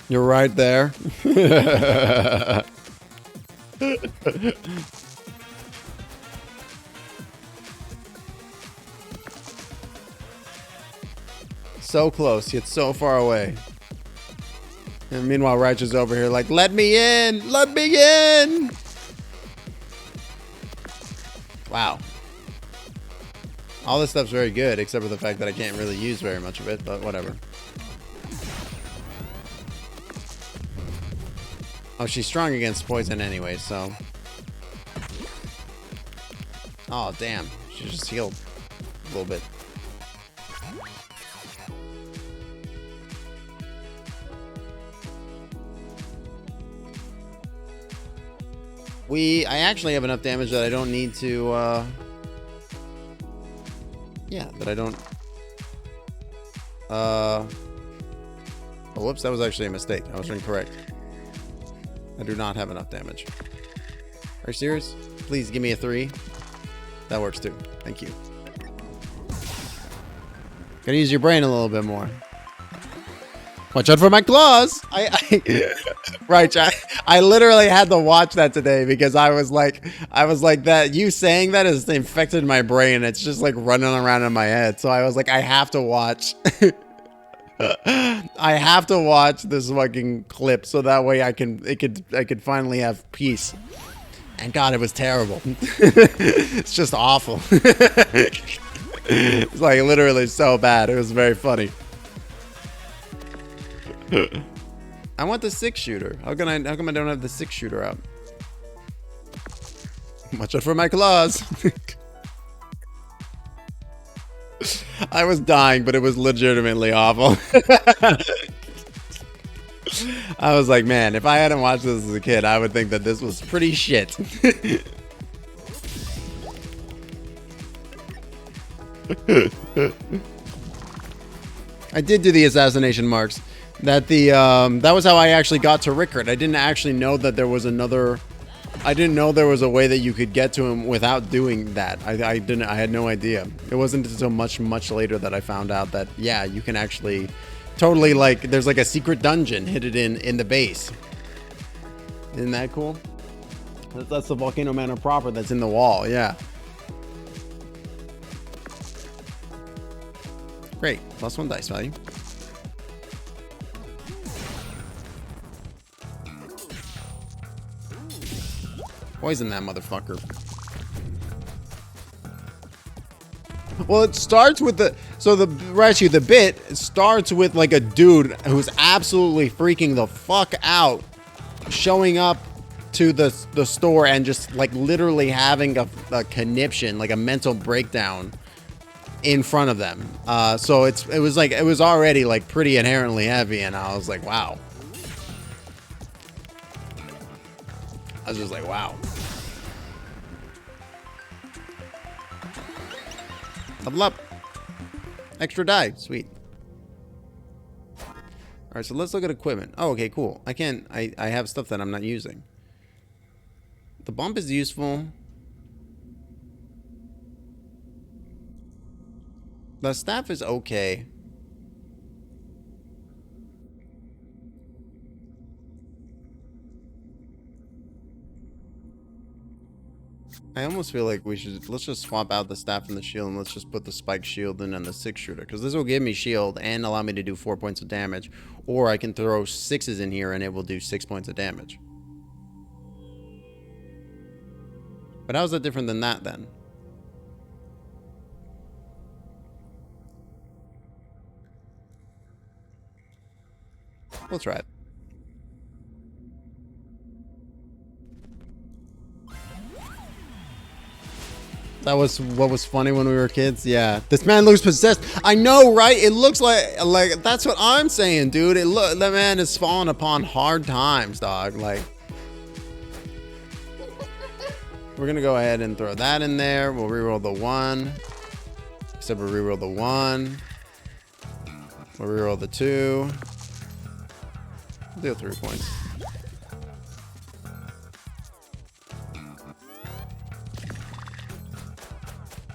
You're right there. So close, yet so far away. And meanwhile, Righteous over here like, let me in! Let me in! Wow. All this stuff's very good, except for the fact that I can't really use very much of it, but whatever. Oh, she's strong against poison anyway, so... Oh, damn. She just healed a little bit. I actually have enough damage that I don't need to, yeah, that I don't... Oh, whoops, that was actually a mistake. I was incorrect. I do not have enough damage. Are you serious? Please give me a 3. That works too. Thank you. Gotta use your brain a little bit more. Watch out for my claws! Right, I literally had to watch that today because I was like that. You saying that has infected my brain. It's just like running around in my head. So I was like, I have to watch. I have to watch this fucking clip so that way I could finally have peace. And God, it was terrible. It's just awful. It's like literally so bad. It was very funny. I want the 6-shooter. How come I don't have the 6-shooter out? Watch out for my claws. I was dying, but it was legitimately awful. I was like, man, if I hadn't watched this as a kid, I would think that this was pretty shit. I did do the assassination marks. That was how I actually got to Rickard. I didn't actually know that there was another. I didn't know there was a way that you could get to him without doing that. I had no idea. It wasn't until much later that I found out that yeah, you can actually totally like there's like a secret dungeon hidden in the base. Isn't that cool? That's the Volcano Manor proper that's in the wall. Yeah. Great. +1 dice value. Poison that motherfucker. Well, it starts with the bit starts with like a dude who's absolutely freaking the fuck out, showing up to the store and just like literally having a conniption, like a mental breakdown in front of them. So it was already like pretty inherently heavy, and I was like, wow. I was just like, wow. Level up. Extra die. Sweet. Alright, so let's look at equipment. Oh, okay, cool. I have stuff that I'm not using. The bump is useful. The staff is okay. I almost feel like let's just swap out the staff and the shield, and let's just put the spike shield in and the 6-shooter, because this will give me shield and allow me to do 4 points of damage, or I can throw 6s in here and it will do 6 points of damage. But how's that different than that then? We'll try it. That was what was funny when we were kids. Yeah, this man looks possessed. I know, right? It looks like that's what I'm saying, dude. That man is falling upon hard times, dog. Like, we're gonna go ahead and throw that in there. We'll reroll the 1. Except we'll reroll the 1. We'll reroll the 2. Deal 3 points.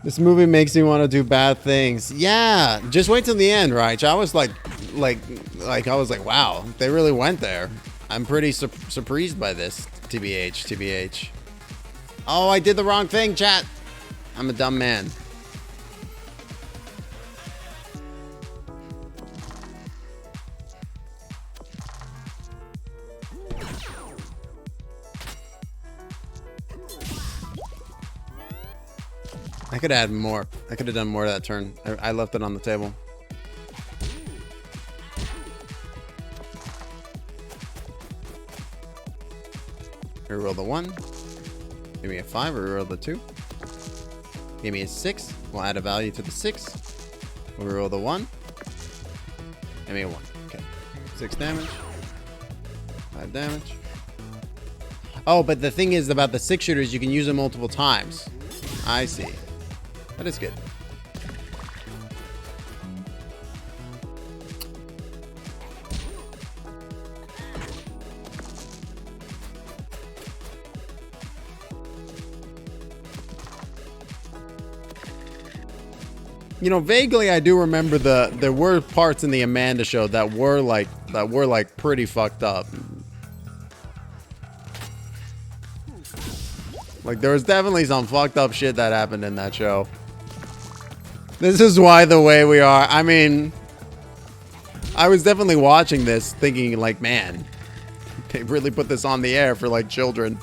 This movie makes me want to do bad things. Yeah, just wait till the end, right? I was like I was like, wow, they really went there. I'm pretty surprised by this. TBH. Oh, I did the wrong thing, chat. I'm a dumb man. I could add more. I could have done more that turn. I left it on the table. Reroll the 1. Give me a 5. Reroll the 2. Give me a 6. We'll add a value to the 6. We'll reroll the 1. Give me a 1. Okay. 6 damage. 5 damage. Oh, but the thing is about the 6-shooters, you can use them multiple times. I see. That is good. You know, vaguely I do remember there were parts in the Amanda show that were like pretty fucked up. Like, there was definitely some fucked up shit that happened in that show. This is why the way we are. I mean, I was definitely watching this thinking like, man, they really put this on the air for like children.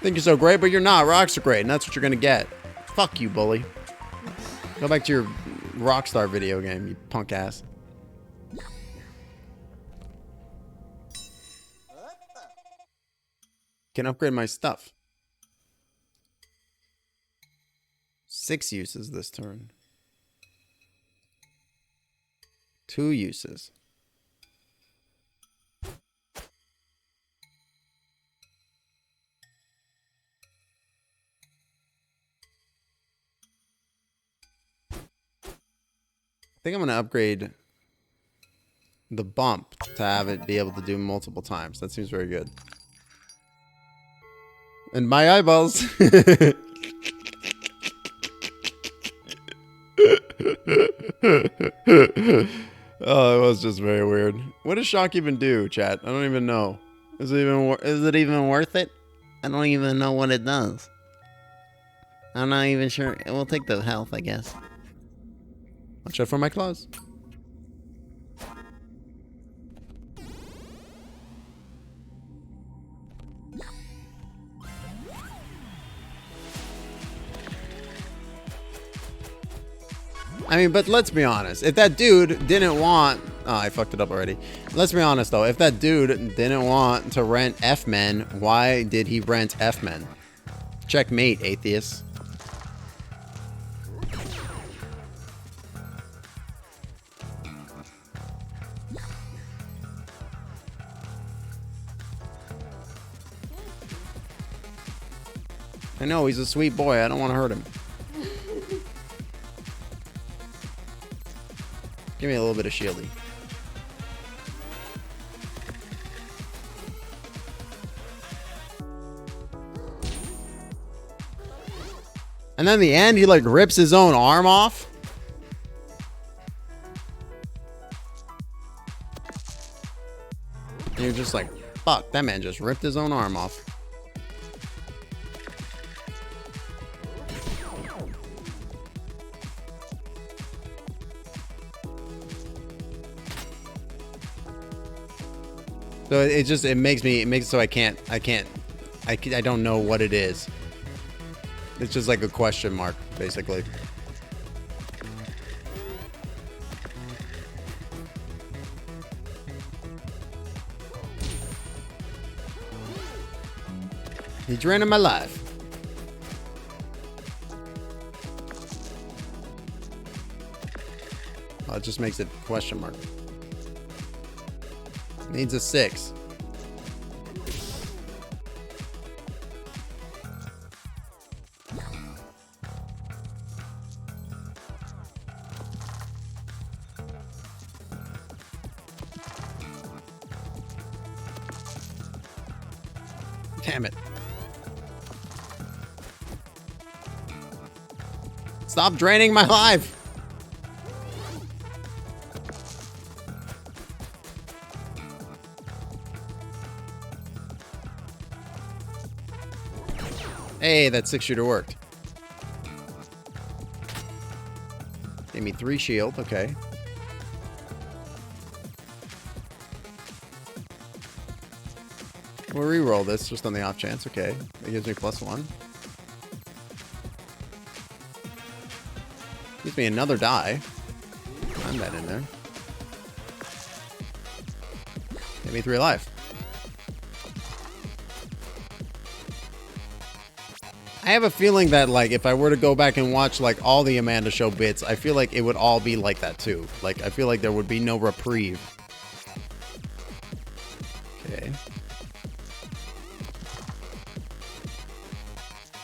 Think you're so great, but you're not. Rocks are great, and that's what you're gonna get. Fuck you, bully. Go back to your Rockstar video game, you punk ass. Can upgrade my stuff. 6 uses this turn. 2 uses. I think I'm going to upgrade the bump to have it be able to do multiple times. That seems very good. And my eyeballs. Oh, it was just very weird. What does shock even do, chat? I don't even know. Is it even worth it? I don't even know what it does. I'm not even sure. It will take the health, I guess. Watch out for my claws. I mean, but let's be honest. If that dude didn't want... Oh, I fucked it up already. Let's be honest, though. If that dude didn't want to rent F-Men, why did he rent F-Men? Checkmate, atheist. I know, he's a sweet boy. I don't want to hurt him. Give me a little bit of shieldy. And then in the end, he like rips his own arm off. And just like, fuck, that man just ripped his own arm off. So it makes it so I don't know what it is. It's just like a question mark, basically. He's draining my life. Oh, it just makes it a question mark. Needs a 6. Damn it. Stop draining my life. Hey, that 6-shooter worked. Gave me 3 shield, okay. We'll re-roll this just on the off chance, okay. It gives me +1. Gives me another die. Find that in there. Give me 3 life. I have a feeling that, like, if I were to go back and watch, like, all the Amanda Show bits, I feel like it would all be like that, too. Like, I feel like there would be no reprieve. Okay.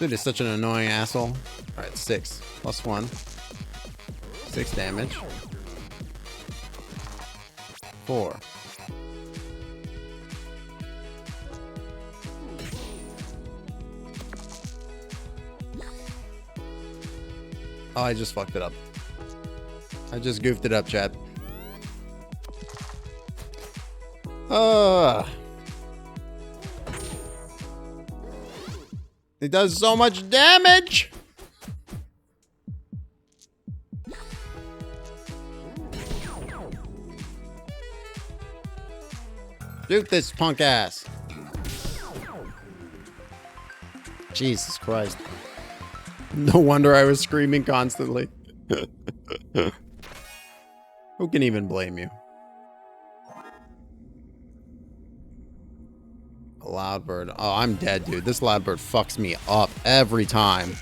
Dude is such an annoying asshole. Alright, 6. +1. 6 damage. 4. Oh, I just fucked it up. I just goofed it up, chat. It does so much damage! Shoot this punk ass. Jesus Christ. No wonder I was screaming constantly. Who can even blame you? A loud bird. Oh, I'm dead, dude. This loud bird fucks me up every time.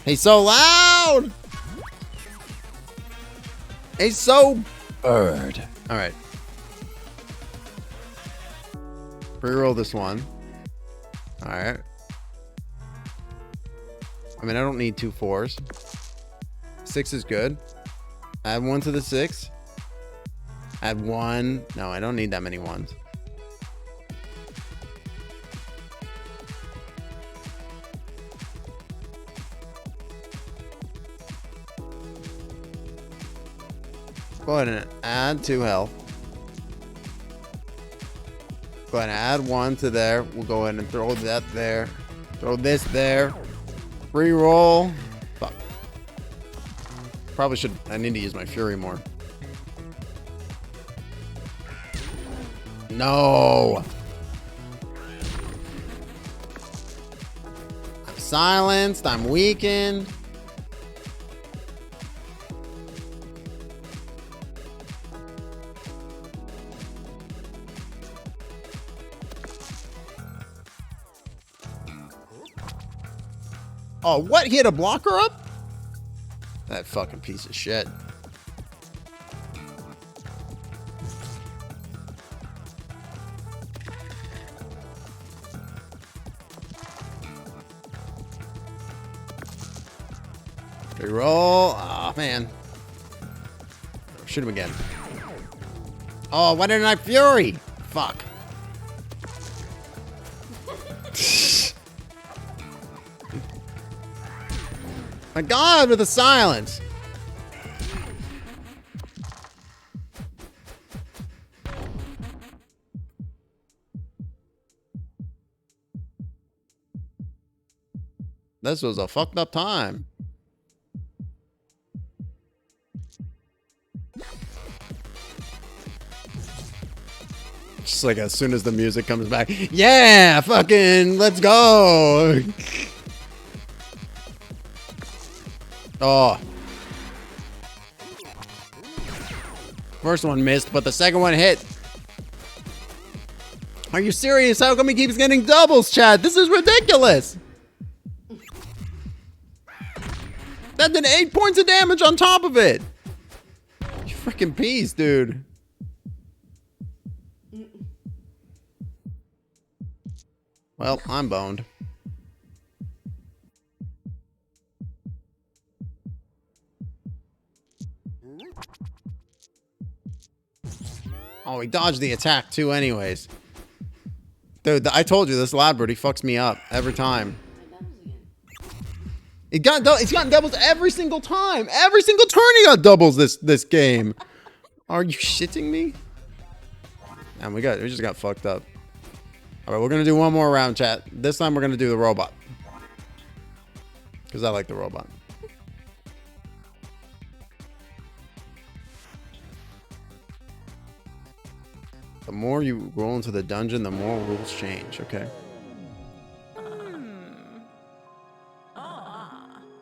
He's so loud! He's so bird. Alright. Reroll this one. Alright. I mean, I don't need 2 4s. 6 is good. Add 1 to the 6. Add 1. No, I don't need that many 1s. Go ahead and add 2 health. Go ahead and add 1 to there. We'll go ahead and throw that there. Throw this there. Reroll. Fuck. Probably should. I need to use my fury more. No. I'm silenced. I'm weakened. Oh, what? He had a blocker up? That fucking piece of shit. Reroll. Oh, man. Shoot him again. Oh, why didn't I fury? Fuck. My God, with the silence. This was a fucked up time. Just like as soon as the music comes back, yeah, fucking, let's go. Oh. First one missed, but the second one hit. Are you serious? How come he keeps getting doubles, Chad? This is ridiculous. That did 8 points of damage on top of it. You freaking peas, dude. Well, I'm boned. Oh, he dodged the attack too anyways. Dude, I told you this lab bird, he fucks me up every time. It's gotten doubles every single time. Every single turn he got doubles this game. Are you shitting me? And we just got fucked up. All right, we're gonna do one more round, chat. This time we're gonna do the robot. Because I like the robot. The more you roll into the dungeon, the more rules change, okay?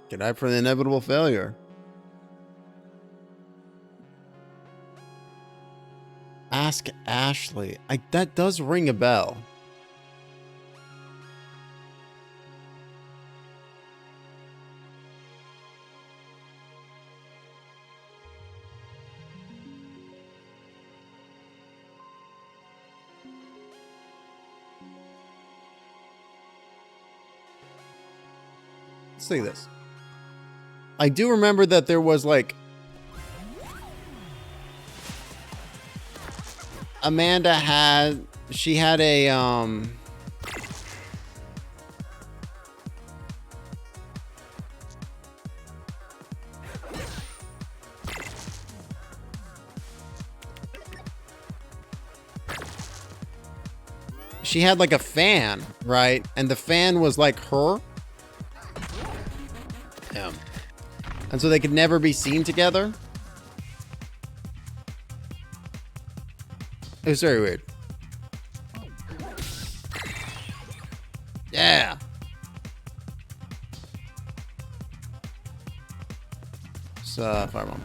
Get out for the inevitable failure. Ask Ashley. That does ring a bell. Let's see this. I do remember that there was like Amanda had a she had like a fan, right? And the fan was like her. Yeah. And so they could never be seen together. It was very weird. Yeah. So, firebomb.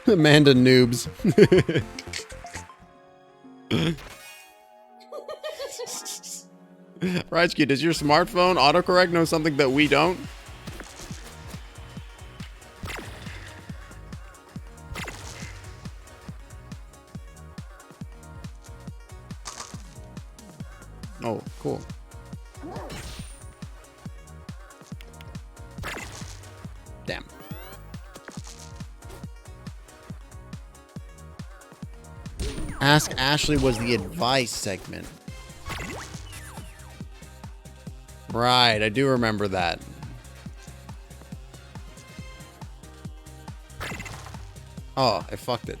Amanda noobs. Rajki, does your smartphone autocorrect know something that we don't? Oh, cool. Damn. Ask Ashley was the advice segment. Right, I do remember that. Oh, I fucked it.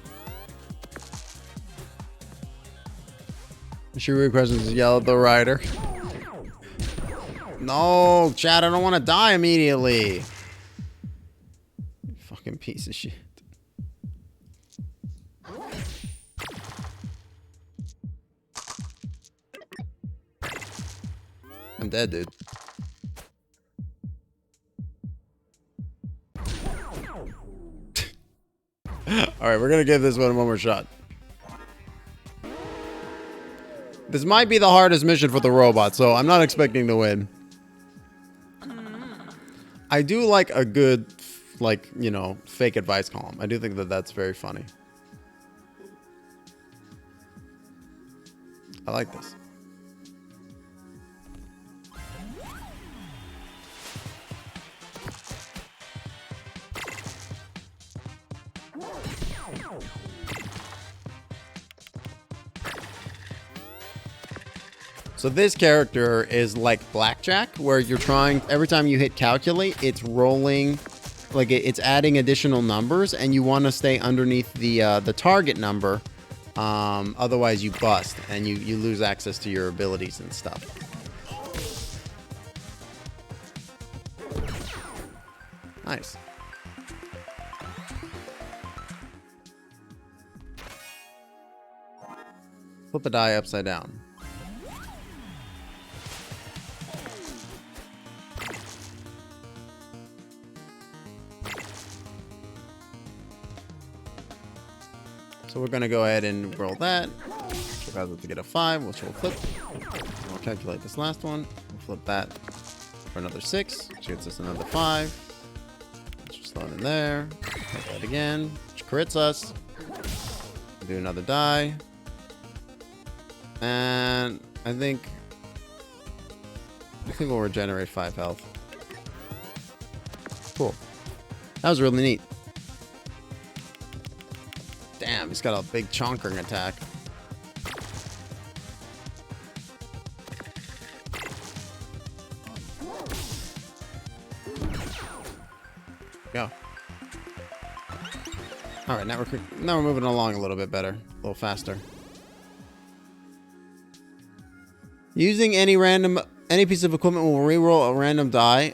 She requests to yell at the rider. No, Chad, I don't want to die immediately. Fucking piece of shit. I'm dead, dude. Alright, we're gonna give this one more shot. This might be the hardest mission for the robot, so I'm not expecting to win. I do like a good, like, you know, fake advice column. I do think that that's very funny. I like this. So this character is like blackjack, where you're trying, every time you hit calculate, it's rolling, like it's adding additional numbers, and you want to stay underneath the target number Otherwise, you bust and you lose access to your abilities and stuff. Nice. Flip a die upside down. So we're going to go ahead and roll that. Which allows us to get a 5, which we'll flip. We'll calculate this last one. We'll flip that for another 6, which gets us another 5. Let's just throw it in there. Flip that again, which crits us. We'll do another die. And I think we'll regenerate 5 health. Cool. That was really neat. Damn, he's got a big chonkering attack. Go. All right, now we're moving along a little bit better, a little faster. Using any piece of equipment will reroll a random die,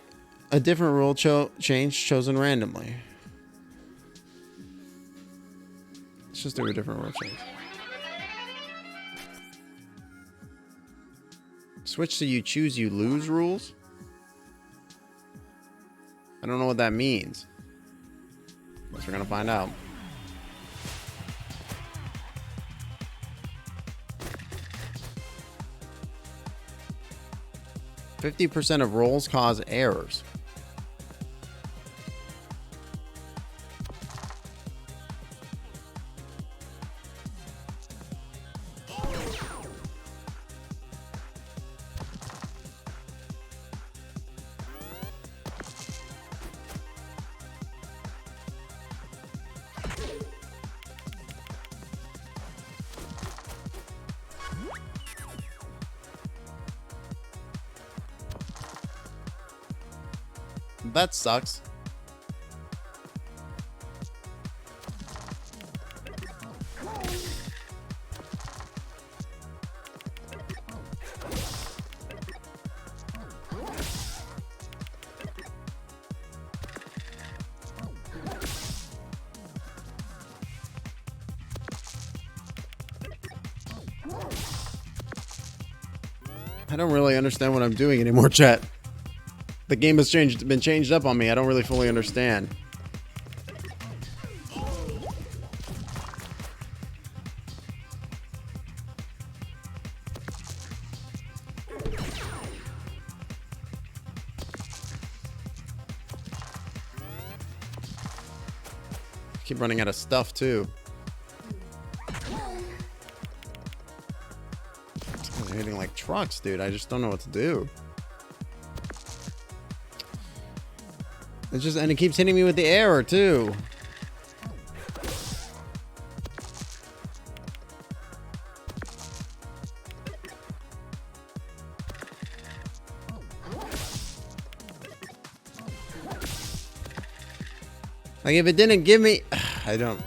a different rule change chosen randomly. Let's just do a different rule change. Switch to you choose, you lose rules? I don't know what that means. Guess we're gonna find out. %50 of rolls cause errors. That sucks. I don't really understand what I'm doing anymore, chat. The game has been changed up on me. I don't really fully understand. Keep running out of stuff too. They're hitting like trucks, dude. I just don't know what to do. And it keeps hitting me with the error too. Like if it didn't give me, I don't.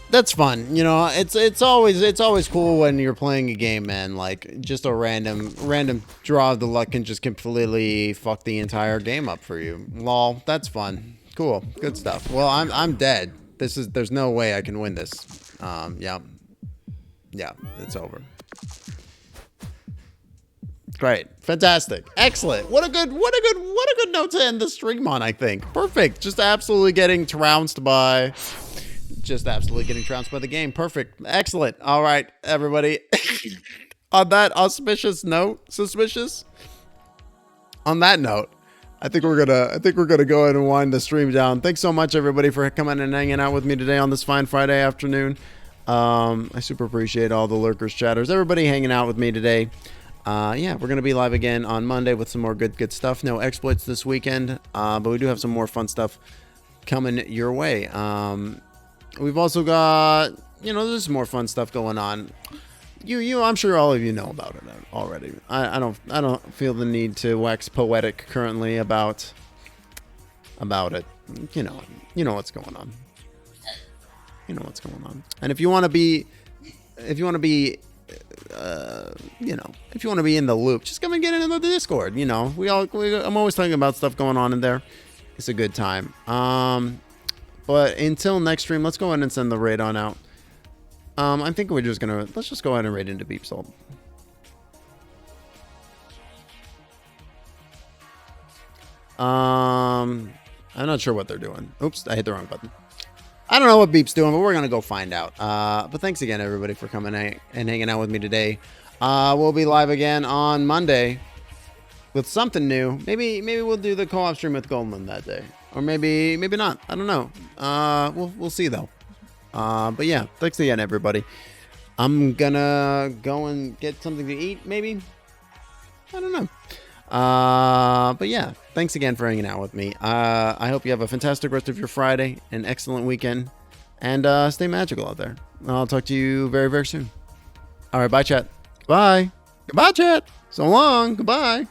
That's fun, you know. It's always cool when you're playing a game, man. Like just a random draw of the luck can just completely fuck the entire game up for you. Lol, that's fun. Cool, good stuff. Well, I'm dead. There's no way I can win this. Yeah, it's over. Great, fantastic, excellent. What a good note to end the stream on. I think perfect. Just absolutely getting trounced by. Just absolutely getting trounced by the game. Perfect. Excellent. All right, everybody. On that auspicious note, suspicious. On that note, I think we're gonna go ahead and wind the stream down. Thanks so much, everybody, for coming and hanging out with me today on this fine Friday afternoon. I super appreciate all the lurkers, chatters, everybody hanging out with me today. Yeah, we're gonna be live again on Monday with some more good stuff. No exploits this weekend, but we do have some more fun stuff coming your way. We've also got, there's more fun stuff going on. I'm sure all of you know about it already. I don't feel the need to wax poetic currently about it. You know what's going on. You know what's going on. And if you want to be, you know, if you want to be in the loop, just come and get into the Discord. You know, I'm always talking about stuff going on in there. It's a good time. But until next stream, let's go ahead and send the raid on out. I think we're just gonna let's just go ahead and raid into Beep Salt. I'm not sure what they're doing. Oops, I hit the wrong button. I don't know what Beep's doing, but we're gonna go find out. But thanks again, everybody, for coming and hanging out with me today. We'll be live again on Monday with something new. Maybe we'll do the co-op stream with Goldman that day, or maybe not. I don't know. We'll see though. But yeah, thanks again, everybody. I'm gonna go and get something to eat. Maybe, I don't know. But yeah, thanks again for hanging out with me. I hope you have a fantastic rest of your Friday, an excellent weekend, and stay magical out there. I'll talk to you very, very soon. All right, bye, chat. Goodbye. Goodbye, chat. So long. Goodbye.